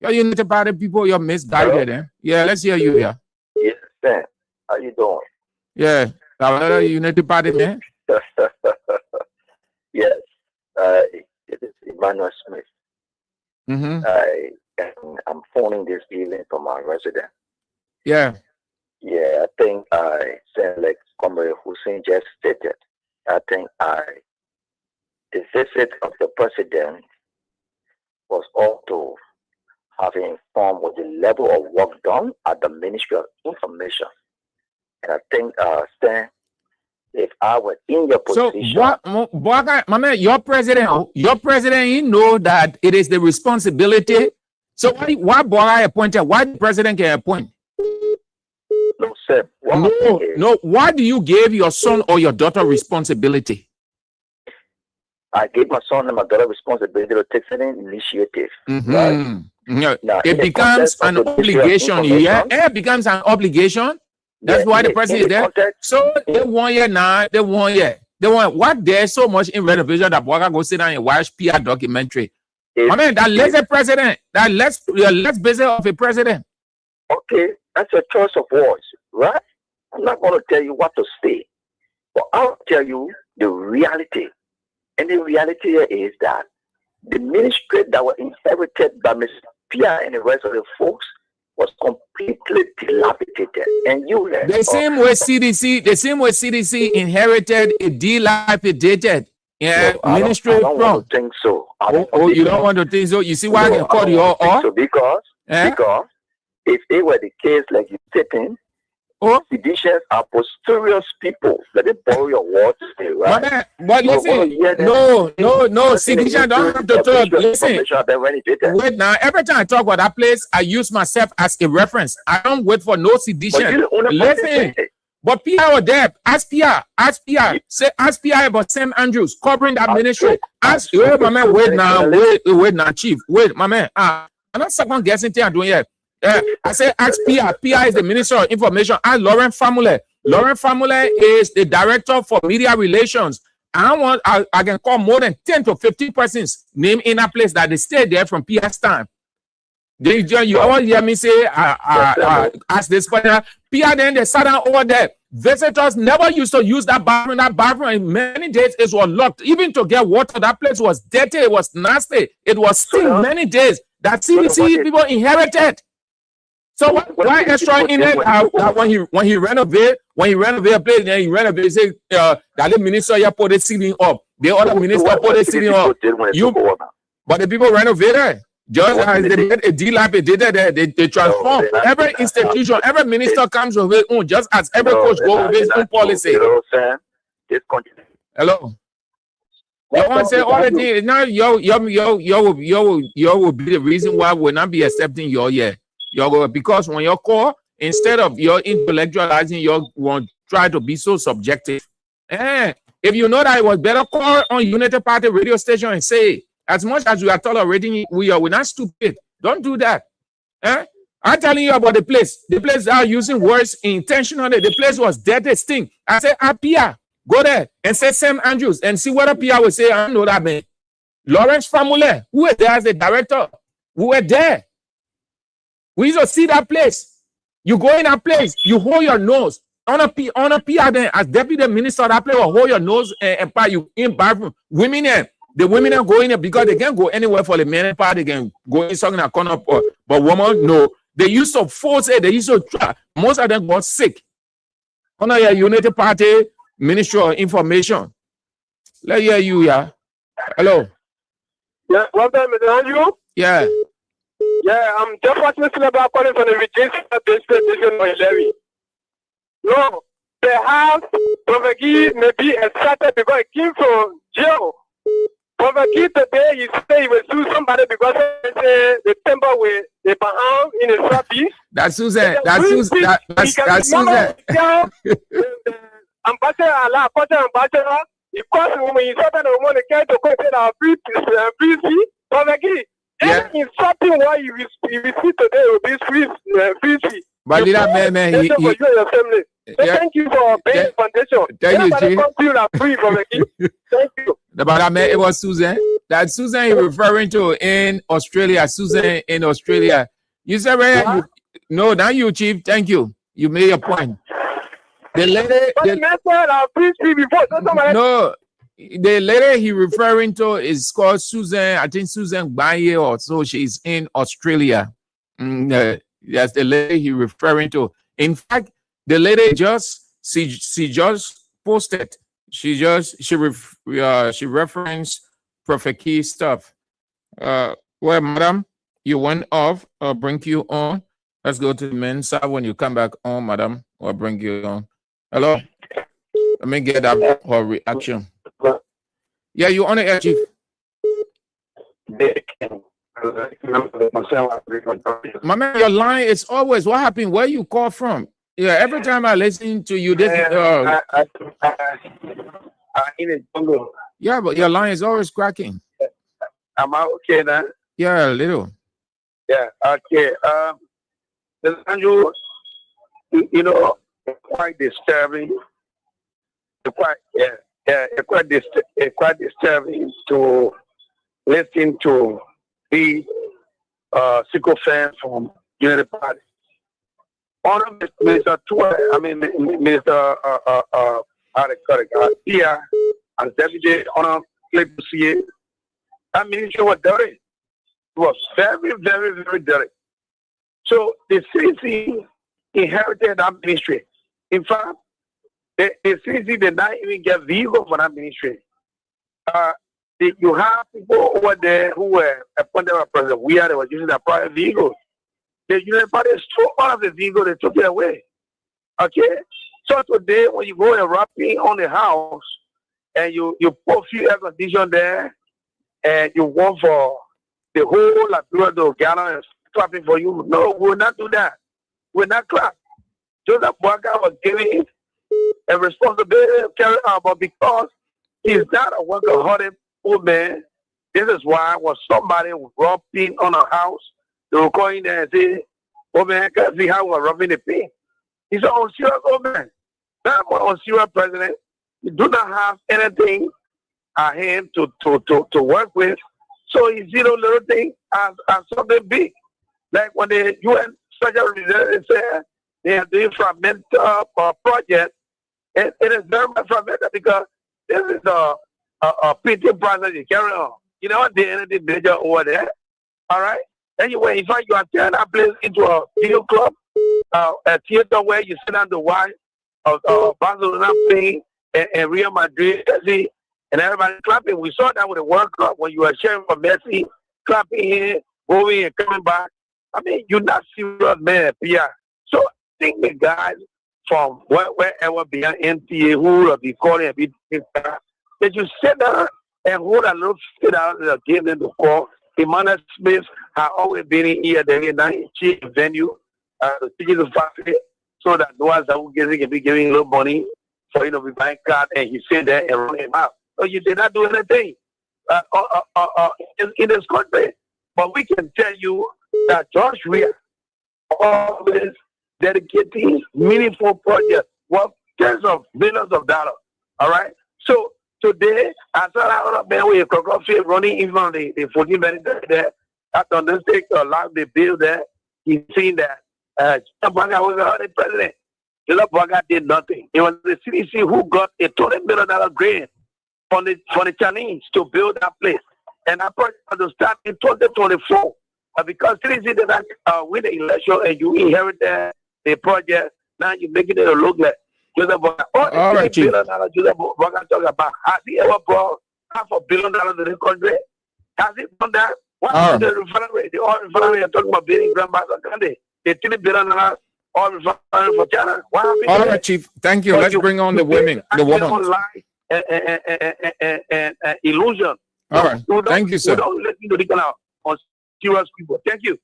You're Unity Party people, you're misguided, eh? Yeah, let's hear you here. Yes, man. How you doing? Yeah, Unity Party, man. Yes, it is Emmanuel Smith. I'm phoning this evening from my residence. Yeah. Yeah, I think I said like Comrade Hussein just stated. I think the visit of the president was also having informed with the level of work done at the Ministry of Information. And I think, Stan, if I were in your position. So, my man, your president, he know that it is the responsibility. So, why Boga appointed? Why the president can appoint? No, sir. No. Why do you give your son or your daughter responsibility? I gave my son and my daughter responsibility to take certain initiative. Right? Now, it becomes an obligation. Yeah, it becomes an obligation. That's why the president is there. So they want you now. They want you. They want what? There's so much in renovation that Boga go sit down and watch PR documentary. I mean, that lazy president. That less busy of a president. Okay, that's a choice of words, right? I'm not going to tell you what to say, but I'll tell you the reality. And the reality is that the ministry that were inherited by Mr. Pierre and the rest of the folks was completely dilapidated. And the same way CDC inherited a dilapidated ministry from. I don't want to think so. You don't want to think so? You see why I can call you all? So because if it were the case like you stating, seditious are posterior people. Let me borrow your words, right? But listen, no, sedition don't have to talk. Listen, wait now. Every time I talk about that place, I use myself as a reference. I don't wait for no sedition. Listen, But PR was there. Ask PR. Say, ask PR about St. Andrews covering that ministry. Ask, wait, my man, wait now, chief. Wait, my man. I'm not second guessing thing I'm doing here. I say, ask PR. PR is the Minister of Information. Ask Lauren Famule. Lauren Famule is the Director for Media Relations. I can call more than 10 to 15 persons name in a place that they stay there from PR's time. You all hear me say, ask this person. PR then they sat down over there. Visitors never used to use that bathroom. That bathroom in many days it was locked. Even to get water, that place was dirty. It was nasty. It was still many days that CBC people inherited. So why extra in it? That when he renovate a place, then he renovate. Say that the minister here put the ceiling up. The other minister put the ceiling up. But the people renovated. Just as they get a dilapidated, they transform. Every institution, every minister comes with his own, just as every coach goes with his own policy. Hello. You want to say all the things now? You will be the reason why we'll not be accepting your year. Because when you call, instead of your intellectualizing, you won't try to be so subjective. If you know that it was better, call on United Party radio station and say, as much as we are tolerating, we're not stupid. Don't do that. I'm telling you about the place. The place are using words intentionally. The place was dirty, stink. I said, Pia, go there and say St. Andrews and see what Pia will say. I don't know that man. Lawrence Famule, who was there as the director? We were there. We used to see that place. You go in that place, you hold your nose. On a PR then, as deputy minister, that place will hold your nose and you in bathroom. Women there. The women are going there because they can't go anywhere for the men part. They can go in something that corner, but women no. They used to force it. They used to try. Most of them got sick. Under your United Party Ministry of Information. Let's hear you, yeah. Hello. Yeah, welcome, Mr. Andrew. Yeah. Yeah, I'm just watching this about calling from the rejection of this petition by Levy. No, perhaps Prophet may be accepted because it came from jail. Prophet today, he said he will sue somebody because the temple with the Baham in the southeast. That's Susan. That's Susan. That's Susan. Ambassador, because when you said that the woman came to go to our free Prophet, anything something why you receive today will be free. But that man, thank you for paying foundation. Thank you. Thank you. But that man, it was Susan. That Susan you're referring to in Australia. Susan in Australia. You said, right? No, not you, Chief. Thank you. You made your point. The lady. No, the lady he referring to is called Susan. I think Susan Baye or so. She's in Australia. That's the lady he referring to. In fact, the lady she just posted. She referenced Prophet Key stuff. Well, madam, you went off. I'll bring you on. Let's go to the men's side. When you come back on, madam, I'll bring you on. Hello. Let me get her reaction. Yeah, you on the air, Chief. My man, your line is always what happened. Where you call from? Yeah, every time I listen to you, this in the jungle. Yeah, but your line is always cracking. Am I okay now? Yeah, a little. Yeah, okay. Andrew, you know, quite disturbing. Quite disturbing to listen to the sycophants from United Party. Honor Minister Minister here as deputy honor to see it. That ministry was dirty. It was very, very, very dirty. So the CC inherited that ministry. In fact, the CC did not even get vehicle for that ministry. You have people over there who were appointed by President Weah, they were using their private vehicles. The United Party stole all of the vehicles, they took it away. Okay? So today, when you go and wrapping on the house, and you put a few air conditioners there, and you want for the whole Liberia gallon and clapping for you, no, we will not do that. We will not clap. Joseph Boakai was giving a responsibility to carry out, but because he's not a workaholic old man, this is why when somebody would rub pin on a house, they will call in there and say, "Oh man, can see how we're rubbing the pin." He's an unserious old man. Not an unserious president. He do not have anything at hand to work with. So he see those little things as something big. Like when the UN Special Representative said they are doing fragmented project, it is very much fragmented because this is a printing process you carry on. You know what? There anything major over there. All right. Anyway, in fact, you are turning that place into a video club, a theater where you sit down to watch Barcelona playing and Real Madrid, see, and everybody clapping. We saw that with the World Cup when you were cheering for Messi, clapping here, going and coming back. I mean, you're not serious, man, Pierre. So I think the guys from wherever beyond NTA who will be calling and be that you sit down and hold a little sit out and give them the call. Emmanuel Smith has always been in here, they're not in chief venue, teaching the factory, so that the ones that will can be giving a little money for to be buying card, and he sit there and run him out. So you did not do anything in this country. But we can tell you that George Weah always dedicating meaningful projects worth tens of millions of dollars. All right. So today, I saw that other man with a crocodile running even on the 14 minutes there. After on this take a lot of the bill there, he's seen that Baga was the president. Baga did nothing. It was the CDC who got a $20 million grant for the Chinese to build that place. And that project was to start in 2024. Because CDC did not win the election and you inherit the project, now you're making it look like Joseph Baga. All right, $1 billion Joseph Baga talking about. Has he ever brought $500 million to the country? Has he done that? What is the refinery? The oil refinery are talking about building Grand Bassa Candy. The $3 billion oil refinery for China. What happened? All right, Chief. Thank you. Let's bring on the women. The woman. And illusion. All right. Thank you, sir. Don't let me know on serious people. Thank you.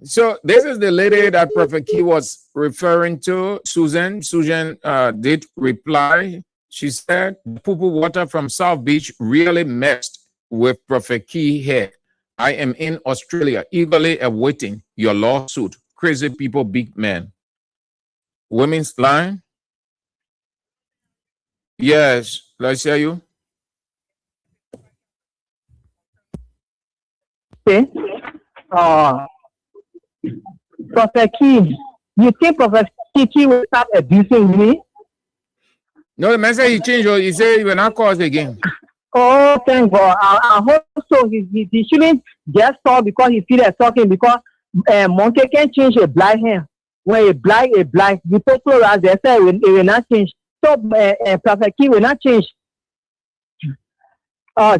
So this is the lady that Prophet Key was referring to, Susan. Susan did reply. She said, the poo-poo water from South Beach really messed with Prophet Key here. I am in Australia, eagerly awaiting your lawsuit. Crazy people, big men. Women's line? Yes, let's hear you. Okay. Prophet Key, you think Prophet Key will start abusing me? No, the man said he changed. He said he will not call us again. Oh, thank God. I hope so. He shouldn't just talk because he feels like talking because monkey can change a blind hand. When a blind, the people as they say it will not change. So Prophet Key will not change.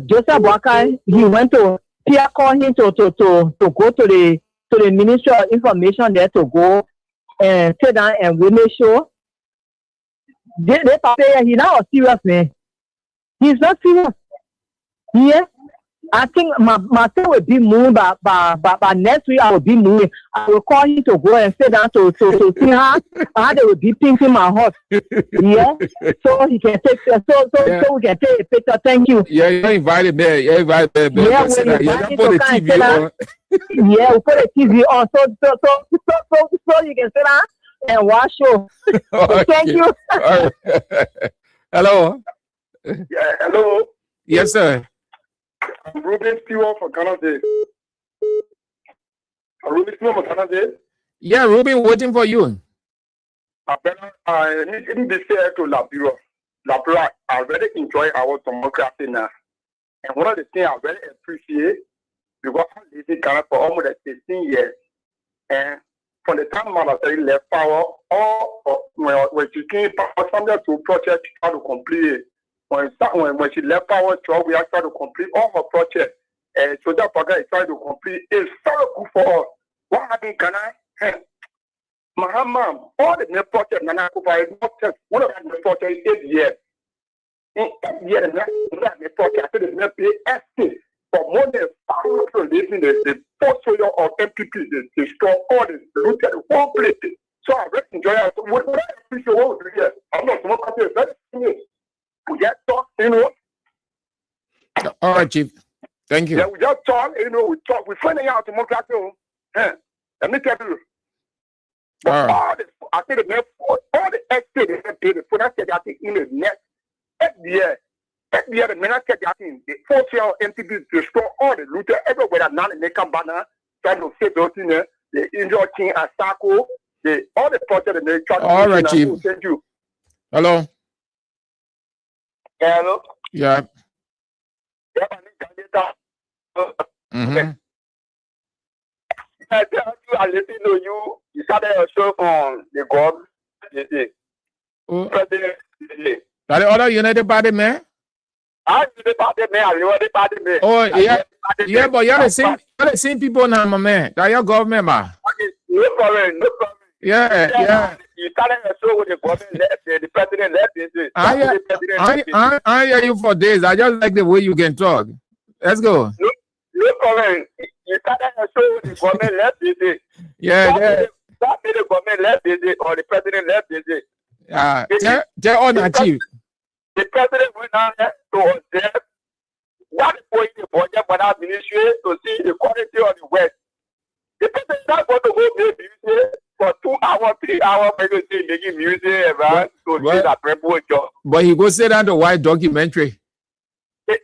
Joseph Walker, he went to Pierre called him to go to the Ministry of Information there to go and sit down and really show. They say he's not a serious man. He's not serious. Yeah. I think my thing will be moved by next week. I will be moving. I will call him to go and sit down to see how they will be pinking my heart. Yeah. So he can take so we can take a picture. Thank you. Yeah, you invited me. You invited me. Yeah, we put the TV on. Yeah, we put the TV on so you can sit down and watch show. Okay. Thank you. Right. Hello. Yeah, hello. Yes, sir. I'm Ruben Stewart for Canada. Ruben Stewart for Canada. Yeah, Ruben, waiting for you. I need to say to Labura. Labura, I really enjoy our democracy now. And one of the things I really appreciate, because I lived in Canada for almost 15 years. And from the time Malasari left power, when she came power, something to project how to complete it. When she left power, we are trying to complete all her projects. And so that program is trying to complete. It's so good for us. What happened, Ghana? My mom, all the new projects, Nana Kuba, one of the projects is 8 years. In 8 years, the project, I said, the pay for more than 500 living the portfolio of MPP, they store all the looted the whole place. So I really enjoy it. What I appreciate what we do here, I'm All right, Chief. Thank you. Yeah, we just talk, we talk. We're finding out democracy. Let me tell you. But I think all the estates they paid the financial I think in the next 8 years. 8 years, the minister getting the 4-year MTB to restore all the loot everywhere that now they come banner, trying to save those in the injured king and Sako, all the projects they try to all right, Chief. Thank you. Hello. Hello. Yeah. Mm-hmm. I let you know you started a show on the God. That the other United Party man? I the party man, you are the party man. Oh yeah, yeah, but you're the same people now, my man. That your government man. No problem, no problem. Yeah. You started a show with the government left, the president left. I hear you for days. I just like the way you can talk. Let's go. No problem. You started a show with the government left. Yeah. That made the government left or the president left. They're unachieved. The president went down there to observe what is going in the budget for that ministry to see the quality of the West. The president is not going to go play music for 2 hours, 3 hours, making music, man, to see that people job. But he go sit down to watch documentary. But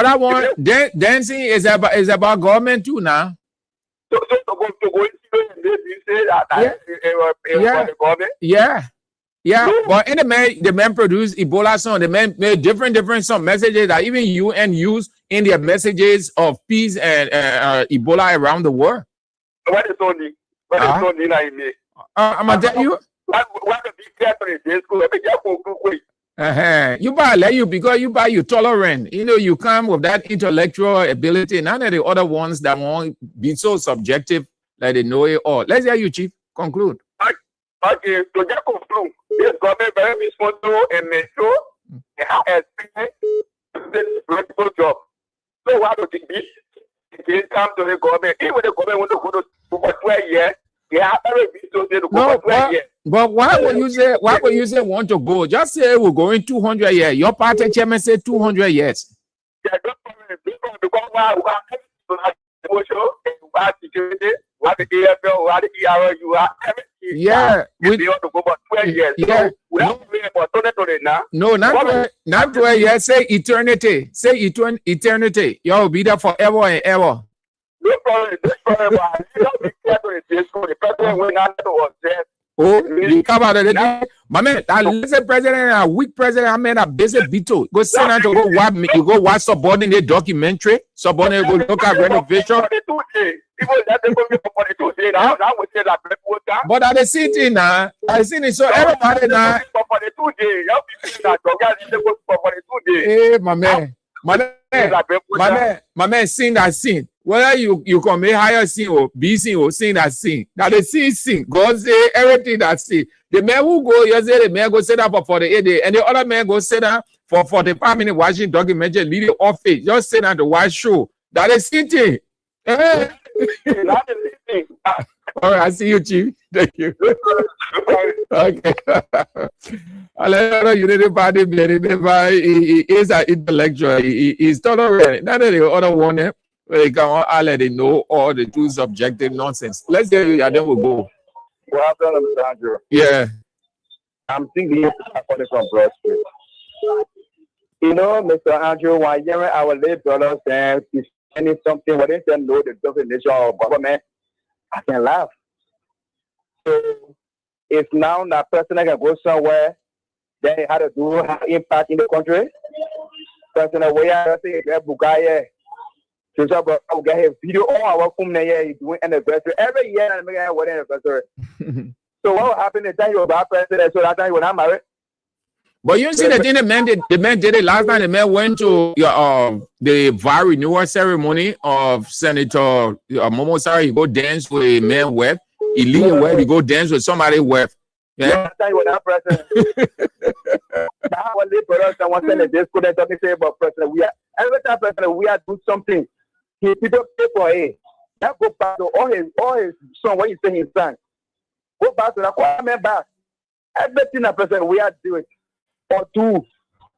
I want dancing is about government too now. So to go Yeah. But in the man produced Ebola song. The man made different song messages that even UN use in their messages of peace and Ebola around the world. What is only? I'm gonna tell you. You buy let you because you tolerant. You come with that intellectual ability. None of the other ones that won't be so subjective that they know it all. Let's hear you, Chief. Conclude. Okay, to just conclude, this government very responsible and make sure they have experience this political job. So why don't they come to the government? Even the government want to go to for 12 years, they have very to go for 12 years. But why would you say want to go? Just say we're going 200 years. Your party chairman said 200 years. Yeah, because why emotion, security, what the AFL, what the ERU, everything. Yeah, we want to go for 12 years. Yeah, so we have to wait for 20 now. No, not 12 years. Say eternity. Say eternity. You'll be there forever and ever. No problem. The president went out to observe. You come out of the my man, that lazy president, a weak president, I mean a busy Bito. Go sit down to go watch subordinate documentary, subordinate go look at renovation. But at the city now, I see it so everybody now. Hey, my man, sing that scene. Whether you can make higher sin or B sin or sing that sin. Now the sin. God say everything that sin. The man who go, you say the man go sit down for 48 days, and the other man go sit down for 45 minutes watching documentary, leave it off it. Just sit down to watch show. That is sin thing. All right, I see you, Chief. Thank you. Okay. United Party, he is an intellectual. He is tolerant. None of the other one. They can all let it know all the true subjective nonsense. Let's hear you, and then we'll go. Well, I've done Mr. Andrew. Yeah. I'm thinking according from Broad Street. Mr. Andrew, while hearing our late brothers and saying something, when they say no, the definition of government, I can laugh. So if now that person can go somewhere, then he had to do have impact in the country. Person where I say Bugaya. So we get a video on our phone here doing anniversary every year and make a wedding anniversary. So what will happen the time you're about president? So that time when I'm married. But you see the thing the man did it last time. The man went to the vow renewal ceremony of Senator Momo Sarah. He go dance with a man wife. He leave a wife. He go dance with somebody wife. Yeah. That time when I'm president. Now one day brothers and one Senate this couldn't talk say about president. We are every time president we are do something. People pay for it. That go back to all his son. What you say his son? Go back to that comment back. Everything a president we are doing or do,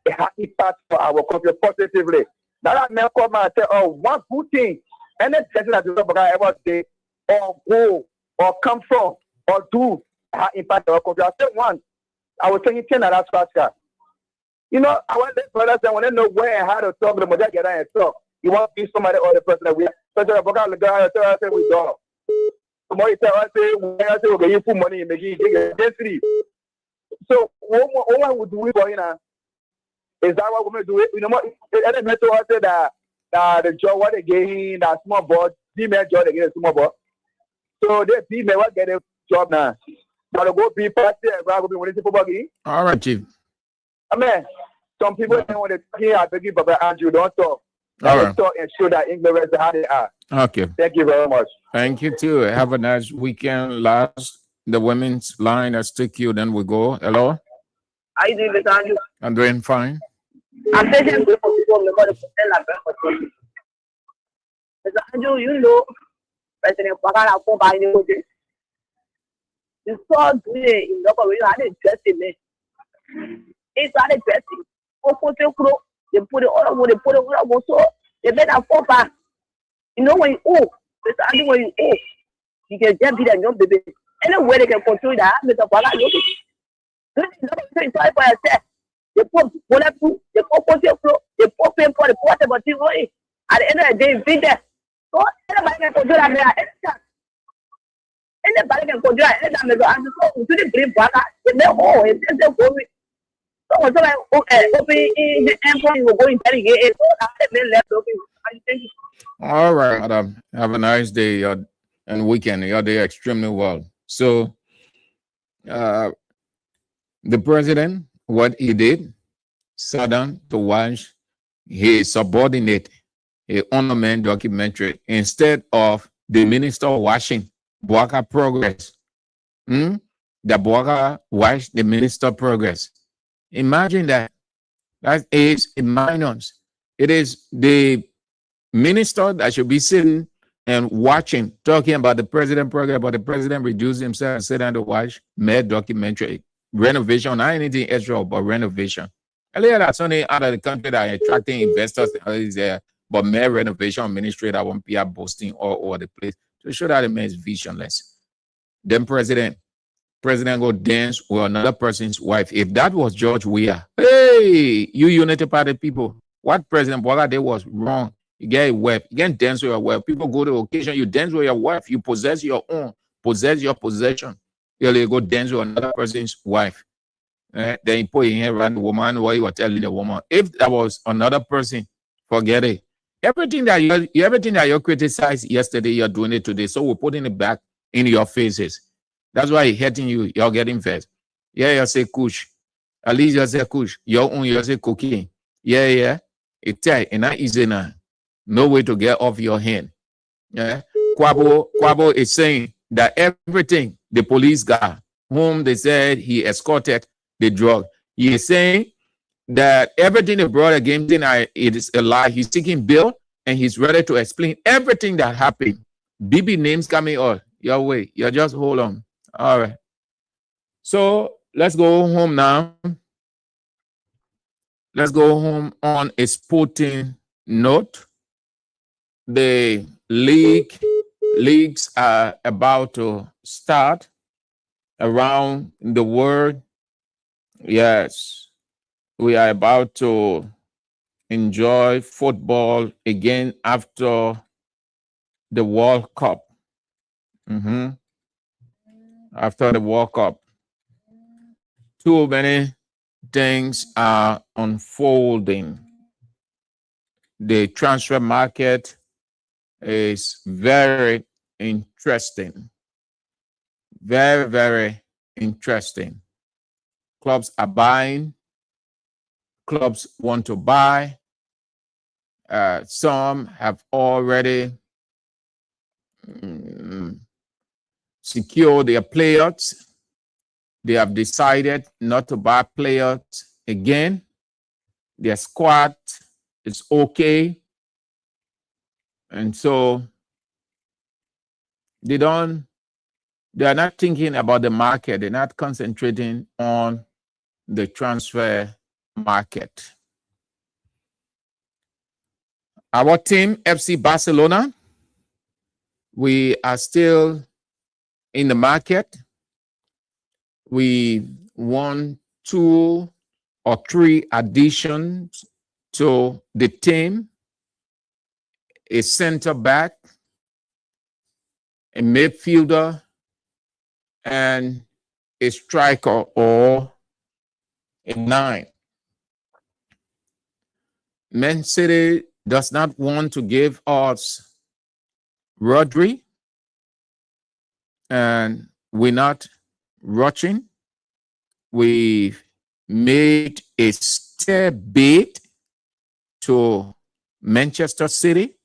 it has impact for our country positively. Now that may come and say, oh, one good thing, any person that is ever say, or go, or come from, or do, have impact our country. I said one, I was saying 10 and that's faster. You know, I want this brother say, when they know where and how to talk, the mother get and talk. You want to be somebody or the person that we are. President of the guy, I say, we go. Tomorrow, I say, okay, you put money in the game, so what would do we go in? Is that what we're going to do? It? You know what? And then I said that the job what they gain, that small board, female job they get a small board. So they female what get a job now. But go be party and go be winning football game. All right, Chief. I mean, some people don't want to hear. I beg you, Papa Andrew, don't talk. All right. Talk and show that ignorance how they are. Okay. Thank you very much. Thank you too. Have a nice weekend. Last the women's line. Let's take you. Then we go. Hello. How you doing, Mr. Andrew? I'm doing fine. I'm patient for people to tell Mr. Andrew, you know, President Pakala for by the way. You saw today in local you had a dressing me. It's not a dressing. They put it all over, they put it all over, so they better fall back. You know when you Mr. Andrew, when you you can just be there and your baby. Anyway, they can control that, Mr. Pakala. This is not a try for yourself. They put whatever, they put your flow, they put pain for the water, but you know it. At the end of the day, be there. So anybody can control that. Anybody can control that. Anybody can control that. To the green back, they hold it. They go. So like open in the endpoint, you will go in delegate. So that they left open. All right, Adam. Have a nice day and weekend. You're doing extremely well. So, the president, what he did, sat down to watch his subordinate, a ornament documentary, instead of the minister watching Boaka progress. The Boaka watched the minister progress. Imagine that. That is a minus. It is the minister that should be sitting and watching, talking about the president program, but the president reduced himself and sit down to watch mad documentary. Renovation, not anything extra, but renovation. Earlier, that's only out of the country that are attracting investors there, but mere renovation ministry that won't be boasting all over the place to show that the man is visionless. Then president go dance with another person's wife. If that was George Weah, hey, you Unity Party people, what President Bola did was wrong. You get a wife, you can dance with your wife. People go to occasion, you dance with your wife, you possess your own, possess your possession. You go dance with another person's wife. Then you put your hand around the woman while you were telling the woman. If that was another person, forget it. Everything that you criticized yesterday, you're doing it today. So we're putting it back in your faces. That's why it's hurting you. You're getting fed. Yeah, you say kush. At least you say kush. Your own, you say cocaine. Yeah. It's not easy now. No way to get off your hand. Yeah. Kwabo is saying that everything the police got, whom they said he escorted the drug, he is saying that everything they brought against him, it is a lie. He's seeking bail and he's ready to explain everything that happened. BB names coming on your way. You just hold on. All right. So let's go home now. Let's go home on a sporting note. The leagues are about to start around the world. Yes, we are about to enjoy football again after the World Cup. After the World Cup, too many things are unfolding. The transfer market is very interesting. Very, very interesting. Clubs are buying. Clubs want to buy. Some have already secured their players. They have decided not to buy players again. Their squad is okay. And so they don't They are not thinking about the market. They're not concentrating on the transfer market. Our team, FC Barcelona, we are still in the market. We won 2 or 3 additions to the team, a center back, a midfielder, and a striker or a 9. Man City does not want to give us Rodri, and we're not rushing. We made a step bid to Manchester City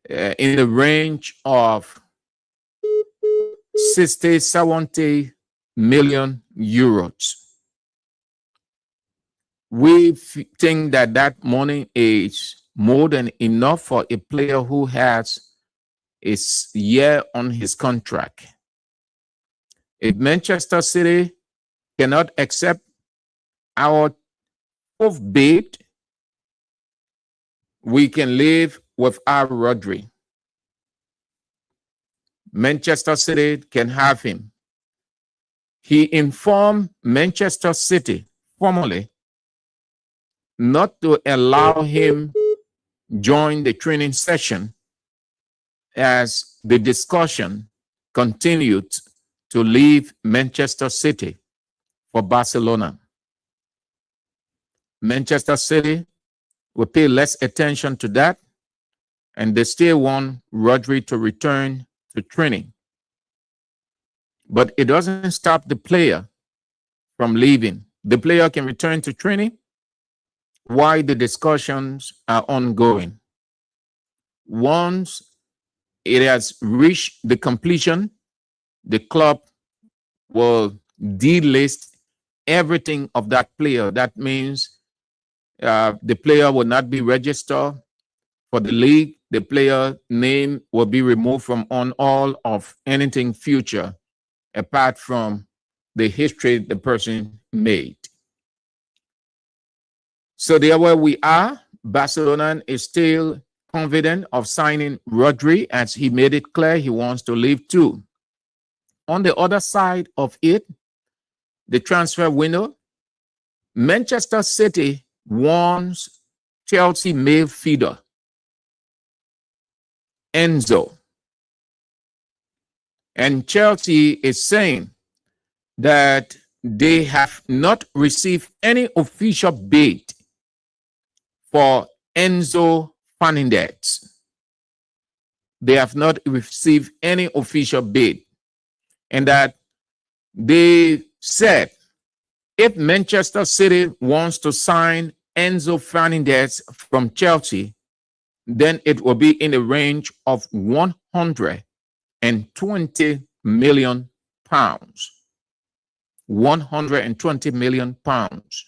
in the range of 60-70 million euros. We think that that money is more than enough for a player who has a year on his contract. If Manchester City cannot accept our 4th bid, we can live with our Rodri. Manchester City can have him. He informed Manchester City formally not to allow him join the training session as the discussion continued to leave Manchester City for Barcelona. Manchester City will pay less attention to that, and they still want Rodri to return to training. But it doesn't stop the player from leaving. The player can return to training while the discussions are ongoing. Once it has reached the completion, the club will delist everything of that player. That means the player will not be registered for the league. The player name will be removed from on all of anything future apart from the history the person made. So there where we are, Barcelona is still confident of signing Rodri, as he made it clear he wants to leave too. On the other side of it, the transfer window, Manchester City wants Chelsea midfielder Enzo. And Chelsea is saying that they have not received any official bid for Enzo Fernandez. They have not received any official bid. And that they said if Manchester City wants to sign Enzo Fernandez from Chelsea, then it will be in the range of 120 million pounds. 120 million pounds.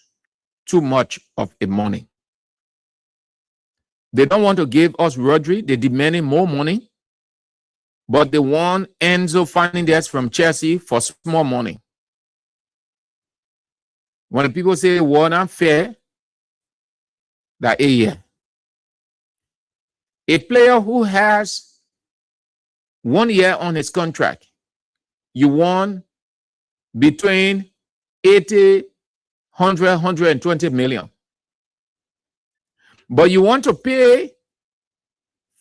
Too much of a money. They don't want to give us Rodri. They're demanding more money. But they want Enzo Fernandez from Chelsea for small money. When people say war not fair, that yeah. A player who has 1 year on his contract, you want between 80, 100, 120 million. But you want to pay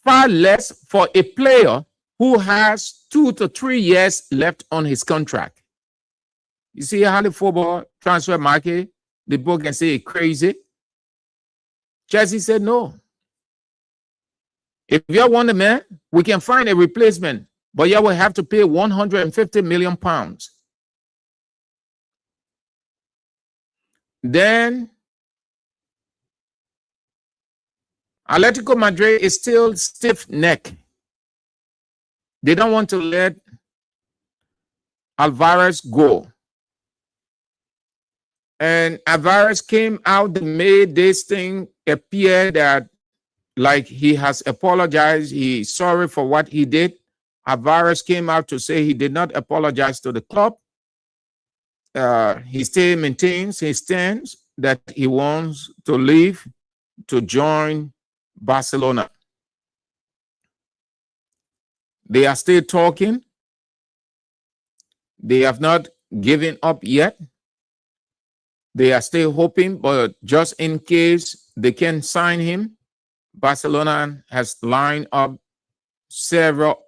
far less for a player who has 2 to 3 years left on his contract. You see how the football transfer market, the book can say it's crazy. Chelsea said no. If you want a man, we can find a replacement, but you will have to pay 150 million pounds. Then Atletico Madrid is still stiff-necked. They don't want to let Alvarez go. And Alvarez came out and made this thing appear that like he has apologized, he's sorry for what he did. Alvarez came out to say he did not apologize to the club. He still maintains his stance that he wants to leave to join Barcelona. They are still talking. They have not given up yet. They are still hoping, but just in case they can sign him, Barcelona has lined up several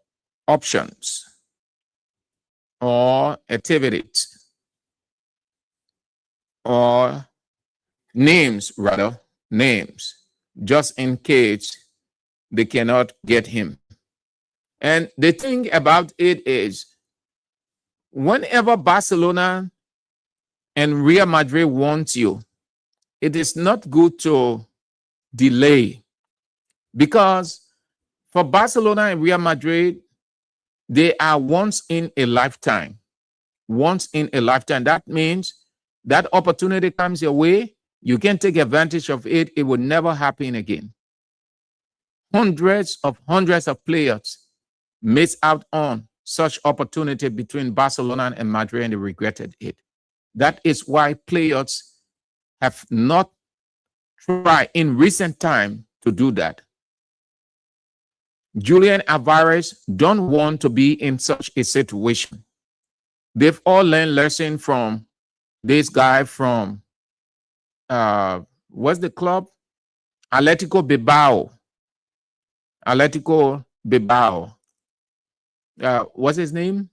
options or activities or names, just in case they cannot get him. And the thing about it is, whenever Barcelona and Real Madrid want you, it is not good to delay, because for Barcelona and Real Madrid, they are once in a lifetime. Once in a lifetime. That means that opportunity comes your way, you can take advantage of it. It will never happen again. Hundreds of players miss out on such opportunity between Barcelona and Madrid, and they regretted it. That is why players have not tried in recent time to do that. Julian Alvarez don't want to be in such a situation. They've all learned lesson from this guy from what's the club? Atletico Bilbao. What's his name?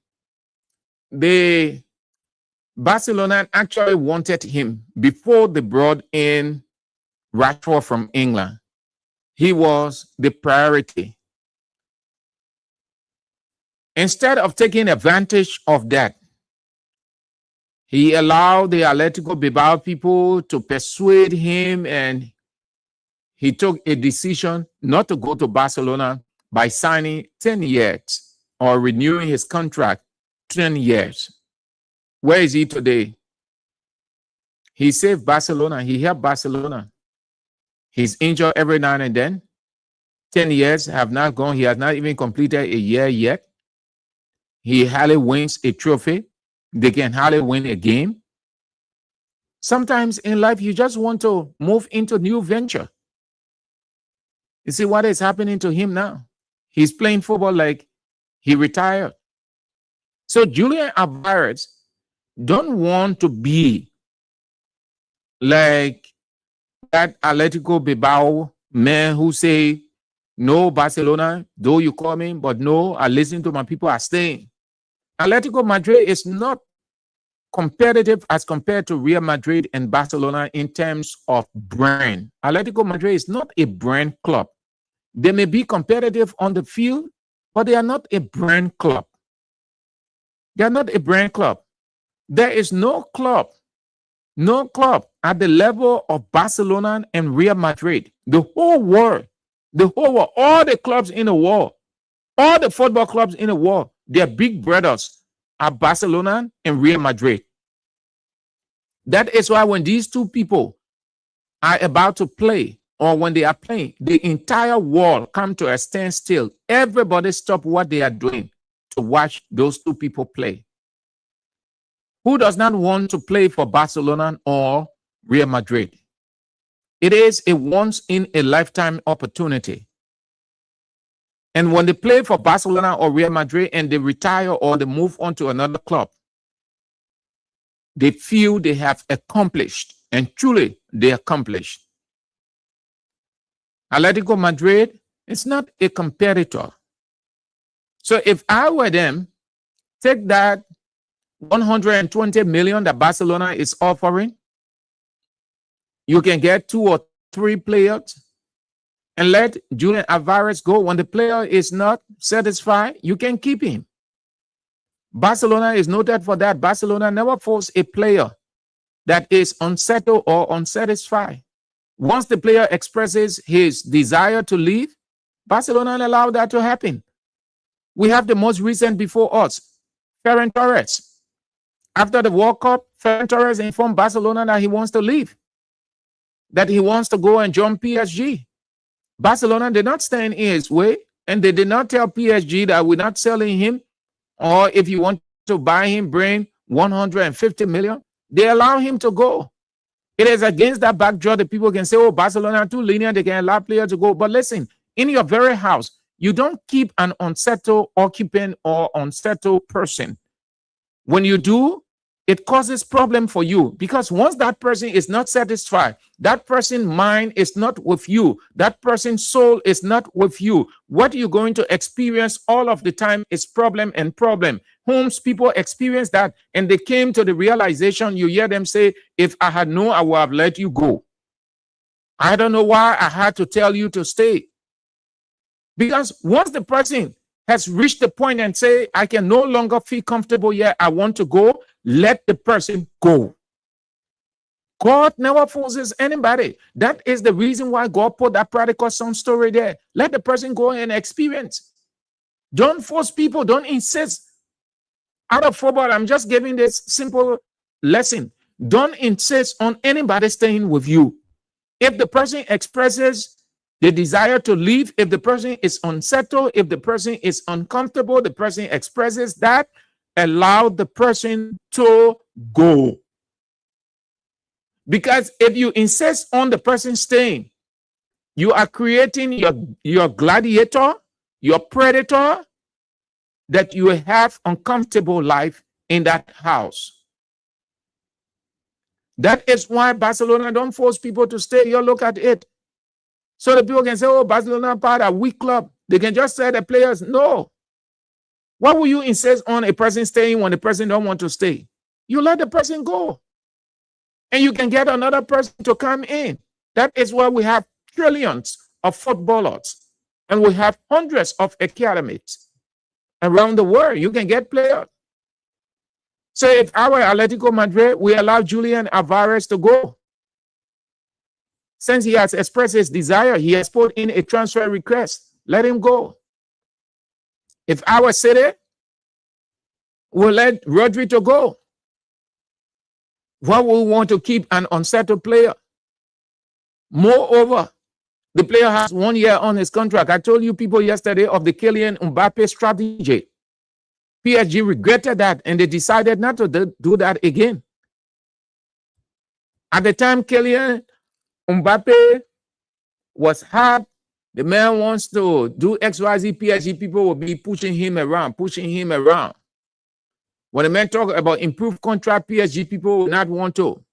Barcelona actually wanted him before they brought in Rashford from England. He was the priority. Instead of taking advantage of that, he allowed the Atletico Bilbao people to persuade him, and he took a decision not to go to Barcelona by signing 10 years or renewing his contract 10 years. Where is he today? He saved Barcelona. He helped Barcelona. He's injured every now and then. 10 years have not gone. He has not even completed a year yet. He hardly wins a trophy. They can hardly win a game. Sometimes in life, you just want to move into new venture. You see what is happening to him now? He's playing football like he retired. So Julian Alvarez don't want to be like that Atletico Bilbao man who say, no, Barcelona, though you call me, but no, I listen to my people are staying. Atletico Madrid is not competitive as compared to Real Madrid and Barcelona in terms of brand. Atletico Madrid is not a brand club. They may be competitive on the field, but they are not a brand club. They are not a brand club. There is no club at the level of Barcelona and Real Madrid. The whole world, all the clubs in the world, all the football clubs in the world, their big brothers are Barcelona and Real Madrid. That is why when these two people are about to play, or when they are playing, the entire world come to a standstill. Everybody stop what they are doing to watch those two people play. Who does not want to play for Barcelona or Real Madrid? It is a once-in-a-lifetime opportunity. And when they play for Barcelona or Real Madrid and they retire or they move on to another club, they feel they have accomplished, and truly they accomplished. Atletico Madrid is not a competitor. So if I were them, take that 120 million that Barcelona is offering, you can get 2 or 3 players and let Julian Alvarez go. When the player is not satisfied, you can keep him. Barcelona is noted for that. Barcelona never force a player that is unsettled or unsatisfied. Once the player expresses his desire to leave, Barcelona allow that to happen. We have the most recent before us, Ferran Torres. After the World Cup, Ferran Torres informed Barcelona that he wants to leave, that he wants to go and join PSG. Barcelona did not stand in his way. And they did not tell PSG that we're not selling him, or if you want to buy him, bring 150 million. They allow him to go. It is against that backdrop that people can say, oh, Barcelona are too lenient, they can allow players to go. But listen, in your very house, you don't keep an unsettled occupant or unsettled person. When you do, it causes problem for you, because once that person is not satisfied, that person's mind is not with you, that person's soul is not with you, what you're going to experience all of the time is problem and problem. Homes people experience that, and they came to the realization, you hear them say, if I had known, I would have let you go. I don't know why I had to tell you to stay. Because once the person has reached the point and say, I can no longer feel comfortable here, I want to go, let the person go. God never forces anybody. That is the reason why God put that prodigal son story there. Let the person go and experience. Don't force people, don't insist. Out of football, I'm just giving this simple lesson. Don't insist on anybody staying with you. If the person expresses the desire to leave, if the person is unsettled, if the person is uncomfortable, the person expresses that, allow the person to go. Because if you insist on the person staying, you are creating your gladiator, your predator, that you have uncomfortable life in that house. That is why Barcelona don't force people to stay. You look at it. So the people can say, oh, Barcelona part a weak club. They can just say the players, no. Why will you insist on a person staying when the person don't want to stay? You let the person go. And you can get another person to come in. That is why we have trillions of footballers. And we have hundreds of academies around the world. You can get players. So if our Atletico Madrid, we allow Julian Alvarez to go. Since he has expressed his desire, he has put in a transfer request. Let him go. If our city will let Rodri to go, why would we want to keep an unsettled player? Moreover, the player has 1 year on his contract. I told you people yesterday of the Kylian Mbappe strategy. PSG regretted that, and they decided not to do that again. At the time Kylian Mbappe was hard, the man wants to do XYZ, PSG people will be pushing him around. When the man talk about improved contract, PSG people will not want to.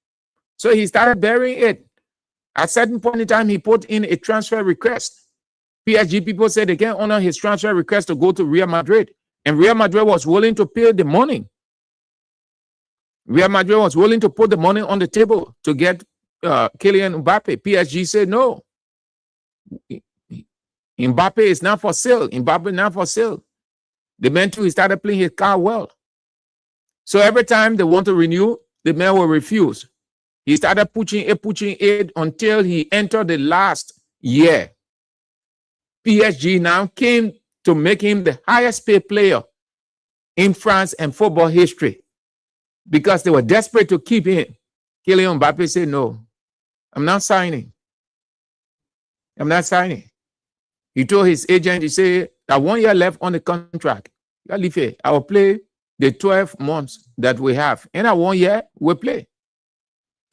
So he started burying it. At a certain point in time, he put in a transfer request. PSG people said they can't honor his transfer request to go to Real Madrid. And Real Madrid was willing to pay the money. Real Madrid was willing to put the money on the table to get Kylian Mbappe. PSG said no. Mbappe is not for sale. Mbappe not for sale. The man too, he started playing his card well. So every time they want to renew, the man will refuse. He started pushing it until he entered the last year. PSG now came to make him the highest paid player in France and football history because they were desperate to keep him. Kylian Mbappe said, no, I'm not signing. He told his agent, he said, I have 1 year left on the contract. I will play the 12 months that we have. And at 1 year, we'll play.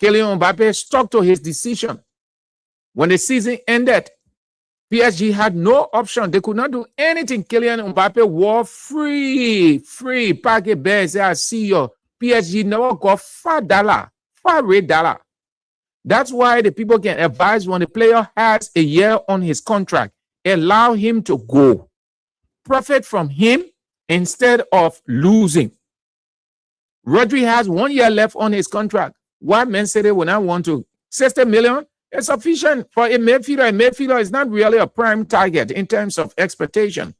Kylian Mbappe stuck to his decision. When the season ended, PSG had no option. They could not do anything. Kylian Mbappe were free. Packet bear say, I see you. PSG never got $5. That's why the people can advise when the player has a year on his contract, allow him to go. Profit from him instead of losing. Rodri has 1 year left on his contract. Why Man City will not want to? 60 million is sufficient for a midfielder. A midfielder is not really a prime target in terms of expectation.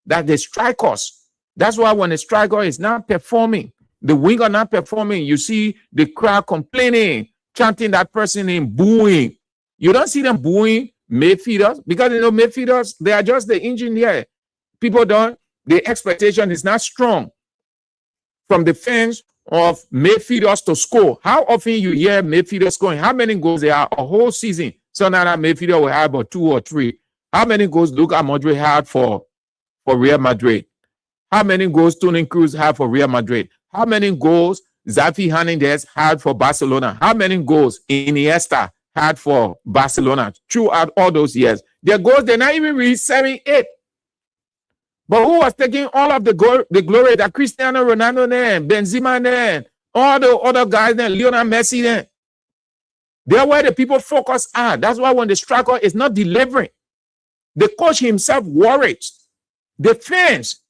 That the strikers. That's why when a striker is not performing, the winger not performing, you see the crowd complaining, chanting that person in, booing. You don't see them booing midfielders because midfielders, they are just the engineer. People don't, the expectation is not strong from the fans of midfielders to score. How often you hear midfielders scoring? How many goals they are a whole season? So now that midfielder will have about 2 or 3. How many goals Luka Modric had for Real Madrid? How many goals Toni Kroos had for Real Madrid? How many goals Xavi Hernandez had for Barcelona? How many goals Iniesta had for Barcelona throughout all those years? Their goals, they're not even really 7-8. But who was taking all of the glory that Cristiano Ronaldo then, Benzema then, all the other guys then, Lionel Messi then? They're where the people focus on. That's why when the striker is not delivering, the coach himself worries. The fans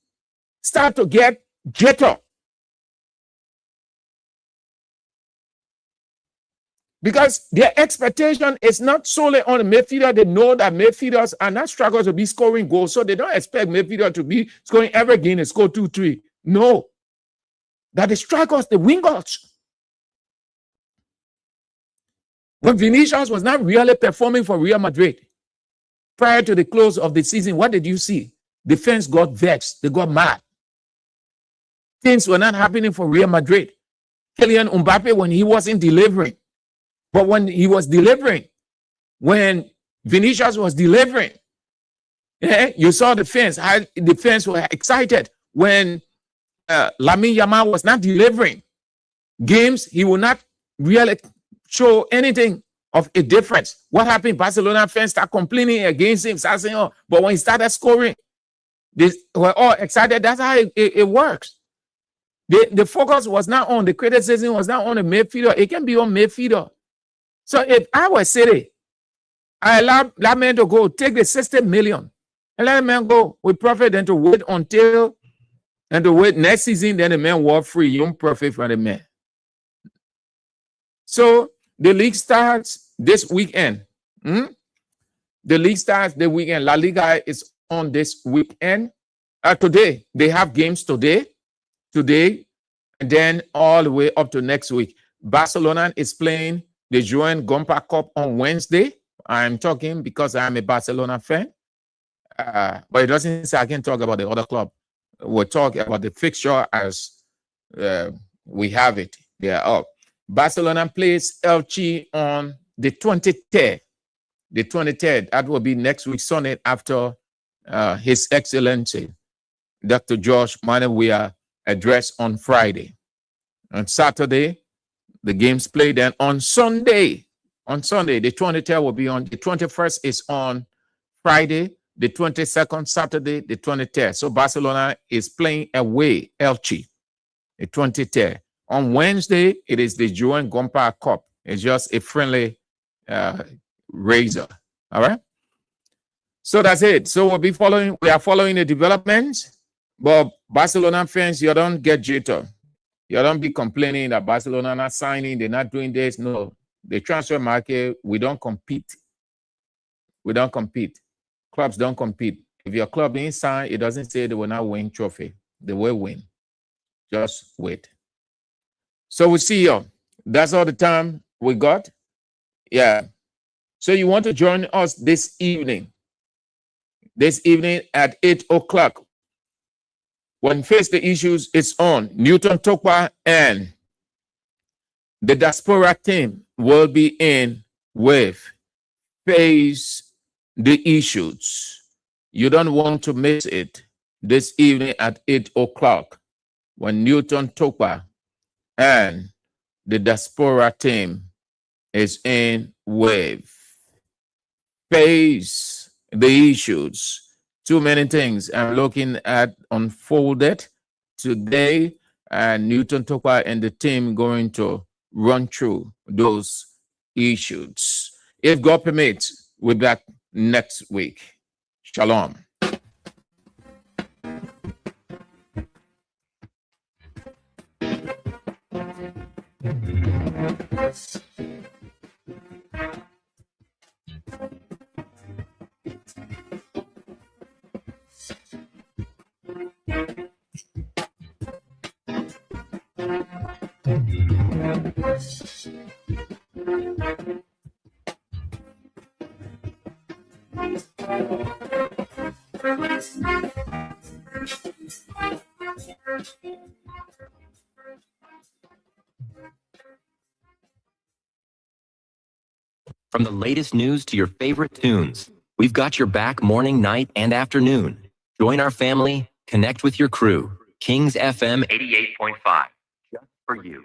start to get jitter. Because their expectation is not solely on the midfielder. They know that midfielders are not struggling to be scoring goals, so they don't expect midfielder to be scoring every game and score 2-3. No. That the strikers, the wingers. When Vinicius was not really performing for Real Madrid prior to the close of the season, what did you see? The fans got vexed. They got mad. Things were not happening for Real Madrid. Kylian Mbappe, when he wasn't delivering. But when he was delivering, when Vinicius was delivering, you saw the fans. How the fans were excited. When Lamine Yamal was not delivering games, he will not really show anything of a difference. What happened? Barcelona fans start complaining against him, start saying, "Oh," but when he started scoring, they were all excited. That's how it works. The focus was not on the criticism, was not on the midfielder. It can be on midfielder. So if I was City, I allow that man to go, take the 60 million, and let the man go with profit, and to wait until, and to wait next season, then the man walk free. You don't profit from the man. So the league starts this weekend. The league starts the weekend. La Liga is on this weekend. Today, they have games today, and then all the way up to next week. Barcelona is playing the Joan Gompa Cup on Wednesday. I'm talking because I'm a Barcelona fan. But it doesn't say I can talk about the other club. We'll talk about the fixture as we have it. They are up. Barcelona plays Elche on the 23rd. The 23rd, that will be next week, Sunday, after His Excellency, Dr. George Manawia address on Friday. On Saturday, the games played. Then on Sunday, the 23rd will be on. The 21st is on Friday. The 22nd, Saturday, the 23rd. So Barcelona is playing away Elche, the 23rd. On Wednesday, it is the Joan Gompa Cup. It's just a friendly razor. All right. So that's it. So we are following the developments. But Barcelona fans, you don't get jitter. You don't be complaining that Barcelona not signing, they're not doing this. No, the transfer market, we don't compete. We don't compete. Clubs don't compete. If your club didn't sign, it doesn't say they will not win trophy. They will win. Just wait. So we see you. That's all the time we got. Yeah. So you want to join us this evening at 8 o'clock. When Face the Issues is on, Newton Tokwa and the diaspora team will be in with Face the Issues. You don't want to miss it this evening at 8 o'clock when Newton Tokwa and the diaspora team is in with Face the Issues. Too many things I'm looking at unfolded today, and Newton Tokwa and the team going to run through those issues. If God permits, we'll be back next week. Shalom. From the latest news to your favorite tunes, We've got your back morning, night, and afternoon. Join our family, connect with your crew. Kings FM 88.5, just for you.